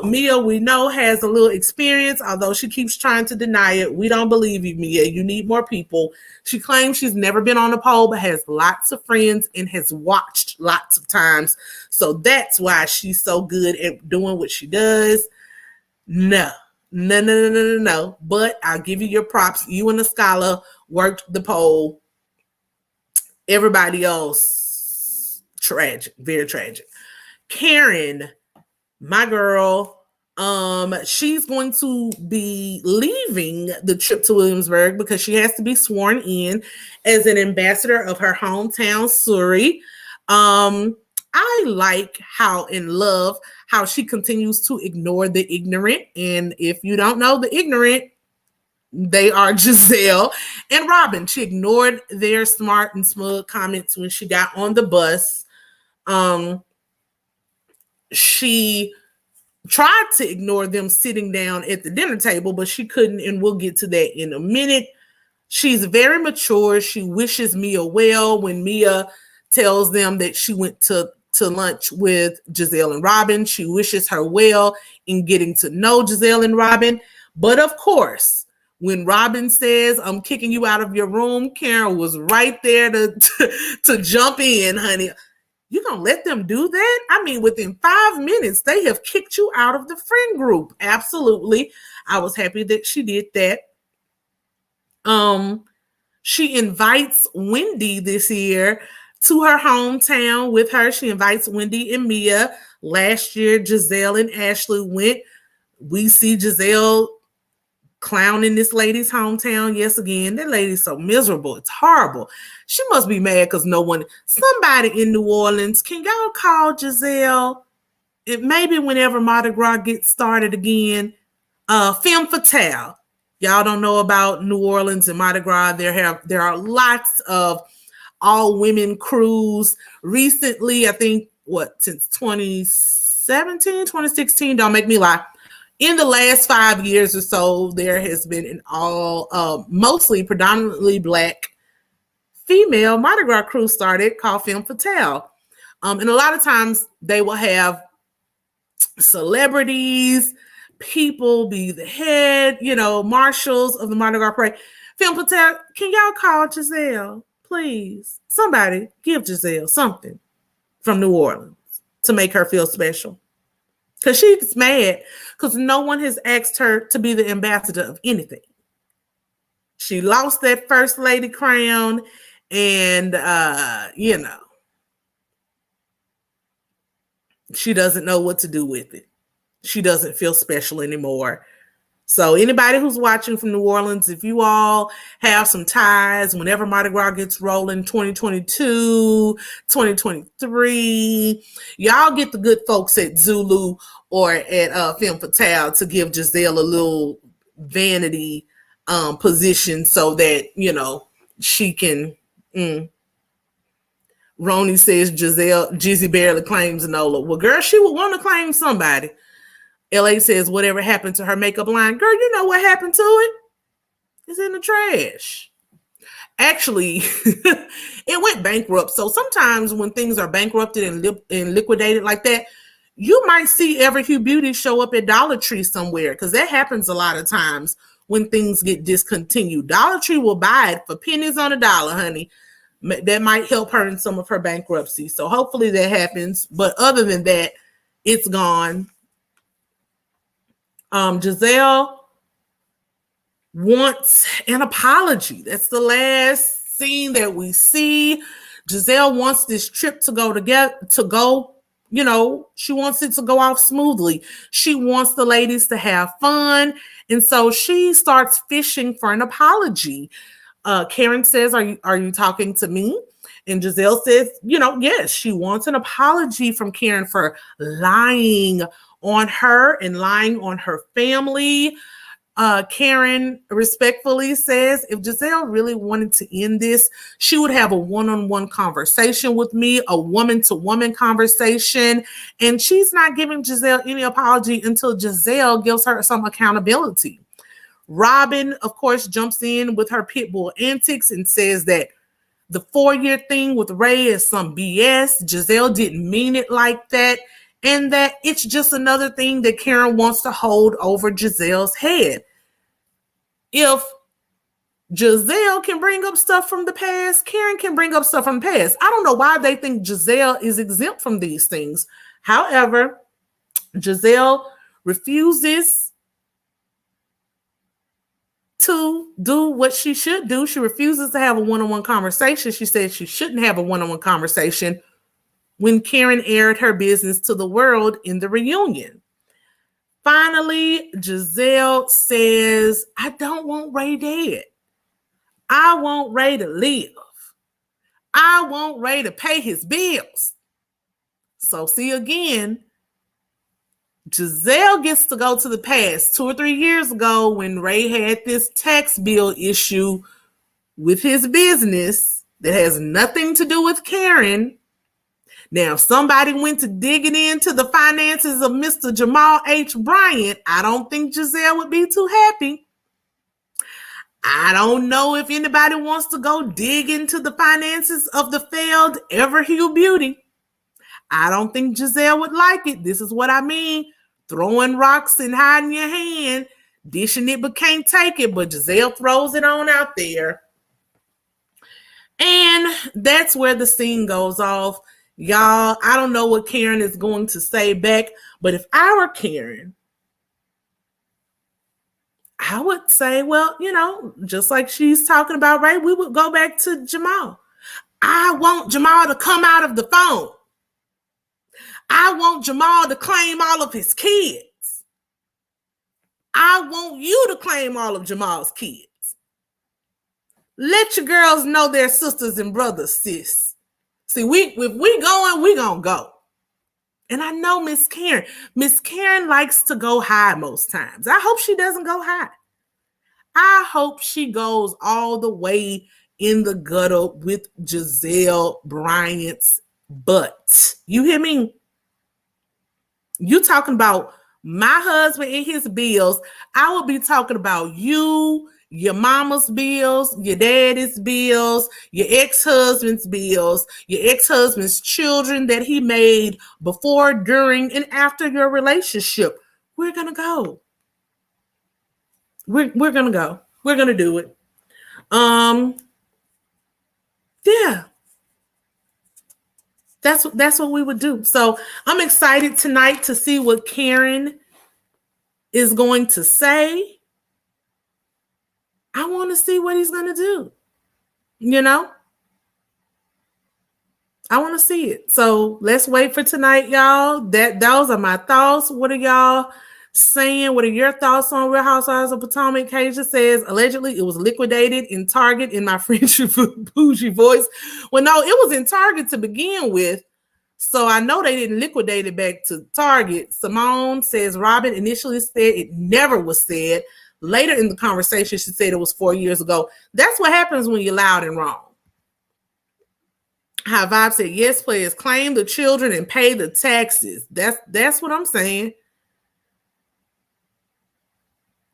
A: Mia, we know, has a little experience, although she keeps trying to deny it. We don't believe you, Mia. You need more people. She claims she's never been on a pole, but has lots of friends and has watched lots of times. So that's why she's so good at doing what she does. No. But I'll give you your props. You and the scholar worked the pole. Everybody else, tragic, very tragic. Karen, my girl, she's going to be leaving the trip to Williamsburg because she has to be sworn in as an ambassador of her hometown, Surrey. I like how she continues to ignore the ignorant. And if you don't know the ignorant, they are Giselle and Robin. She ignored their smart and smug comments when she got on the bus. She tried to ignore them sitting down at the dinner table, but she couldn't, and we'll get to that in a minute. She's very mature. She wishes Mia well when Mia tells them that she went to lunch with Giselle and Robin. She wishes her well in getting to know Giselle and Robin. But of course, when Robin says, "I'm kicking you out of your room," Karen was right there to jump in, honey. You gonna let them do that? I mean, within 5 minutes, they have kicked you out of the friend group. Absolutely. I was happy that she did that. She invites Wendy this year to her hometown with her. She invites Wendy and Mia. Last year, Giselle and Ashley went. We see Giselle clowning this lady's hometown. Yes, again, that lady's so miserable. It's horrible. She must be mad because somebody in New Orleans, can y'all call Giselle? It maybe whenever Mardi Gras gets started again, Femme Fatale. Y'all don't know about New Orleans and Mardi Gras. There are lots of all women crews. Recently, I think since 2017, 2016, don't make me lie. In the last 5 years or so, there has been an mostly predominantly Black female Mardi Gras crew started called Femme Fatale. And a lot of times they will have celebrities, people be the head, marshals of the Mardi Gras parade. Film Patel, can y'all call Giselle, please? Somebody give Giselle something from New Orleans to make her feel special. Because she's mad because no one has asked her to be the ambassador of anything. She lost that first lady crown and, she doesn't know what to do with it. She doesn't feel special anymore. So anybody who's watching from New Orleans, if you all have some ties, whenever Mardi Gras gets rolling, 2022, 2023, y'all get the good folks at Zulu or at Film Fatale to give Giselle a little vanity position so that, she can... Roni says Jizzy barely claims Nola. Well, girl, she would want to claim somebody. LA says, whatever happened to her makeup line? Girl, you know what happened to it? It's in the trash. Actually, it went bankrupt. So sometimes when things are bankrupted and liquidated like that, you might see Everhue Beauty show up at Dollar Tree somewhere because that happens a lot of times when things get discontinued. Dollar Tree will buy it for pennies on a dollar, honey. That might help her in some of her bankruptcy. So hopefully that happens. But other than that, it's gone. Giselle wants an apology. That's the last scene that we see. Giselle wants this trip to go, she wants it to go off smoothly. She wants the ladies to have fun. And so she starts fishing for an apology. Karen says, are you talking to me? And Giselle says, yes, she wants an apology from Karen for lying on her and lying on her family. Karen respectfully says, if Giselle really wanted to end this, she would have a one-on-one conversation with me, a woman-to-woman conversation. And she's not giving Giselle any apology until Giselle gives her some accountability. Robin, of course, jumps in with her pit bull antics and says that the 4-year thing with Ray is some BS. Giselle didn't mean it like that. And that it's just another thing that Karen wants to hold over Giselle's head. If Giselle can bring up stuff from the past, Karen can bring up stuff from the past. I don't know why they think Giselle is exempt from these things. However, Giselle refuses to do what she should do. She refuses to have a one-on-one conversation. She said she shouldn't have a one-on-one conversation when Karen aired her business to the world in the reunion. Finally, Giselle says, I don't want Ray dead. I want Ray to live. I want Ray to pay his bills. So see again, Giselle gets to go to the past 2 or 3 years ago when Ray had this tax bill issue with his business that has nothing to do with Karen. Now, if somebody went to digging into the finances of Mr. Jamal H. Bryant, I don't think Giselle would be too happy. I don't know if anybody wants to go dig into the finances of the failed Everhue Beauty. I don't think Giselle would like it. This is what I mean. Throwing rocks and hiding your hand, dishing it but can't take it. But Giselle throws it on out there. And that's where the scene goes off. Y'all, I don't know what Karen is going to say back, but if I were Karen, I would say, well, just like she's talking about, right? We would go back to Jamal. I want Jamal to come out of the phone. I want Jamal to claim all of his kids. I want you to claim all of Jamal's kids. Let your girls know they're sisters and brothers, sis. See, if we going, we gonna go. And I know Miss Karen. Miss Karen likes to go high most times. I hope she doesn't go high. I hope she goes all the way in the gutter with Giselle Bryant's butt. You hear me? You talking about my husband and his bills. I will be talking about you, your mama's bills, your daddy's bills, your ex-husband's bills, your ex-husband's children that he made before, during, and after your relationship. We're going to go. We're gonna go. We're gonna do it. Yeah, that's what we would do. So I'm excited tonight to see what Karen is going to say. I want to see what he's gonna do. You know, I want to see it. So let's wait for tonight, y'all. Those are my thoughts. What are y'all saying? What are your thoughts on Real Housewives of Potomac? Kasia says allegedly it was liquidated in Target in my French bougie voice. Well, no, it was in Target to begin with. So I know they didn't liquidate it back to Target. Simone says Robin initially said it never was said. Later in the conversation, she said it was 4 years ago. That's what happens when you're loud and wrong. High Vibe said, yes, players claim the children and pay the taxes. That's what I'm saying.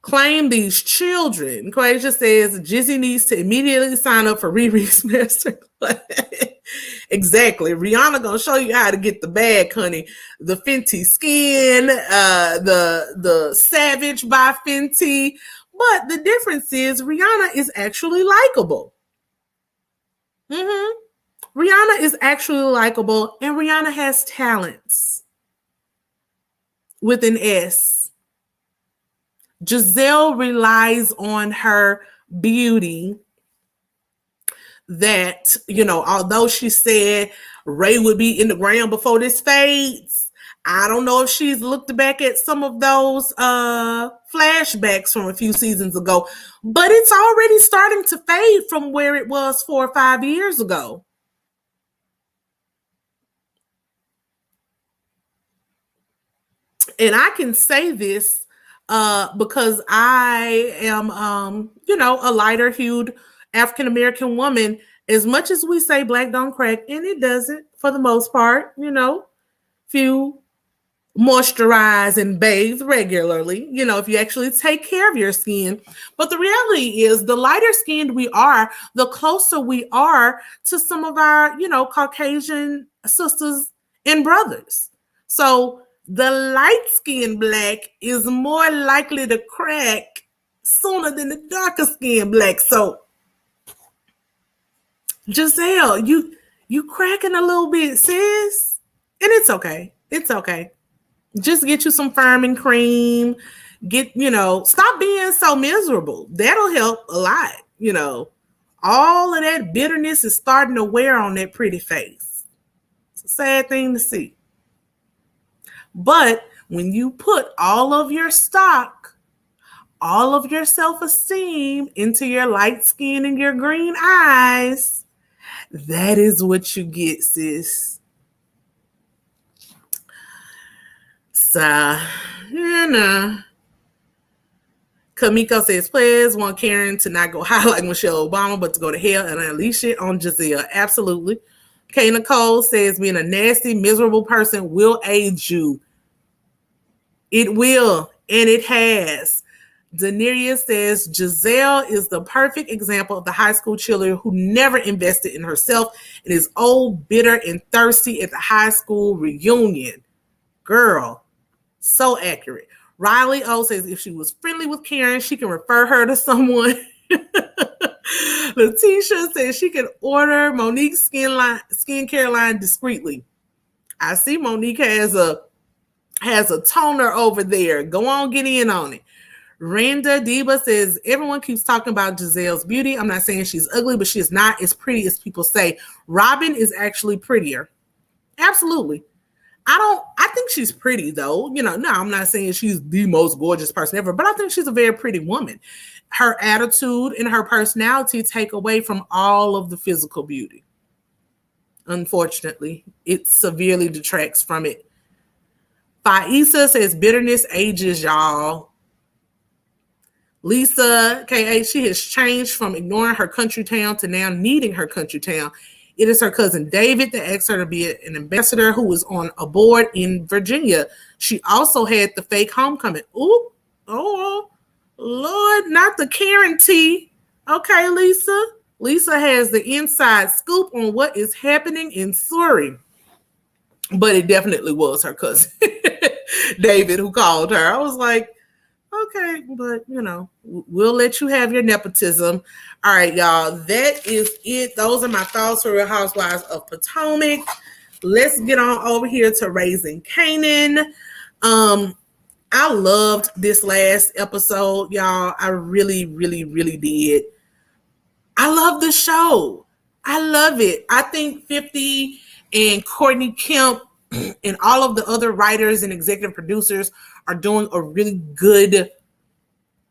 A: Claim these children. Quasia says Jizzy needs to immediately sign up for Riri's masterclass. Exactly. Rihanna gonna show you how to get the bag, honey. The Fenty skin, the Savage by Fenty. But the difference is Rihanna is actually likable. Rihanna is actually likable, and Rihanna has talents with an S. Giselle relies on her beauty that, although she said Ray would be in the ground before this fades, I don't know if she's looked back at some of those flashbacks from a few seasons ago, but it's already starting to fade from where it was 4 or 5 years ago. And I can say this because I am, a lighter hued African American woman. As much as we say black don't crack, and it doesn't for the most part, if you moisturize and bathe regularly, if you actually take care of your skin. But the reality is the lighter skinned we are, the closer we are to some of our, Caucasian sisters and brothers. So the light-skinned black is more likely to crack sooner than the darker skinned black. So, Giselle, you cracking a little bit, sis, and it's okay. It's okay. Just get you some firming cream. Stop being so miserable. That'll help a lot. All of that bitterness is starting to wear on that pretty face. It's a sad thing to see. But when you put all of your stock, all of your self-esteem into your light skin and your green eyes, that is what you get, sis. So, Kamiko says, Plez want Karen to not go high like Michelle Obama, but to go to hell and unleash it on Giselle. Absolutely. K. Nicole says, being a nasty, miserable person will age you. It will, and it has. Daenerys says, Giselle is the perfect example of the high school cheerleader who never invested in herself and is old, bitter, and thirsty at the high school reunion. Girl, so accurate. Riley O says, if she was friendly with Karen, she can refer her to someone. Letitia says she can order Monique's skincare line discreetly. I see Monique has a toner over there. Go on, get in on it. Randa Diva says, everyone keeps talking about Giselle's beauty. I'm not saying she's ugly, but she's not as pretty as people say. Robin is actually prettier. Absolutely. I think she's pretty though. No, I'm not saying she's the most gorgeous person ever, but I think she's a very pretty woman. Her attitude and her personality take away from all of the physical beauty. Unfortunately, it severely detracts from it. Faisa says bitterness ages, y'all. Lisa K.A., she has changed from ignoring her country town to now needing her country town. It is her cousin David that asked her to be an ambassador who was on a board in Virginia. She also had the fake homecoming. Ooh, oh, Lord, not the Karen tea. Okay, Lisa. Lisa has the inside scoop on what is happening in Surrey. But it definitely was her cousin, David, who called her. I was like, Okay, but we'll let you have your nepotism. All right, y'all. That is it. Those are my thoughts for Real Housewives of Potomac. Let's get on over here to Raising Kanan. I loved this last episode, y'all. I really, really, really did. I love the show. I love it. I think 50 and Courtney Kemp and all of the other writers and executive producers are doing a really good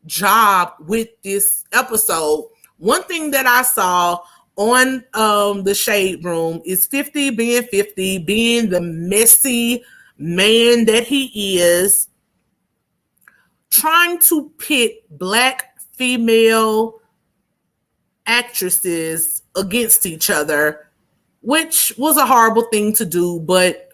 A: job with this episode. One thing that I saw on the Shade Room is 50 being the messy man that he is, trying to pit Black female actresses against each other, which was a horrible thing to do, but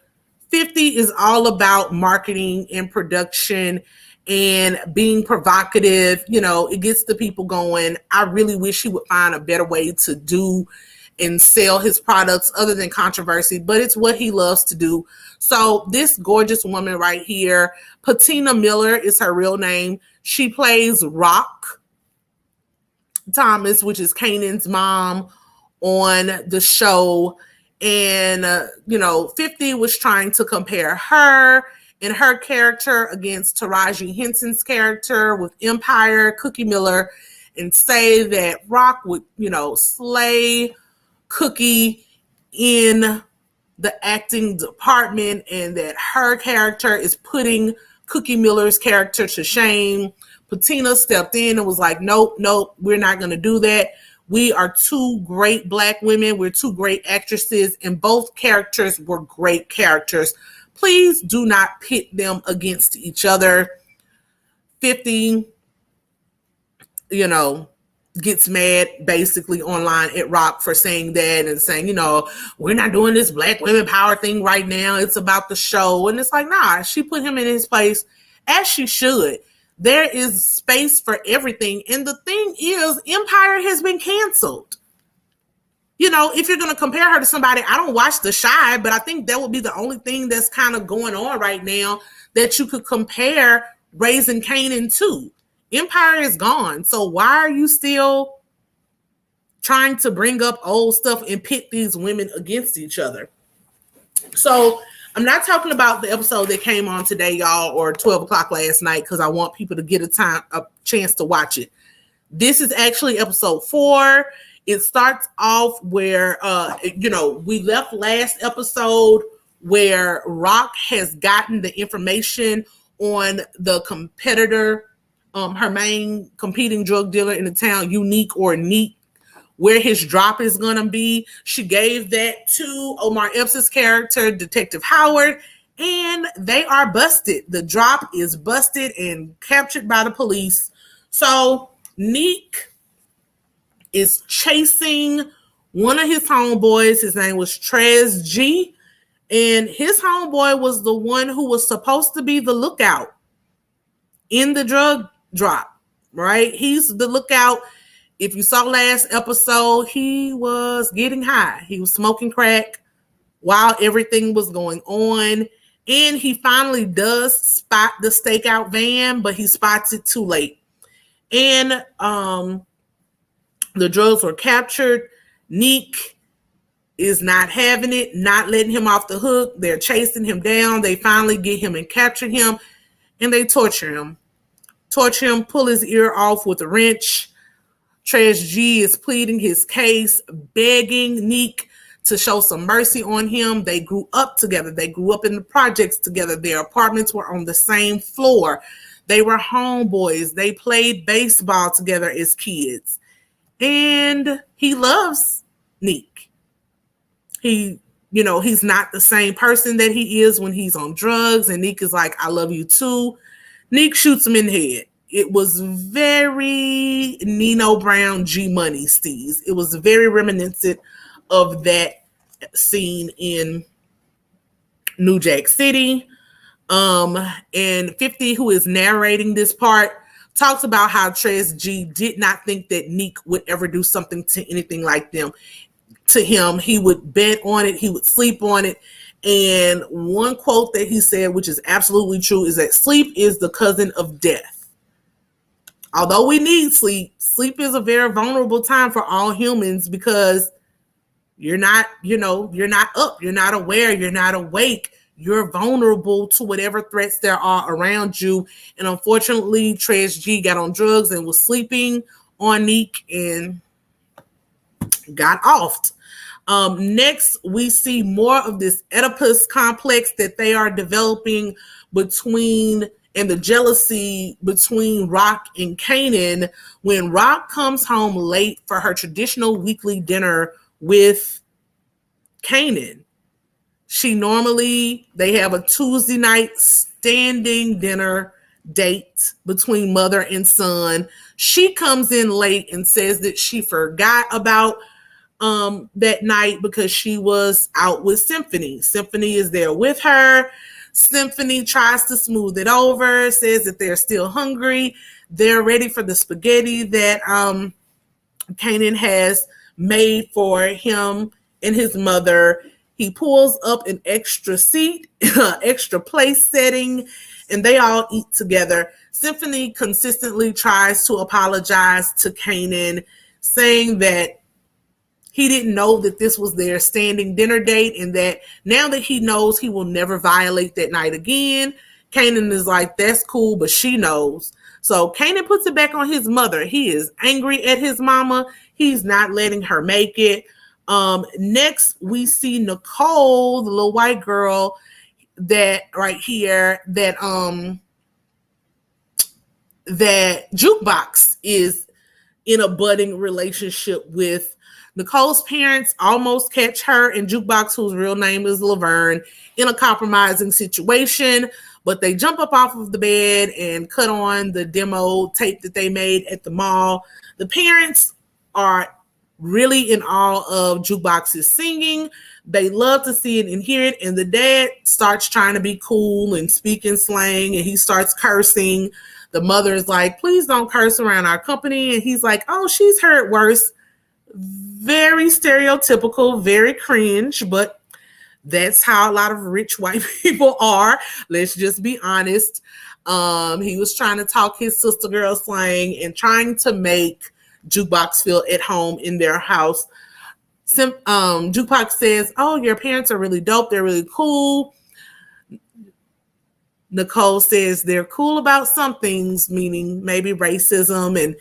A: 50 is all about marketing and production and being provocative. It gets the people going. I really wish he would find a better way to do and sell his products other than controversy, but it's what he loves to do. So this gorgeous woman right here, Patina Miller is her real name. She plays RHOP Thomas, which is Kanan's mom on the show. And, 50 was trying to compare her and her character against Taraji Henson's character with Empire, Cookie Miller, and say that Rock would, slay Cookie in the acting department and that her character is putting Cookie Miller's character to shame. Patina stepped in and was like, nope, we're not going to do that. We are two great Black women. We're two great actresses, and both characters were great characters. Please do not pit them against each other. 50, gets mad basically online at Rock for saying that and saying, we're not doing this Black women power thing right now. It's about the show. And it's like, nah, she put him in his place as she should. There is space for everything. And the thing is, Empire has been canceled. If you're going to compare her to somebody, I don't watch The Chi, but I think that would be the only thing that's kind of going on right now that you could compare Raising Kanan to. Empire is gone. So why are you still trying to bring up old stuff and pit these women against each other? So I'm not talking about the episode that came on today, y'all, or 12 o'clock last night, because I want people to get a chance to watch it. This is actually episode 4. It starts off where, we left last episode where Rock has gotten the information on the competitor, her main competing drug dealer in the town, Unique or Neat, where his drop is going to be. She gave that to Omar Epps' character, Detective Howard, and they are busted. The drop is busted and captured by the police. So Neek is chasing one of his homeboys. His name was Trez G, and his homeboy was the one who was supposed to be the lookout in the drug drop, right? He's the lookout. If you saw last episode, he was getting high. He was smoking crack while everything was going on. And he finally does spot the stakeout van, but he spots it too late. And the drugs were captured. Neek is not having it, not letting him off the hook. They're chasing him down. They finally get him and capture him, and they torture him. Pull his ear off with a wrench. Trez G is pleading his case, begging Neek to show some mercy on him. They grew up together. They grew up in the projects together. Their apartments were on the same floor. They were homeboys. They played baseball together as kids. And he loves Neek. He's not the same person that he is when he's on drugs. And Neek is like, I love you too. Neek shoots him in the head. It was very Nino Brown G Money steez. It was very reminiscent of that scene in New Jack City. And 50, who is narrating this part, talks about how Trez G did not think that Neek would ever do something to anything like them. To him, he would bet on it. He would sleep on it. And one quote that he said, which is absolutely true, is that sleep is the cousin of death. although we need sleep, sleep is a very vulnerable time for all humans because you're not, you're not up, you're not aware, you're not awake. You're vulnerable to whatever threats there are around you. And unfortunately, Trez G got on drugs and was sleeping on Neek and got offed. Next, we see more of this Oedipus complex that they are developing and the jealousy between RHOP and Kanan when RHOP comes home late for her traditional weekly dinner with Kanan. They have a Tuesday night standing dinner date between mother and son. She comes in late and says that she forgot about that night because she was out with Symphony. Symphony is there with her. Symphony tries to smooth it over, says that they're still hungry. They're ready for the spaghetti that Kanan has made for him and his mother. He pulls up an extra seat, extra place setting, and they all eat together. Symphony consistently tries to apologize to Kanan, saying that he didn't know that this was their standing dinner date and that now that he knows, he will never violate that night again. Kanan is like, that's cool, but she knows. So Kanan puts it back on his mother. He is angry at his mama. He's not letting her make it. Next, we see Nicole, the little white girl that right here, that Jukebox is in a budding relationship with. Nicole's parents almost catch her and Jukebox, whose real name is Laverne, in a compromising situation, but they jump up off of the bed and cut on the demo tape that they made at the mall. The parents are really in awe of Jukebox's singing. They love to see it and hear it, and the dad starts trying to be cool and speaking slang, and he starts cursing. The mother is like, please don't curse around our company, and he's like, oh, she's heard worse. Very stereotypical, very cringe, but that's how a lot of rich white people are. Let's just be honest. He was trying to talk his sister girl slang and trying to make Jukebox feel at home in their house. Jukebox says, oh, your parents are really dope. They're really cool. Nicole says they're cool about some things, meaning maybe racism and,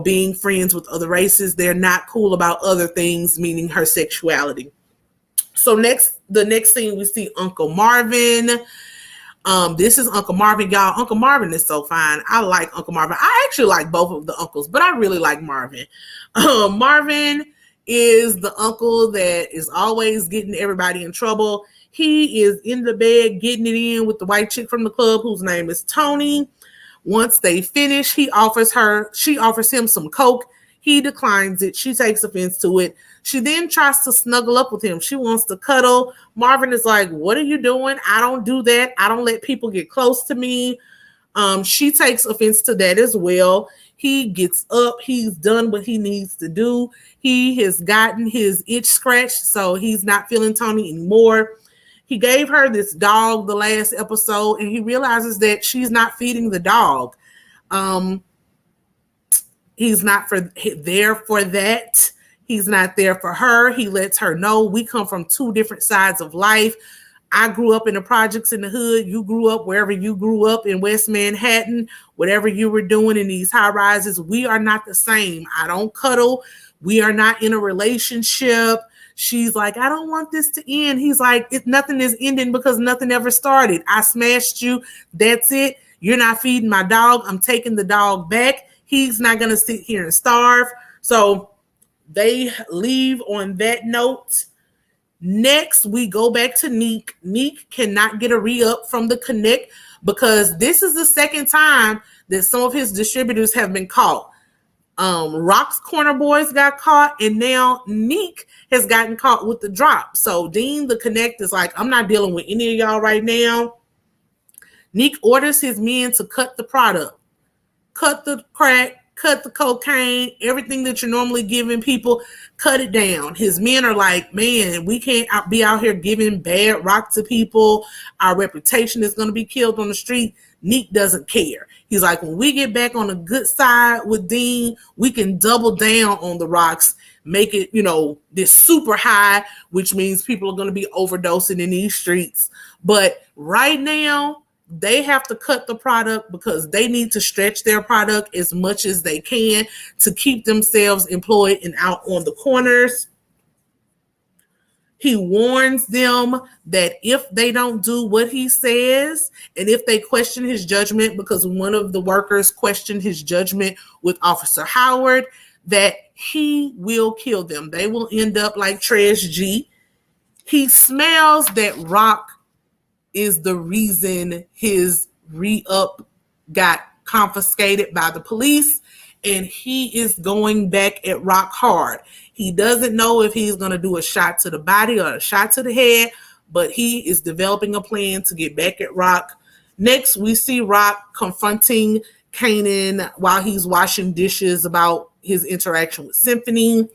A: being friends with other races. They're not cool about other things, meaning her sexuality. So the next scene, we see Uncle Marvin. This is Uncle Marvin, y'all. Uncle Marvin is so fine. I like Uncle Marvin. I actually like both of the uncles, but I really like Marvin. Marvin is the uncle that is always getting everybody in trouble. He is in the bed getting it in with the white chick from the club whose name is Tony. Once they finish, she offers him some coke. He declines it. She takes offense to it. She then tries to snuggle up with him. She wants to cuddle. Marvin is like, what are you doing? I don't do that. I don't let people get close to me. She takes offense to that as well. He gets up. He's done what he needs to do. He has gotten his itch scratched, so he's not feeling Tony anymore. He gave her this dog the last episode, and he realizes that she's not feeding the dog. He's not there for that. He's not there for her. He lets her know we come from two different sides of life. I grew up in the projects in the hood. You grew up wherever you grew up in West Manhattan, whatever you were doing in these high rises. We are not the same. I don't cuddle. We are not in a relationship. She's like, I don't want this to end. He's like, nothing is ending because nothing ever started. I smashed you. That's it. You're not feeding my dog. I'm taking the dog back. He's not going to sit here and starve. So they leave on that note. Next, we go back to Neek. Neek cannot get a re-up from the Connect because this is the second time that some of his distributors have been caught. Rock's Corner Boys got caught, and now Neek has gotten caught with the drop. So Dean, the Connect, is like, I'm not dealing with any of y'all right now. Neek orders his men to cut the product, cut the crack, cut the cocaine, everything that you're normally giving people, cut it down. His men are like, man, we can't be out here giving bad rock to people. Our reputation is going to be killed on the street. Neek doesn't care. He's like, when we get back on the good side with Dean, we can double down on the rocks, make it, this super high, which means people are going to be overdosing in these streets. But right now, they have to cut the product because they need to stretch their product as much as they can to keep themselves employed and out on the corners. He warns them that if they don't do what he says, and if they question his judgment, because one of the workers questioned his judgment with Officer Howard, that he will kill them. They will end up like Trez G. He smells that RHOP is the reason his re-up got confiscated by the police, and he is going back at RHOP hard. He doesn't know if he's going to do a shot to the body or a shot to the head, but he is developing a plan to get back at RHOP. Next, we see RHOP confronting Kanan while he's washing dishes about his interaction with Symphony.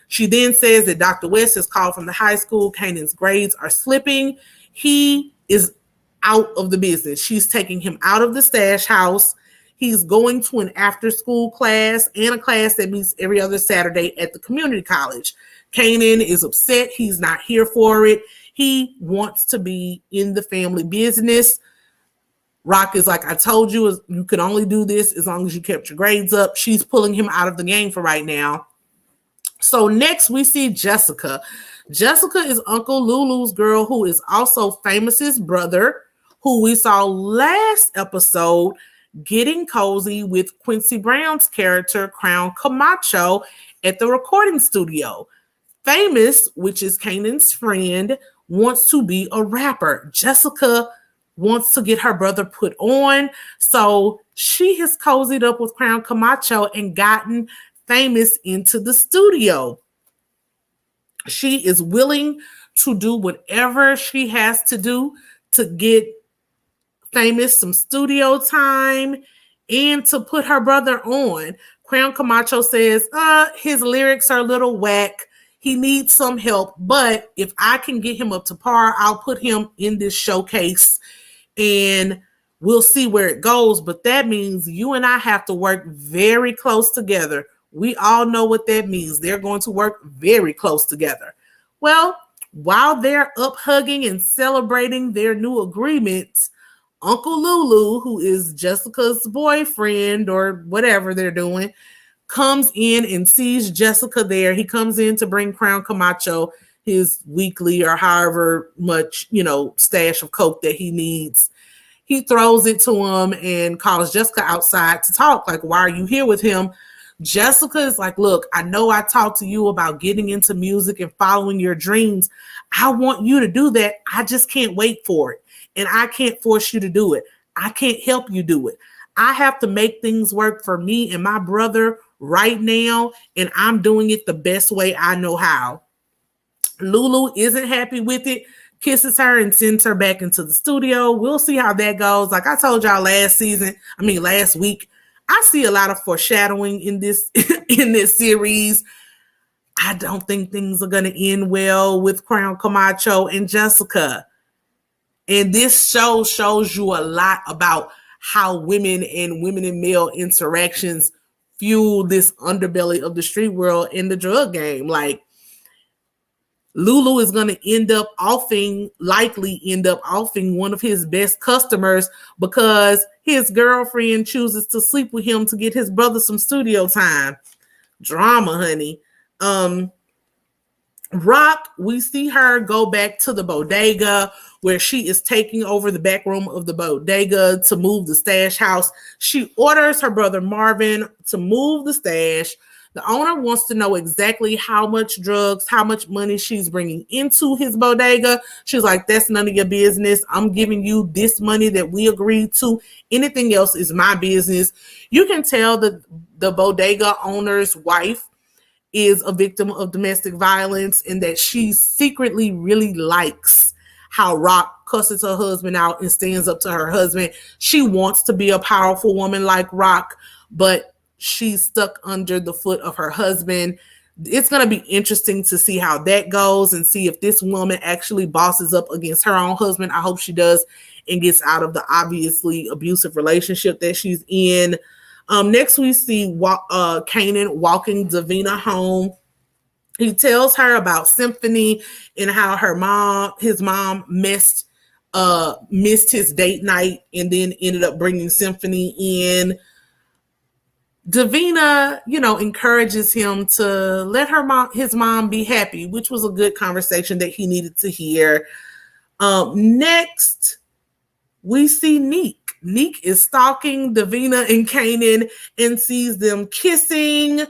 A: She then says that Dr. West has called from the high school. Kanan's grades are slipping. He is out of the business. She's taking him out of the stash house. He's going to an after-school class and a class that meets every other Saturday at the community college. Kanan is upset. He's not here for it. He wants to be in the family business. Rock is like, I told you, you could only do this as long as you kept your grades up. She's pulling him out of the game for right now. So next we see Jessica. Jessica is Uncle Lulu's girl, who is also Famous's brother, who we saw last episode getting cozy with Quincy Brown's character, Crown Camacho, at the recording studio. Famous, which is Kanan's friend, wants to be a rapper. Jessica wants to get her brother put on, so she has cozied up with Crown Camacho and gotten Famous into the studio. She is willing to do whatever she has to do to get Famous some studio time and to put her brother on. Crown Camacho says, his lyrics are a little whack. He needs some help, but if I can get him up to par, I'll put him in this showcase and we'll see where it goes. But that means you and I have to work very close together. We all know what that means. They're going to work very close together. Well, while they're up hugging and celebrating their new agreements, Uncle Lulu, who is Jessica's boyfriend or whatever they're doing, comes in and sees Jessica there. He comes in to bring Crown Camacho his weekly or however much, stash of coke that he needs. He throws it to him and calls Jessica outside to talk. Like, why are you here with him? Jessica is like, look, I know I talked to you about getting into music and following your dreams. I want you to do that. I just can't wait for it. And I can't force you to do it. I can't help you do it. I have to make things work for me and my brother right now, and I'm doing it the best way I know how. Lulu isn't happy with it, kisses her and sends her back into the studio. We'll see how that goes. Like I told y'all last week, I see a lot of foreshadowing in this in this series. I don't think things are going to end well with Crown Camacho and Jessica. And this show shows you a lot about how women and male interactions fuel this underbelly of the street world in the drug game. Like, Lulu is going to likely end up offing one of his best customers because his girlfriend chooses to sleep with him to get his brother some studio time. Drama, honey. Rock, we see her go back to the bodega where she is taking over the back room of the bodega to move the stash house. She orders her brother Marvin to move the stash. The owner wants to know exactly how much drugs, how much money she's bringing into his bodega. She's like, that's none of your business. I'm giving you this money that we agreed to. Anything else is my business. You can tell that the bodega owner's wife is a victim of domestic violence and that she secretly really likes how Rock cusses her husband out and stands up to her husband. She wants to be a powerful woman like Rock, but she's stuck under the foot of her husband. it's going to be interesting to see how that goes and see if this woman actually bosses up against her own husband. I hope she does and gets out of the obviously abusive relationship that she's in. Next, we see Kanan walking Davina home. He tells her about Symphony and how his mom missed his date night and then ended up bringing Symphony in. Davina, encourages him to let his mom be happy, which was a good conversation that he needed to hear. Next, we see Neek. Neek is stalking Davina and Kanan and sees them kissing.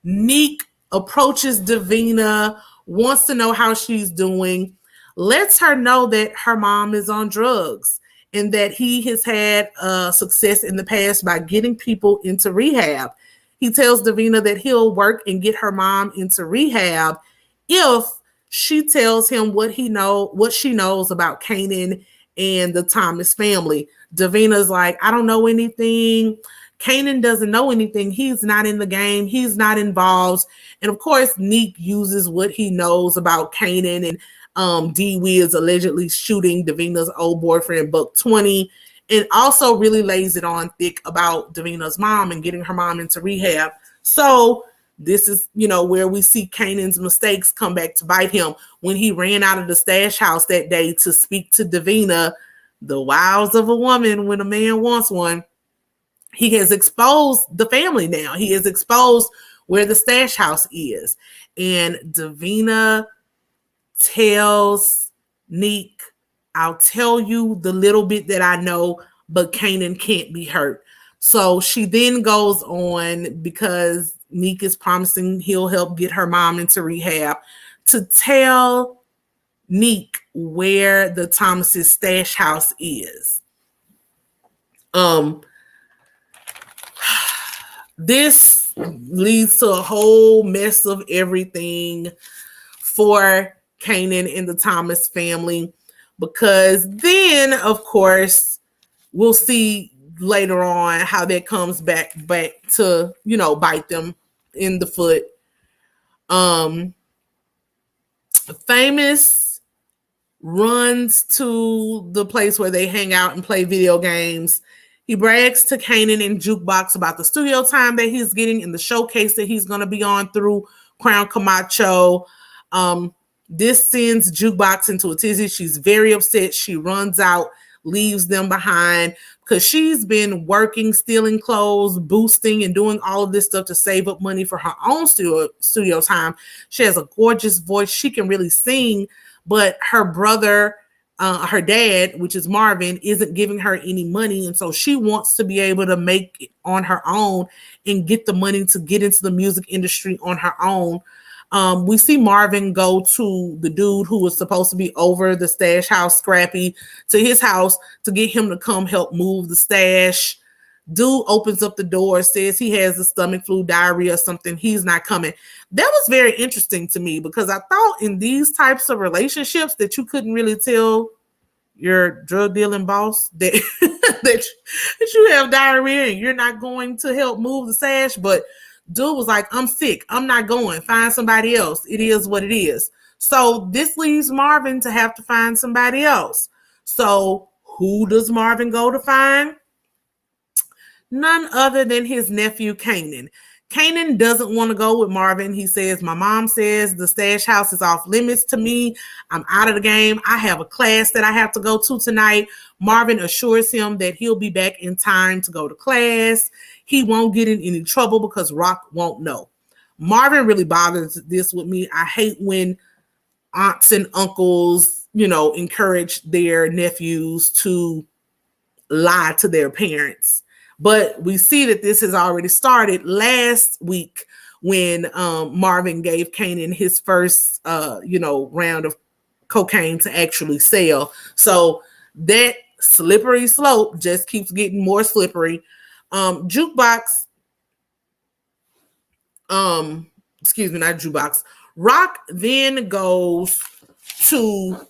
A: Neek approaches Davina, wants to know how she's doing, lets her know that her mom is on drugs and that he has had success in the past by getting people into rehab. He tells Davina that he'll work and get her mom into rehab if she tells him what she knows about Kanan and the Thomas family. Davina's like, I don't know anything. Kanan doesn't know anything. He's not in the game. He's not involved. And of course, Neek uses what he knows about Kanan and D Wiz allegedly shooting Davina's old boyfriend Buck 20, and also really lays it on thick about Davina's mom and getting her mom into rehab. So this is, where we see Kanan's mistakes come back to bite him when he ran out of the stash house that day to speak to Davina. The wiles of a woman when a man wants one. He has exposed the family now. He has exposed where the stash house is. And Davina tells Neek, I'll tell you the little bit that I know, but Kanan can't be hurt. So she then goes on, because Neek is promising he'll help get her mom into rehab, to tell Neek where the Thomas's stash house is. This leads to a whole mess of everything for Kanan and the Thomas family, because then, of course, we'll see later on how that comes back to, bite them in the foot. Famous runs to the place where they hang out and play video games. He brags to Kanan and Jukebox about the studio time that he's getting in the showcase that he's going to be on through Crown Camacho. This sends Jukebox into a tizzy. She's very upset. She runs out, leaves them behind, because she's been working, stealing clothes, boosting, and doing all of this stuff to save up money for her own studio time. She has a gorgeous voice. She can really sing, but her brother, her dad, which is Marvin, isn't giving her any money. And so she wants to be able to make it on her own and get the money to get into the music industry on her own. We see Marvin go to the dude who was supposed to be over the stash house, Scrappy, to his house to get him to come help move the stash. Dude opens up the door, says he has the stomach flu, diarrhea, or something. He's not coming. That was very interesting to me, because I thought in these types of relationships that you couldn't really tell your drug dealing boss that, that you have diarrhea and you're not going to help move the stash. But dude was like, I'm sick. I'm not going. Find somebody else. It is what it is. So this leaves Marvin to have to find somebody else. So who does Marvin go to find? None other than his nephew, Kanan. Kanan doesn't want to go with Marvin. He says, my mom says the stash house is off limits to me. I'm out of the game. I have a class that I have to go to tonight. Marvin assures him that he'll be back in time to go to class. He won't get in any trouble because RHOP won't know. Marvin really bothers this with me. I hate when aunts and uncles, encourage their nephews to lie to their parents. But we see that this has already started last week when Marvin gave Kanan his first, round of cocaine to actually sell. So that slippery slope just keeps getting more slippery. Jukebox, not Jukebox. Rock then goes to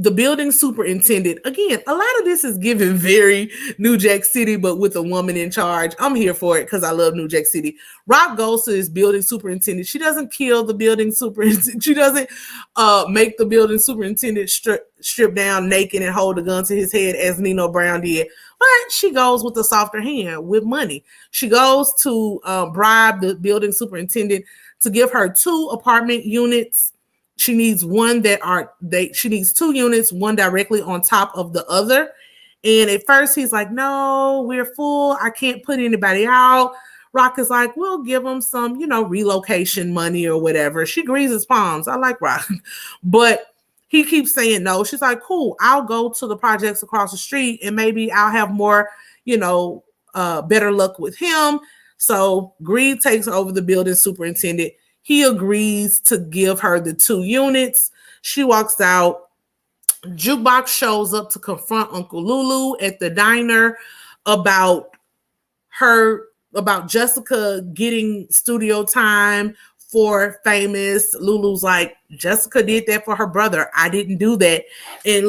A: the building superintendent, again, a lot of this is given very New Jack City, but with a woman in charge. I'm here for it because I love New Jack City. RHOP goes to this building superintendent. She doesn't kill the building superintendent. She doesn't make the building superintendent strip down naked and hold a gun to his head as Nino Brown did. But she goes with a softer hand with money. She goes to bribe the building superintendent to give her 2 apartment units. She needs she needs 2 units, one directly on top of the other. And at first he's like, no, we're full. I can't put anybody out. Rock is like, we'll give them some, relocation money or whatever. She greases palms. I like Rock. But he keeps saying no. She's like, cool, I'll go to the projects across the street and maybe I'll have more, better luck with him. So greed takes over the building superintendent. He agrees to give her the 2 units. She walks out. Jukebox shows up to confront Uncle Lulu at the diner about Jessica getting studio time for Famous. Lulu's like, Jessica did that for her brother. I didn't do that. And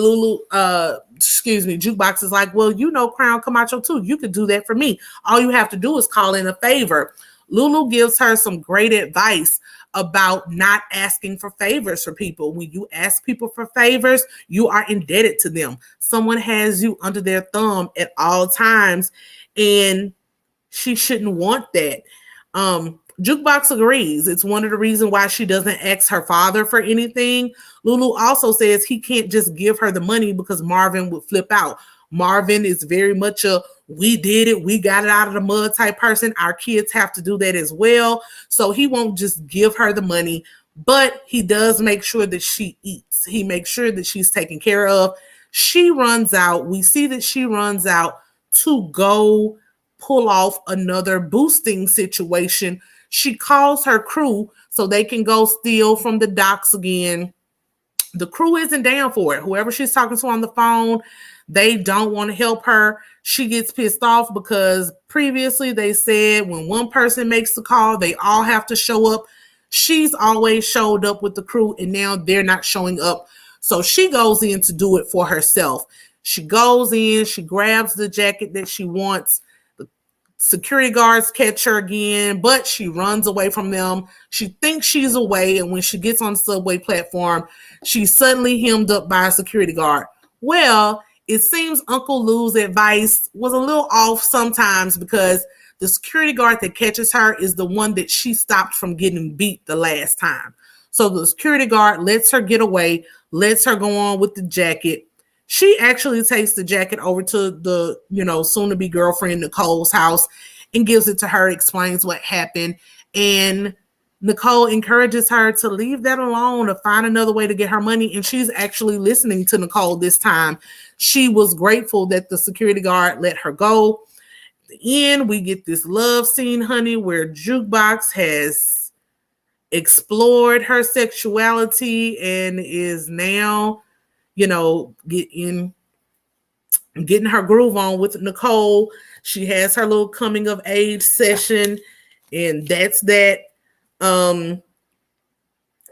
A: Jukebox is like, well, Crown Camacho too. You could do that for me. All you have to do is call in a favor. Lulu gives her some great advice about not asking for favors for people. When you ask people for favors, you are indebted to them. Someone has you under their thumb at all times, and she shouldn't want that. Jukebox agrees. It's one of the reasons why she doesn't ask her father for anything. Lulu also says he can't just give her the money because Marvin would flip out. Marvin is very much a we did it, we got it out of the mud type person. Our kids have to do that as well. So he won't just give her the money, but he does make sure that she eats. He makes sure that she's taken care of. She runs out. We see that she runs out to go pull off another boosting situation. She calls her crew so they can go steal from the docks again. The crew isn't down for it. Whoever she's talking to on the phone, they don't want to help her. She gets pissed off because previously they said when one person makes the call, they all have to show up. She's always showed up with the crew, and now they're not showing up. So she goes in to do it for herself. She goes in, she grabs the jacket that she wants. The security guards catch her again, but she runs away from them. She thinks she's away, and when she gets on the subway platform, she's suddenly hemmed up by a security guard. Well, it seems Uncle Lou's advice was a little off sometimes because the security guard that catches her is the one that she stopped from getting beat the last time. So the security guard lets her get away, lets her go on with the jacket. She actually takes the jacket over to the, soon-to-be girlfriend Nicole's house and gives it to her, explains what happened. And Nicole encourages her to leave that alone, to find another way to get her money. And she's actually listening to Nicole this time. She was grateful that the security guard let her go. At the end, we get this love scene, honey, where Jukebox has explored her sexuality and is now, getting her groove on with Nicole. She has her little coming of age session, and that's that.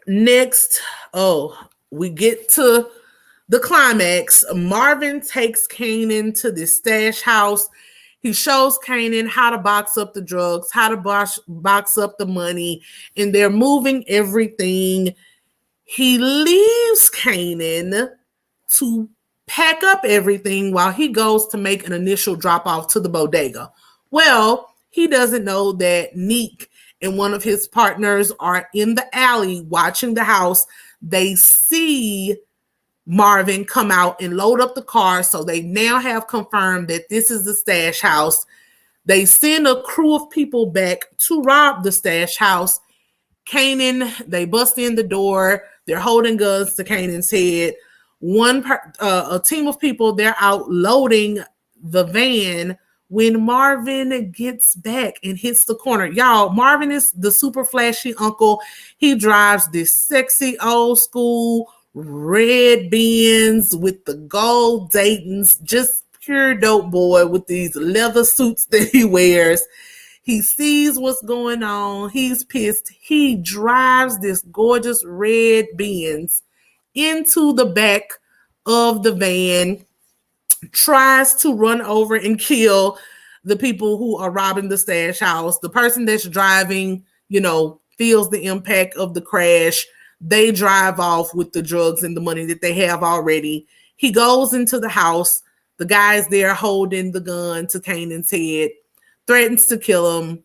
A: Next, we get to the climax. Marvin takes Kanan to the stash house. He shows Kanan how to box up the drugs, how to box up the money, and they're moving everything. He leaves Kanan to pack up everything while he goes to make an initial drop off to the bodega. Well, he doesn't know that Neek and one of his partners are in the alley watching the house. They see Marvin come out and load up the car, so they now have confirmed that this is the stash house. They send a crew of people back to rob the stash house. Kanan, they bust in the door. They're holding guns to Kanan's head. A team of people, they're out loading the van when Marvin gets back and hits the corner. Y'all, Marvin is the super flashy uncle. He drives this sexy old school red Benz with the gold Daytons, just pure dope boy with these leather suits that he wears. He sees what's going on. He's pissed. He drives this gorgeous red Benz into the back of the van, tries to run over and kill the people who are robbing the stash house. The person that's driving, feels the impact of the crash. They drive off with the drugs and the money that they have already. He goes into the house. The guy's there holding the gun to Kanan's head, threatens to kill him.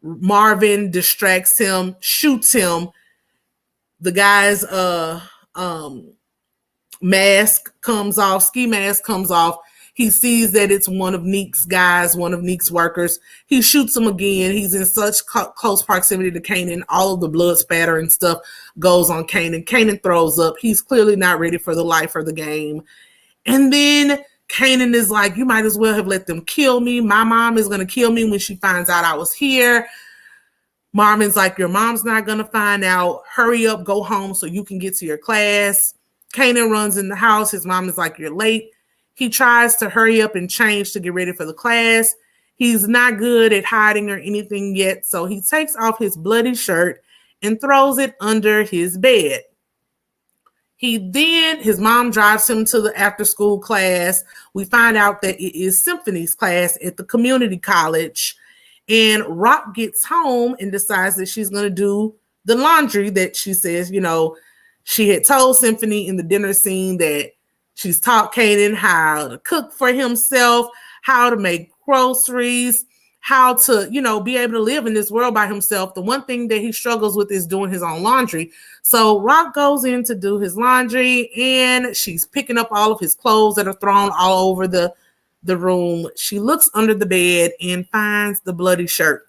A: Marvin distracts him, shoots him. The guy's mask comes off, ski mask comes off. He sees that it's one of Neek's guys, one of Neek's workers. He shoots him again. He's in such close proximity to Kanan. All of the blood spatter and stuff goes on Kanan. Kanan throws up. He's clearly not ready for the life or the game. And then Kanan is like, you might as well have let them kill me. My mom is going to kill me when she finds out I was here. Marvin's like, your mom's not going to find out. Hurry up, go home so you can get to your class. Kanan runs in the house. His mom is like, you're late. He tries to hurry up and change to get ready for the class. He's not good at hiding or anything yet, so he takes off his bloody shirt and throws it under his bed. His mom drives him to the after-school class. We find out that it is Symphony's class at the community college. And RHOP gets home and decides that she's going to do the laundry that she says, she had told Symphony in the dinner scene that she's taught Kanan how to cook for himself, how to make groceries, how to, be able to live in this world by himself. The one thing that he struggles with is doing his own laundry. So RHOP goes in to do his laundry, and she's picking up all of his clothes that are thrown all over the room. She looks under the bed and finds the bloody shirt.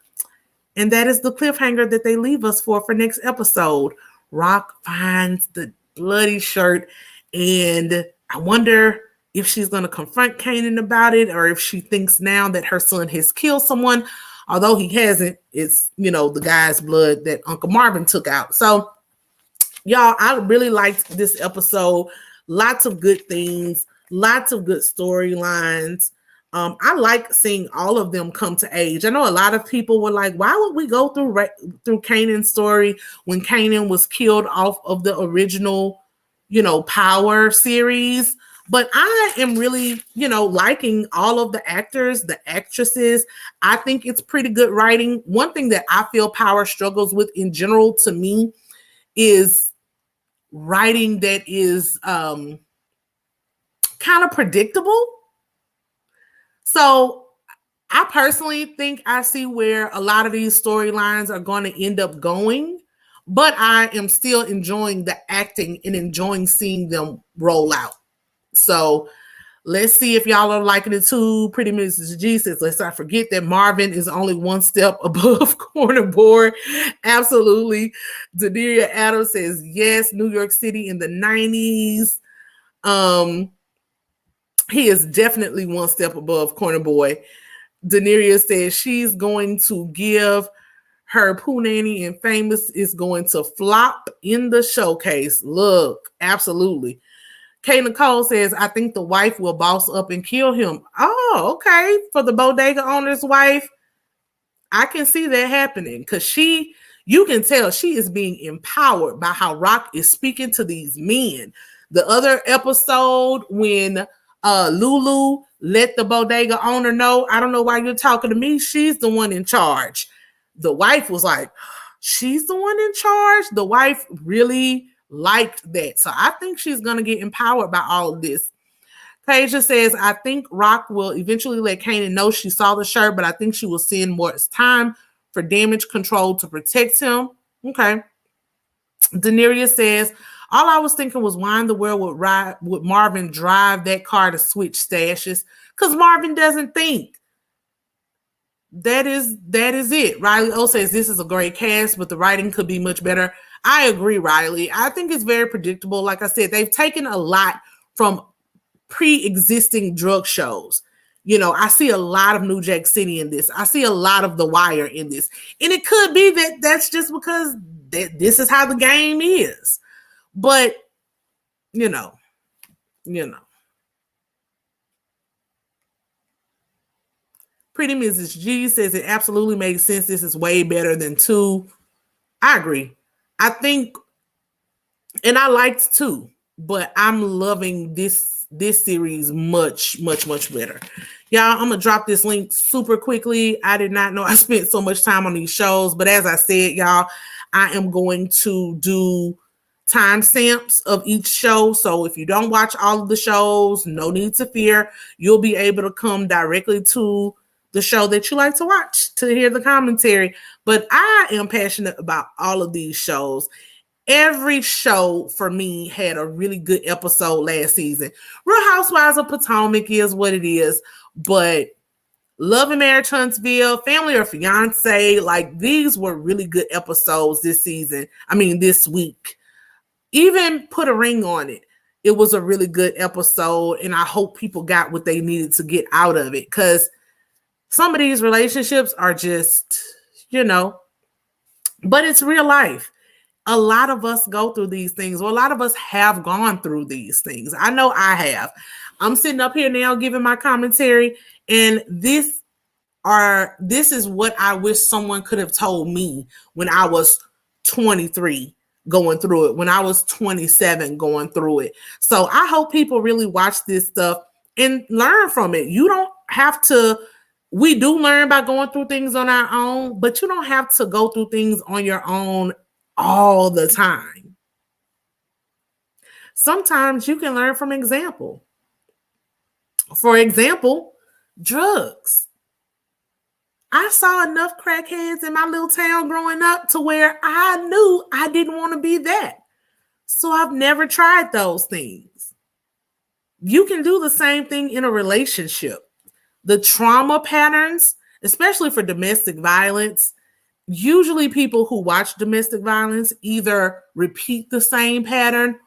A: And that is the cliffhanger that they leave us for next episode. RHOP finds the bloody shirt, and I wonder if she's going to confront Kanan about it, or if she thinks now that her son has killed someone, although he hasn't. It's, the guy's blood that Uncle Marvin took out. So, y'all, I really liked this episode. Lots of good things, lots of good storylines. I like seeing all of them come to age. I know a lot of people were like, why would we go through Kanan's story when Kanan was killed off of the original, Power series? But I am really, liking all of the actors, the actresses. I think it's pretty good writing. One thing that I feel Power struggles with in general to me is writing that is kind of predictable. So I personally think I see where a lot of these storylines are going to end up going, but I am still enjoying the acting and enjoying seeing them roll out. So let's see if y'all are liking it too. Pretty Mrs. G says, let's not forget that Marvin is only one step above Corner Boy. Absolutely. Daderia Adams says, yes, New York City in the 90s. He is definitely one step above Corner Boy. Daenerys says she's going to give her Pooh Nanny, and Famous is going to flop in the showcase. Look, absolutely. Kay Nicole says, I think the wife will boss up and kill him. Oh, okay. For the bodega owner's wife, I can see that happening because you can tell she is being empowered by how Rock is speaking to these men. The other episode when Lulu let the bodega owner know, I don't know why you're talking to me. She's the one in charge. The wife was like, she's the one in charge. The wife really liked that. So I think she's going to get empowered by all of this. Kasia says, I think Rock will eventually let Kanan know she saw the shirt, but I think she will send more time for damage control to protect him. Okay. Daenerys says, all I was thinking was why in the world would Marvin drive that car to switch stashes? Because Marvin doesn't think. That is it. Riley O says this is a great cast, but the writing could be much better. I agree, Riley. I think it's very predictable. Like I said, they've taken a lot from pre-existing drug shows. I see a lot of New Jack City in this. I see a lot of The Wire in this. And it could be that that's just because this is how the game is. But, Pretty Mrs. G says it absolutely makes sense. This is way better than 2. I agree. I think, and I liked 2. but I'm loving this series much better. Y'all, I'm gonna drop this link super quickly. I did not know I spent so much time on these shows, but as I said, y'all, I am going to do timestamps of each show. So if you don't watch all of the shows, no need to fear. You'll be able to come directly to the show that you like to watch to hear the commentary. But I am passionate about all of these shows. Every show for me had a really good episode last season. Real Housewives of Potomac is what it is, but Love and Marriage Huntsville, Family or Fiance, like these were really good episodes this season. I mean, this week. Even Put a Ring on It. It was a really good episode, and I hope people got what they needed to get out of it, because some of these relationships are just, but it's real life. A lot of us go through these things. Well, a lot of us have gone through these things. I know I have. I'm sitting up here now giving my commentary, and this is what I wish someone could have told me when I was 23 going through it, when I was 27 going through it. So I hope people really watch this stuff and learn from it. You don't have to, we do learn by going through things on our own, but you don't have to go through things on your own all the time. Sometimes you can learn from example. For example, drugs. I saw enough crackheads in my little town growing up to where I knew I didn't want to be that. So I've never tried those things. You can do the same thing in a relationship. The trauma patterns, especially for domestic violence, usually people who watch domestic violence either repeat the same pattern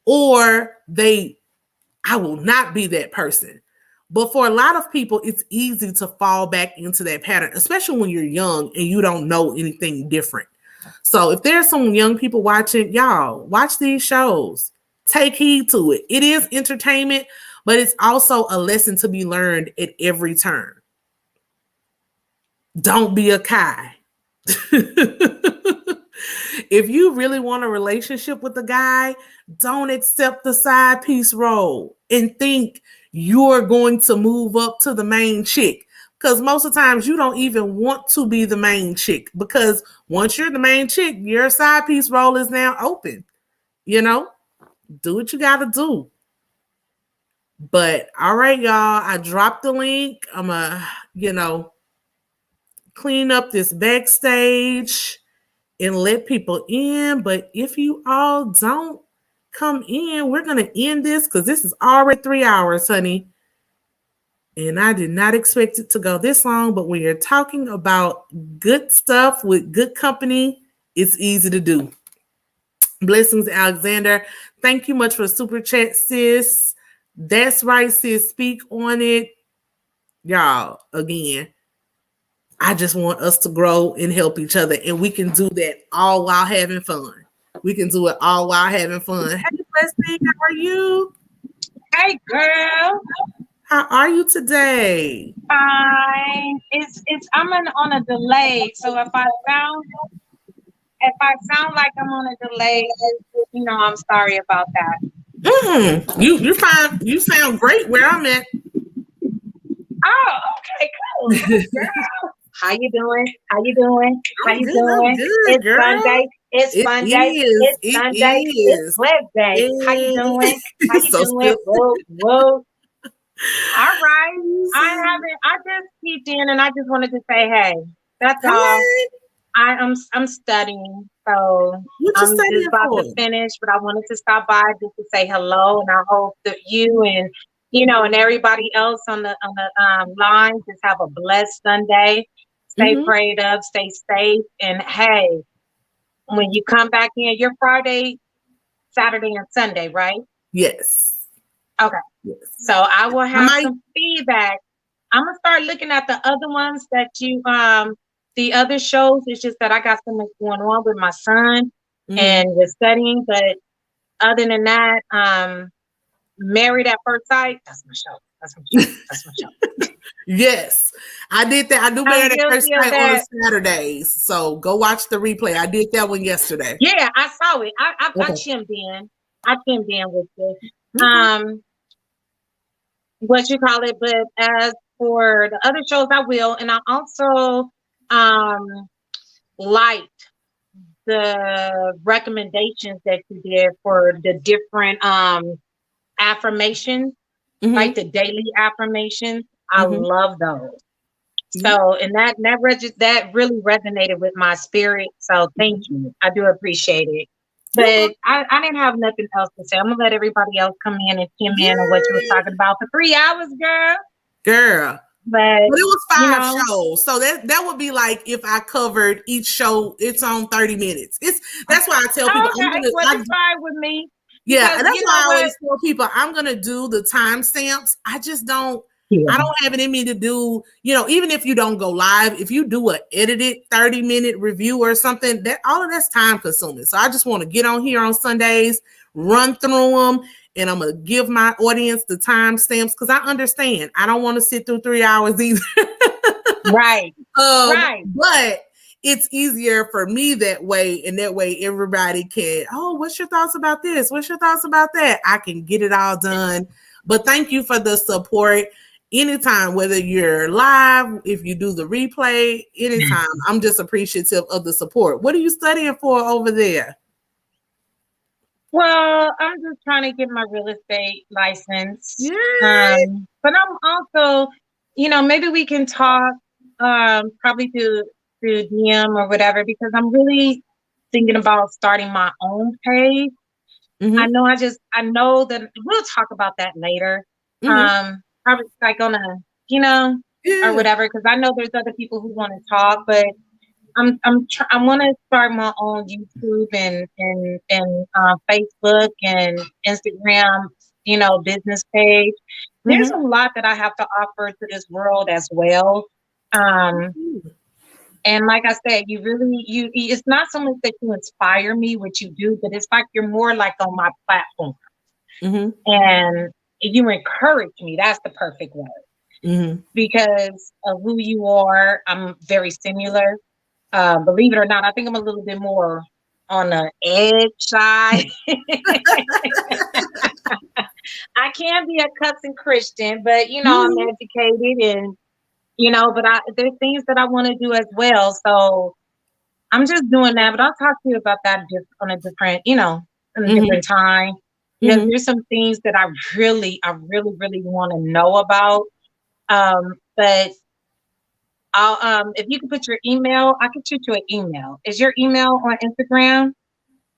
A: or I will not be that person. But for a lot of people, it's easy to fall back into that pattern, especially when you're young and you don't know anything different. So if there's some young people watching, y'all, watch these shows. Take heed to it. It is entertainment, but it's also a lesson to be learned at every turn. Don't be a Kai. If you really want a relationship with a guy, don't accept the side piece role and think you're going to move up to the main chick. Because most of the times you don't even want to be the main chick, because once you're the main chick, your side piece role is now open. Do what you got to do. But all right, y'all, I dropped the link. I'm going to, clean up this backstage and let people in. But if you all don't come in, we're going to end this because this is already 3 hours, honey. And I did not expect it to go this long, but when you're talking about good stuff with good company, it's easy to do. Blessings, Alexander. Thank you much for the super chat, sis. That's right, sis. Speak on it. Y'all, again, I just want us to grow and help each other. And we can do that all while having fun. We can do it all while having fun. Hey, Blessing, how are you?
B: Hey, girl.
A: How are you today?
B: Fine. I'm on a delay. So if I sound like I'm on a delay, I'm sorry about that.
A: You're fine. You sound great where I'm at.
B: Oh, okay, cool. How you doing? It's
A: girl.
B: Sunday. It's Monday. It's Sunday. It's Wednesday. How you doing? Whoa. All right. I just peeped in and I just wanted to say, hey, that's all. I'm studying. So I'm just about to finish, but I wanted to stop by just to say hello, and I hope that you and and everybody else on the line just have a blessed Sunday. Stay prayed up, stay safe, and hey, when you come back in, you're Friday, Saturday, and Sunday, right?
A: Yes.
B: Okay. Yes. So I will have some feedback. I'm gonna start looking at the other ones that you the other shows. It's just that I got so much going on with my son and with studying, but other than that, Married at First Sight, that's my show. That's my show.
A: Yes, I did that. I do Married at First Sight on Saturdays. So go watch the replay. I did that one yesterday.
B: Yeah, I saw it. I chimed in. I can be in with you. What you call it, but as for the other shows, I will. And I also liked the recommendations that you did for the different affirmations, like the daily affirmations. I love those. So, and that really resonated with my spirit. So thank you. I do appreciate it. But I didn't have nothing else to say. I'm gonna let everybody else come in and chime in on what you were talking about for 3 hours, girl. But
A: it was 5 shows, so that would be like if I covered each show, it's on 30 minutes. That's why I tell people,
B: it's fine with me.
A: Yeah, and that's why I always tell people I'm gonna do the timestamps. I just don't. I don't have it in me to do, even if you don't go live, if you do an edited 30-minute review or something, that all of that's time consuming. So I just want to get on here on Sundays, run through them, and I'm going to give my audience the timestamps because I understand. I don't want to sit through 3 hours either.
B: Right.
A: But it's easier for me that way, and that way everybody can, what's your thoughts about this? What's your thoughts about that? I can get it all done. But thank you for the support. Anytime, whether you're live, if you do the replay, anytime, I'm just appreciative of the support. What are you studying for over there?
B: Well, I'm just trying to get my real estate license. But I'm also, maybe we can talk probably through DM or whatever, because I'm really thinking about starting my own page. I know that we'll talk about that later. Probably like on a, or whatever, because I know there's other people who want to talk, but I want to start my own YouTube and Facebook and Instagram, business page. There's a lot that I have to offer to this world as well. And like I said, it's not so much that you inspire me, what you do, but it's like you're more like on my platform. And you encourage me. That's the perfect word. Because of who you are, I'm very similar. Believe it or not, I think I'm a little bit more on the edge side. I can be a cussing Christian, but I'm educated and but there's things that I want to do as well. So I'm just doing that. But I'll talk to you about that on a different, different time. Because there's some things that I really want to know about. But I'll if you can put your email, I can shoot you an email. Is your email on Instagram?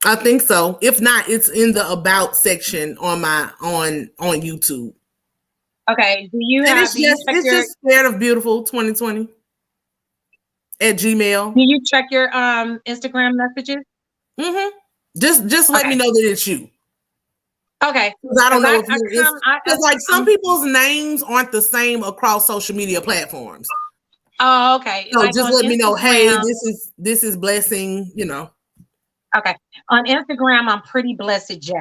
A: I think so. If not, it's in the about section on my on YouTube.
B: Okay. Do you
A: and
B: have?
A: It's just ScaredofBeautiful 2020 at Gmail.
B: Do you check your Instagram messages?
A: Just let me know that it's you.
B: Okay.
A: Because I don't know if you're because like some people's names aren't the same across social media platforms.
B: Oh, okay.
A: So like just let me know, hey, this is Blessing,
B: Okay. On Instagram, I'm Pretty Blessed J.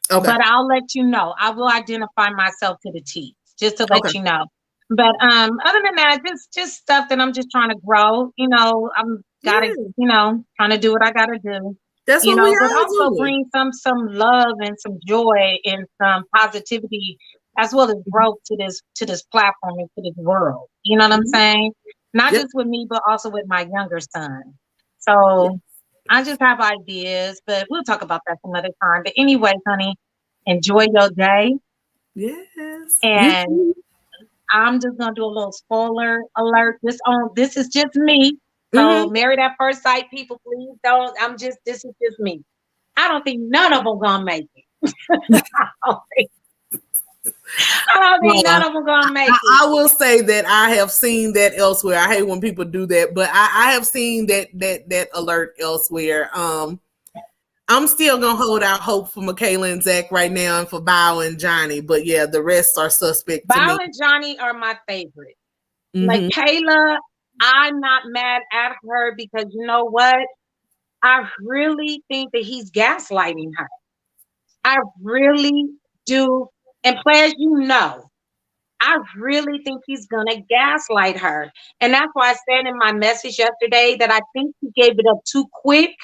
B: Okay. But I'll let you know. I will identify myself to the T, just to let you know. But other than that, just stuff that I'm just trying to grow. I'm gotta, trying to do what I gotta do.
A: That's what we
B: but also bring some love and some joy and some positivity as well as growth to this platform and to this world. You know what I'm saying? Not just with me, but also with my younger son. So I just have ideas, but we'll talk about that some other time. But anyways, honey, enjoy your day.
A: Yes.
B: And I'm just gonna do a little spoiler alert. This is just me. So Married at First Sight people, please don't. This is just me. I don't think none of them gonna make it. I don't think none of them gonna make it.
A: I will say that I have seen that elsewhere. I hate when people do that, but I have seen that alert elsewhere. I'm still gonna hold out hope for Michaela and Zach right now, and for Bao and Johnny. But yeah, the rest are suspect.
B: Bao and Johnny are my favorite. Like Kayla, I'm not mad at her because you know what? I really think that he's gaslighting her. I really do. And Plez, I really think he's going to gaslight her. And that's why I said in my message yesterday that I think he gave it up too quick.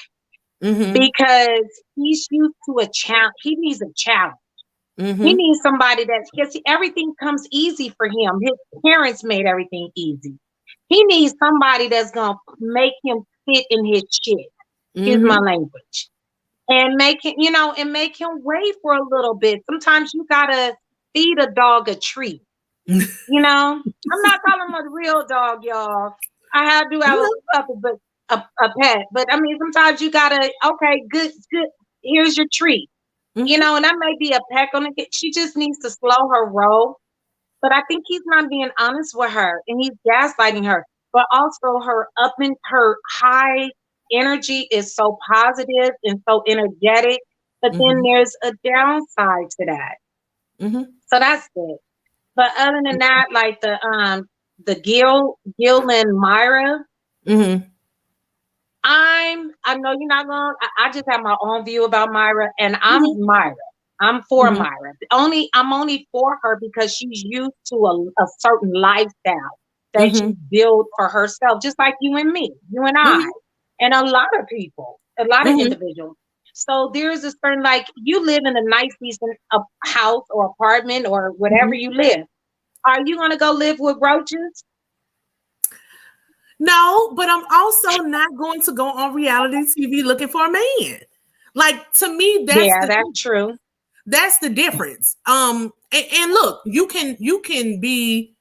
B: because he's used to a challenge. He needs a challenge. He needs somebody because everything comes easy for him. His parents made everything easy. He needs somebody that's going to make him fit in his shit. Excuse my language. And make him, and make him wait for a little bit. Sometimes you got to feed a dog a treat. I'm not calling him a real dog, y'all. I do have a puppy, but a pet. But I mean, sometimes you gotta, okay, good. Here's your treat. And that may be a peck on it. She just needs to slow her roll. But I think he's not being honest with her, and he's gaslighting her. But also her high energy is so positive and so energetic. But then there's a downside to that. So that's it. But other than that, like the Gil and Myra, I know you're not gonna. I just have my own view about Myra, and I'm Myra. I'm for Myra. I'm only for her because she's used to a certain lifestyle that she built for herself, just like you and me, you and I, and a lot of people, a lot of individuals. So there's a certain, like, you live in a nice, decent house or apartment or whatever you live. Are you going to go live with roaches?
A: No, but I'm also not going to go on reality TV looking for a man. Like, to me, that's
B: true.
A: That's the difference. And look, you can be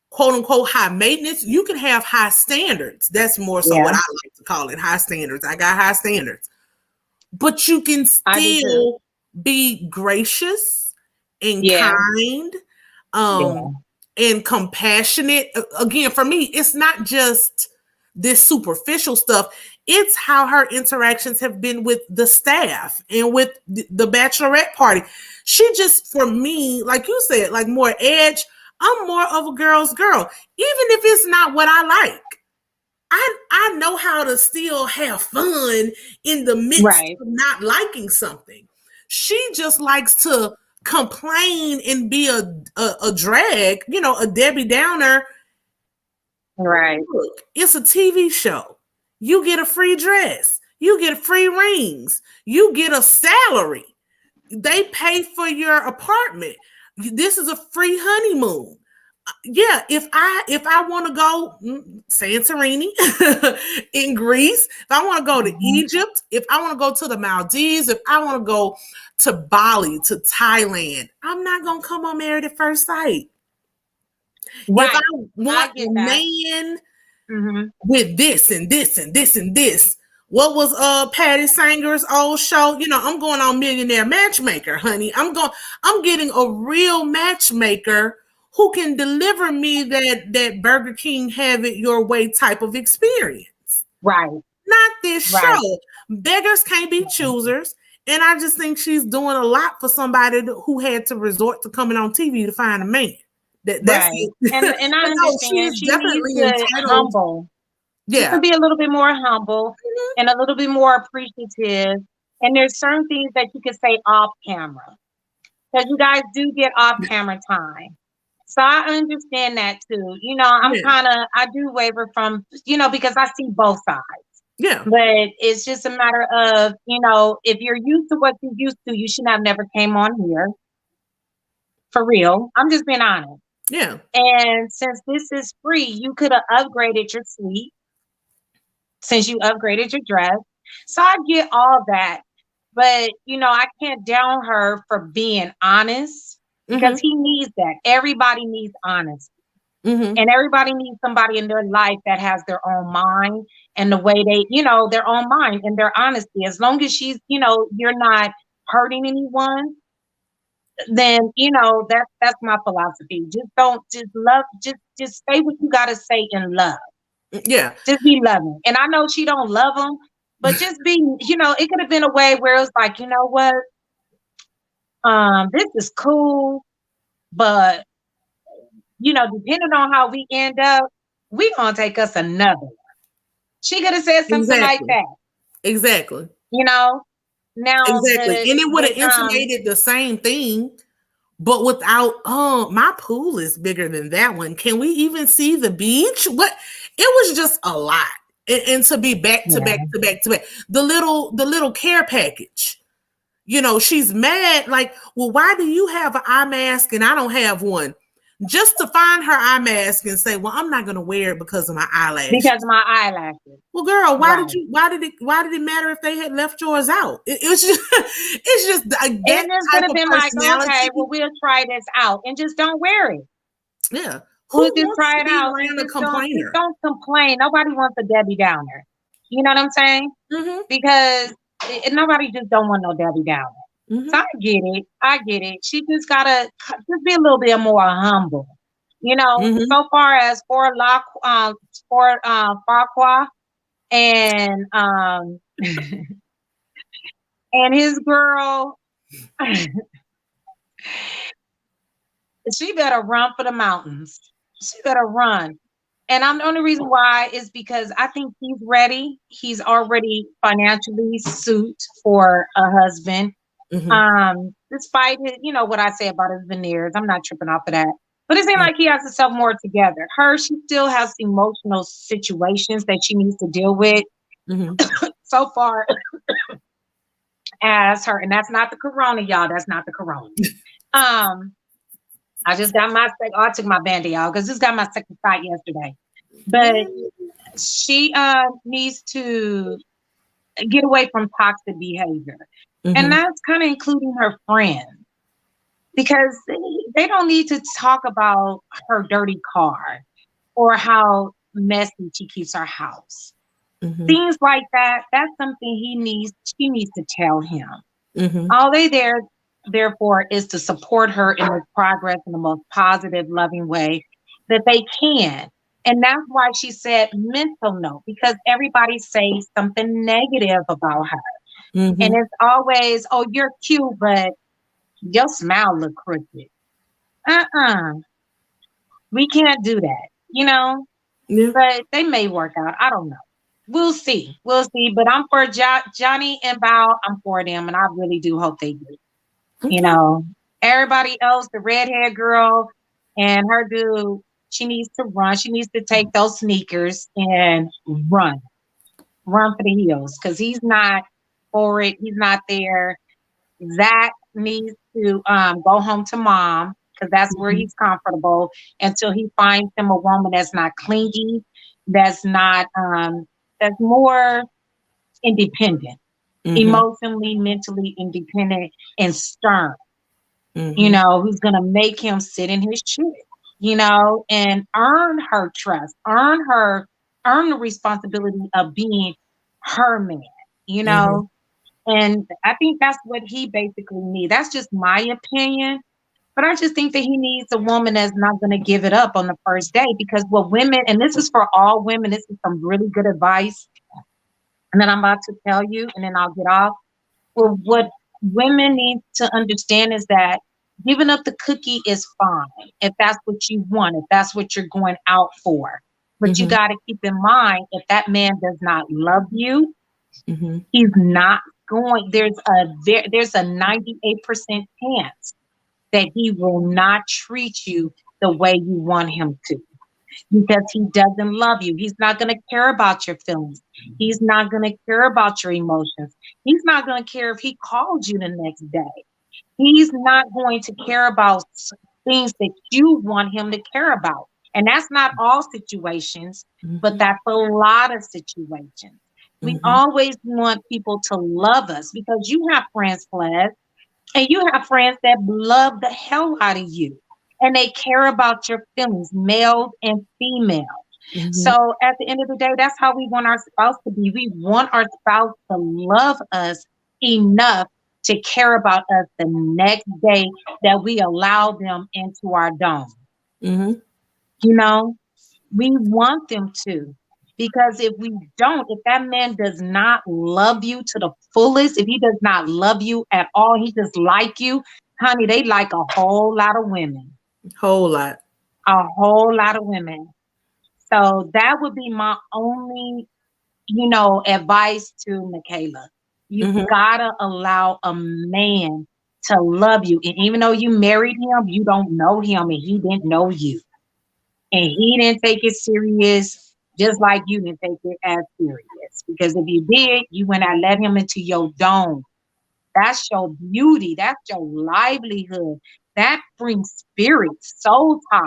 A: quote unquote high maintenance. You can have high standards. That's more so what I like to call it, high standards. I got high standards. But you can still be gracious and kind, and compassionate. Again, for me, it's not just this superficial stuff. It's how her interactions have been with the staff and with the bachelorette party. She just, for me, like you said, like more edge. I'm more of a girl's girl. Even if it's not what I like, I know how to still have fun in the midst of not liking something. She just likes to complain and be a drag, a Debbie Downer.
B: Right.
A: Look, it's a TV show. You get a free dress. You get free rings. You get a salary. They pay for your apartment. This is a free honeymoon. Yeah, if I want to go Santorini in Greece, if I want to go to Egypt, if I want to go to the Maldives, if I want to go to Bali, to Thailand, I'm not going to come on Married at First Sight. Right. If I want a man with this and this and this and this, what was Patty Sanger's old show? I'm going on Millionaire Matchmaker, honey. I'm getting a real matchmaker who can deliver me that Burger King have it your way type of experience.
B: Right.
A: Not this show. Beggars can't be choosers. And I just think she's doing a lot for somebody who had to resort to coming on TV to find a man. That's
B: right. And I understand she definitely needs to humble. Yeah. She can be a little bit more humble and a little bit more appreciative. And there's certain things that you can say off camera. Because you guys do get off camera time. So I understand that too. I do waver from, because I see both sides.
A: Yeah.
B: But it's just a matter of, if you're used to what you're used to, you should have never came on here. For real. I'm just being honest.
A: Yeah.
B: And since this is free, you could have upgraded your suite. Since you upgraded your dress. So I get all that. But, I can't down her for being honest. Because he needs that. Everybody needs honesty. And everybody needs somebody in their life that has their own mind and the way they, their own mind and their honesty. As long as she's, you're not hurting anyone, then, that's my philosophy. Just love, just say what you got to say in love.
A: Yeah.
B: Just be loving. And I know she don't love him, but just be, it could have been a way where it was like, you know what? This is cool, but depending on how we end up, we gonna take us another one. She could have said something like that.
A: Exactly.
B: Now
A: exactly, and it would have intimated the same thing, but without my pool is bigger than that one. Can we even see the beach? What? It was just a lot. and to be back to back to back to back. The little care package. You know, she's mad, like, well, why do you have an eye mask and I don't have one? Just to find her eye mask and say, well, I'm not going to wear it because of my eyelashes.
B: Because of my eyelashes.
A: Well, girl, why did it matter if they had left yours out? It's just
B: and it's going to be like, okay, well, we'll try this out and just don't wear it.
A: Yeah.
B: We'll just try it out. Don't complain. Nobody wants a Debbie Downer. You know what I'm saying?
A: Mm-hmm.
B: Because nobody just don't want no Debbie Downer. Mm-hmm. So I get it. She just gotta just be a little bit more humble, you know. Mm-hmm. So far as for Farquhar and and his girl, she better run for the mountains. She better run. And the only reason why is because I think he's ready. He's already financially suited for a husband. Mm-hmm. Despite his, you know, what I say about his veneers, I'm not tripping off of that. But it seems like he has himself more together. She still has emotional situations that she needs to deal with. Mm-hmm. So far as her, and that's not the corona, y'all. That's not the corona. I just got I took my Band-Aid out because just got my second shot yesterday. But she needs to get away from toxic behavior. Mm-hmm. And that's kind of including her friends. Because they don't need to talk about her dirty car or how messy she keeps her house. Mm-hmm. Things like that, that's something she needs to tell him. Mm-hmm. All they therefore is to support her in the progress in the most positive, loving way that they can. And that's why she said mental note, because everybody says something negative about her. Mm-hmm. And it's always, oh, you're cute, but your smile look crooked. We can't do that, you know? Yeah. But they may work out. I don't know. We'll see. But I'm for Johnny and Bao. I'm for them, and I really do hope they do. Okay. You know, everybody else, the redhead girl and her dude, she needs to run. She needs to take those sneakers and run for the hills, because he's not for it. He's not there. Zach needs to go home to mom, because that's where he's comfortable, until he finds him a woman that's not clingy, that's not that's more independent, emotionally, mentally independent, and stern. You know, who's gonna make him sit in his shit, you know, and earn her trust, earn the responsibility of being her man, you know. And I think that's what he basically needs. That's just my opinion. But I just think that he needs a woman that's not going to give it up on the first day. Because what women, and this is for all women, this is some really good advice, and then I'm about to tell you, and then I'll get off. Well, what women need to understand is that giving up the cookie is fine if that's what you want, if that's what you're going out for. But you got to keep in mind, if that man does not love you, he's not going. There's a 98% chance that he will not treat you the way you want him to, because he doesn't love you. He's not going to care about your feelings. He's not going to care about your emotions. He's not going to care if he called you the next day. He's not going to care about things that you want him to care about. And that's not all situations, but that's a lot of situations. We always want people to love us, because you have friends, Plez, and you have friends that love the hell out of you, and they care about your feelings, male and female. So at the end of the day, that's how we want our spouse to be. We want our spouse to love us enough to care about us the next day that we allow them into our dome. You know, we want them to. Because if we don't, if that man does not love you to the fullest, if he does not love you at all, he just like you, honey, they like a whole lot of women. A whole lot of women. So that would be my only, you know, advice to Michaela. You gotta allow a man to love you. And even though you married him, you don't know him, and he didn't know you. And he didn't take it serious. Just like you didn't take it as serious. Because if you did, you went and let him into your dome. That's your beauty. That's your livelihood. That brings spirit, soul ties.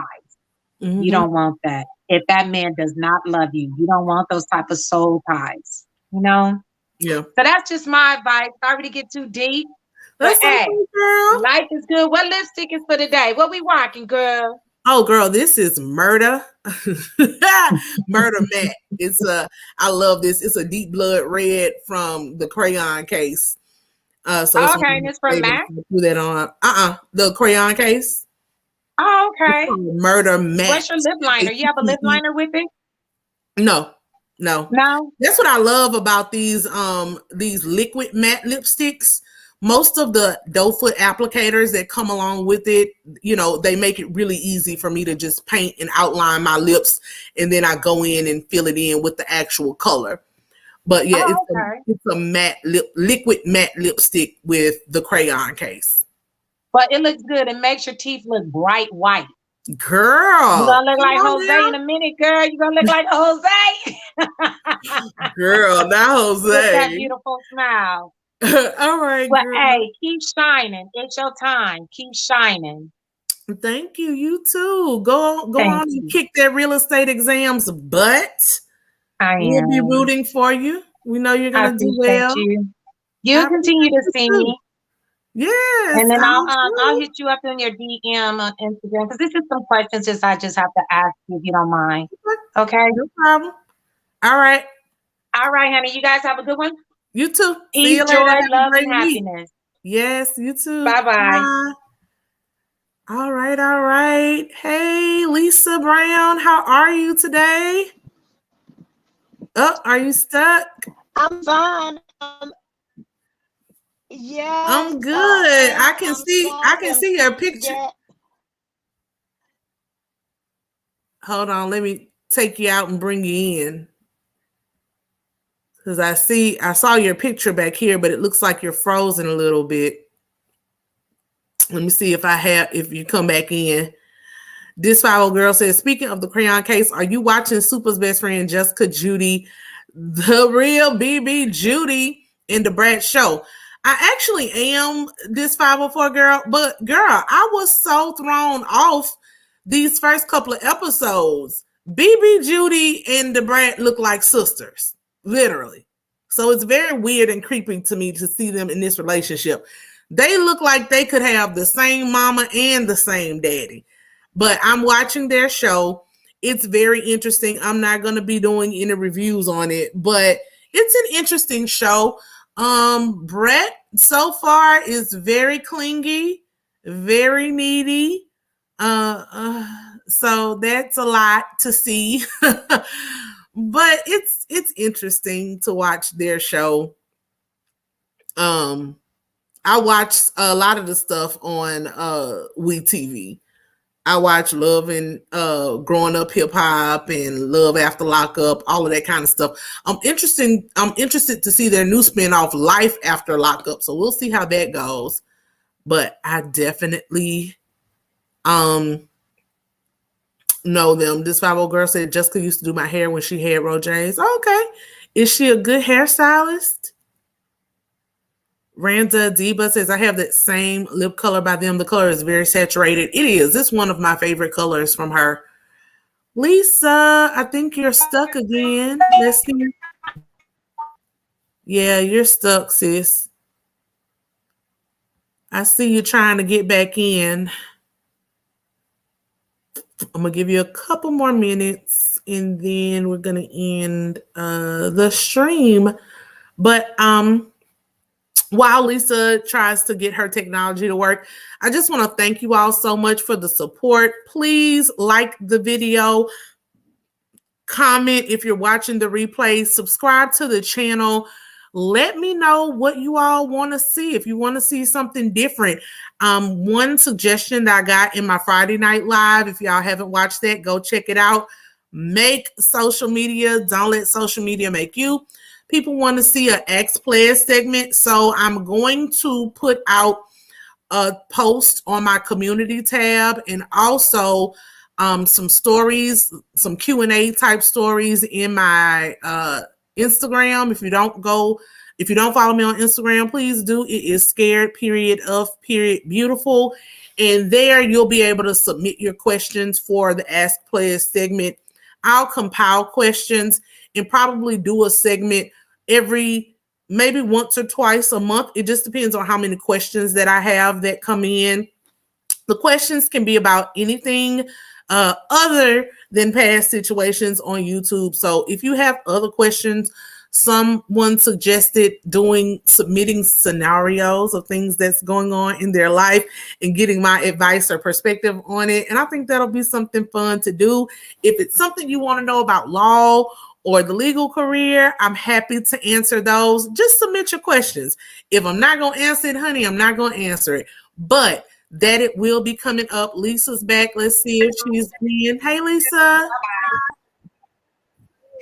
A: Mm-hmm.
B: You don't want that. If that man does not love you, you don't want those type of soul ties. You know?
A: Yeah.
B: So that's just my advice. Sorry to get too deep.
A: That's
B: but
A: okay,
B: hey,
A: girl.
B: Life is good. What lipstick is for today? What we rocking, girl?
A: Oh, girl, this is Murder. Murder Matte. It's I love this. It's a deep blood red from the crayon case. So it's
B: okay, and it's from Mac.
A: Put that on. The crayon case.
B: Oh, okay.
A: Murder Matte.
B: What's your lip liner? You have a lip liner with it?
A: No. That's what I love about these liquid matte lipsticks. Most of the doe foot applicators that come along with it, they make it really easy for me to just paint and outline my lips, and then I go in and fill it in with the actual color. But yeah, it's a matte liquid matte lipstick with the crayon case.
B: But it looks good. It makes your teeth look bright white.
A: Girl,
B: you're gonna look like Jose now. In a minute, girl. You're gonna look like Jose.
A: Girl, not Jose.
B: With that beautiful smile.
A: All right.
B: But hey, keep shining. It's your time. Keep shining.
A: Thank you. You too. Go on and kick that real estate exams butt. We'll be rooting for you. We know you're gonna do well.
B: You'll continue to see me.
A: Yes.
B: And then I'll hit you up in your DM on Instagram, because this is some questions I just have to ask you if you don't mind. Okay?
A: No problem. All right.
B: All right, honey. You guys have a good one.
A: You too.
B: Peace, joy, love, and happiness.
A: Yes, you too.
B: Bye-bye.
A: All right. Hey, Lisa Brown, how are you today? Oh, are you stuck?
C: I'm fine. Yeah.
A: I'm good. I can see your picture. Yeah. Hold on, let me take you out and bring you in. Because I saw your picture back here, but it looks like you're frozen a little bit. Let me see if you come back in. This 50 girl says, speaking of the crayon case, are you watching Super's best friend, Jessica Judy, the real BB Judy in the Brad show? I actually am, this 504 girl, but girl, I was so thrown off these first couple of episodes. BB Judy and the Brad look like sisters. Literally. So it's very weird and creepy to me to see them in this relationship. They look like they could have the same mama and the same daddy. But I'm watching their show. It's very interesting. I'm not going to be doing any reviews on it, but it's an interesting show. Brett so far is very clingy, very needy. So that's a lot to see. But it's interesting to watch their show. I watch a lot of the stuff on WeTV. I watch Love and Growing Up Hip Hop and Love After Lockup, all of that kind of stuff. I'm interested to see their new spinoff, Life After Lockup. So we'll see how that goes. But I definitely know them. This 50 girl said Jessica used to do my hair when she had Rojays. Okay. Is she a good hairstylist? Randa Diva says, I have that same lip color by them. The color is very saturated. It is. It's one of my favorite colors from her. Lisa, I think you're stuck again. Let's see. Yeah, you're stuck, sis. I see you trying to get back in. I'm going to give you a couple more minutes and then we're going to end the stream. But while Lisa tries to get her technology to work, I just want to thank you all so much for the support. Please like the video, comment if you're watching the replay, subscribe to the channel. Let me know what you all want to see. If you want to see something different. One suggestion that I got in my Friday Night Live, if y'all haven't watched that, go check it out. Make social media. Don't let social media make you. People want to see an Plez segment. So I'm going to put out a post on my community tab and also some stories, some Q&A type stories in my Instagram. If you don't follow me on Instagram, please do. It is ScaredofBeautiful. And there you'll be able to submit your questions for the Ask Plez segment. I'll compile questions and probably do a segment maybe once or twice a month. It just depends on how many questions that I have that come in. The questions can be about anything other than past situations on YouTube. So if you have other questions, someone suggested submitting scenarios of things that's going on in their life and getting my advice or perspective on it. And I think that'll be something fun to do. If it's something you want to know about law or the legal career, I'm happy to answer those. Just submit your questions. If I'm not going to answer it, honey, I'm not going to answer it. But that it will be coming up. Lisa's back. Let's see if she's in. Hey, Lisa.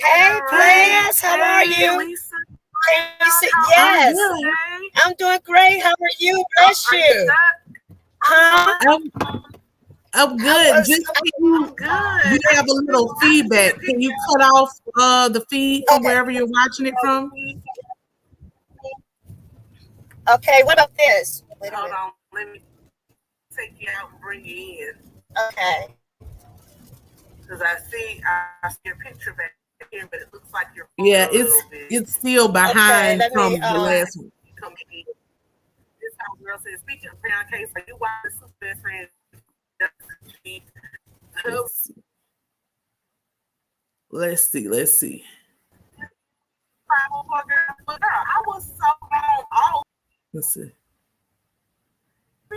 C: Hey, Plez. How are you?
A: Lisa.
C: Yes. I'm doing great. How are you? Bless you.
A: Huh? I'm good. You have a little feedback. Can you cut off the feed from wherever you're watching it from?
C: Okay. What about this?
A: Hold on. Let me take you out and bring you in.
C: Okay.
A: Because I see your picture back here, but it looks like you're it's still behind from the last one. This how girl says, speaking of parent case, are you watching Super Best Friends? Let's see. I was so let's see.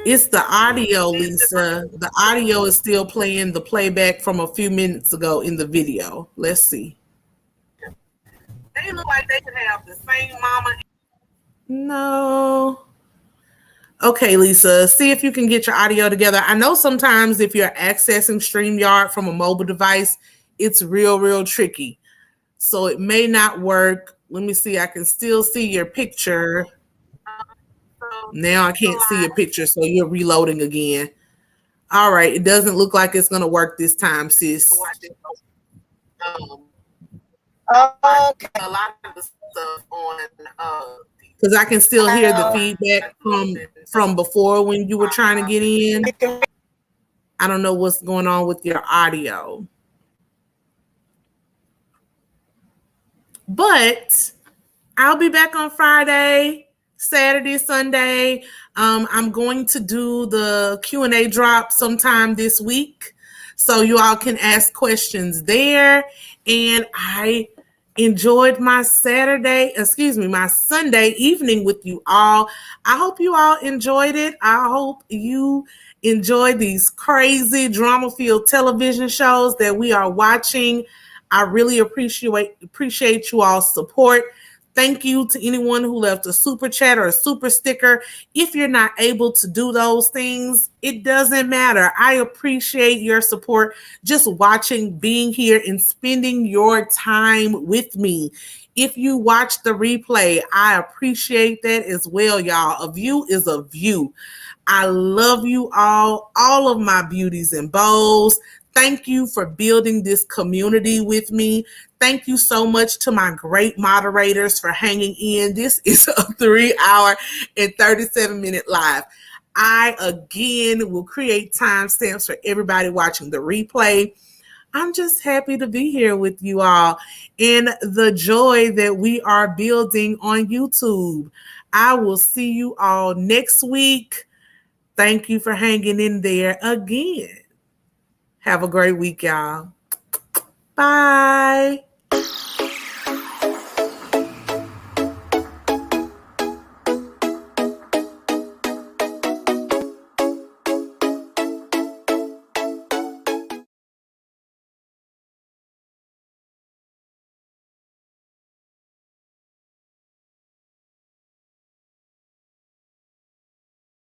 A: It's the audio, Lisa. The audio is still playing the playback from a few minutes ago in the video. Let's see. They look like they could have the same mama. No. Okay, Lisa, see if you can get your audio together. I know sometimes if you're accessing StreamYard from a mobile device, it's real tricky. So it may not work. Let me see. I can still see your picture. Now I can't see your picture, so you're reloading again. All right. It doesn't look like it's going to work this time, sis.
C: Okay.
A: A lot of the stuff on because I can still hear the feedback from before when you were trying to get in. I don't know what's going on with your audio. But I'll be back on Friday, Saturday, Sunday. I'm going to do the Q&A drop sometime this week, so you all can ask questions there. And I enjoyed my Sunday evening with you all. I hope you all enjoyed it. I hope you enjoyed these crazy drama-filled television shows that we are watching. I really appreciate you all's support. Thank you to anyone who left a super chat or a super sticker. If you're not able to do those things, it doesn't matter. I appreciate your support, just watching, being here, and spending your time with me. If you watch the replay, I appreciate that as well, y'all. A view is a view. I love you all of my beauties and bows. Thank you for building this community with me. Thank you so much to my great moderators for hanging in. This is a 3-hour and 37-minute live. I, again, will create timestamps for everybody watching the replay. I'm just happy to be here with you all and the joy that we are building on YouTube. I will see you all next week. Thank you for hanging in there again. Have a great week, y'all. Bye.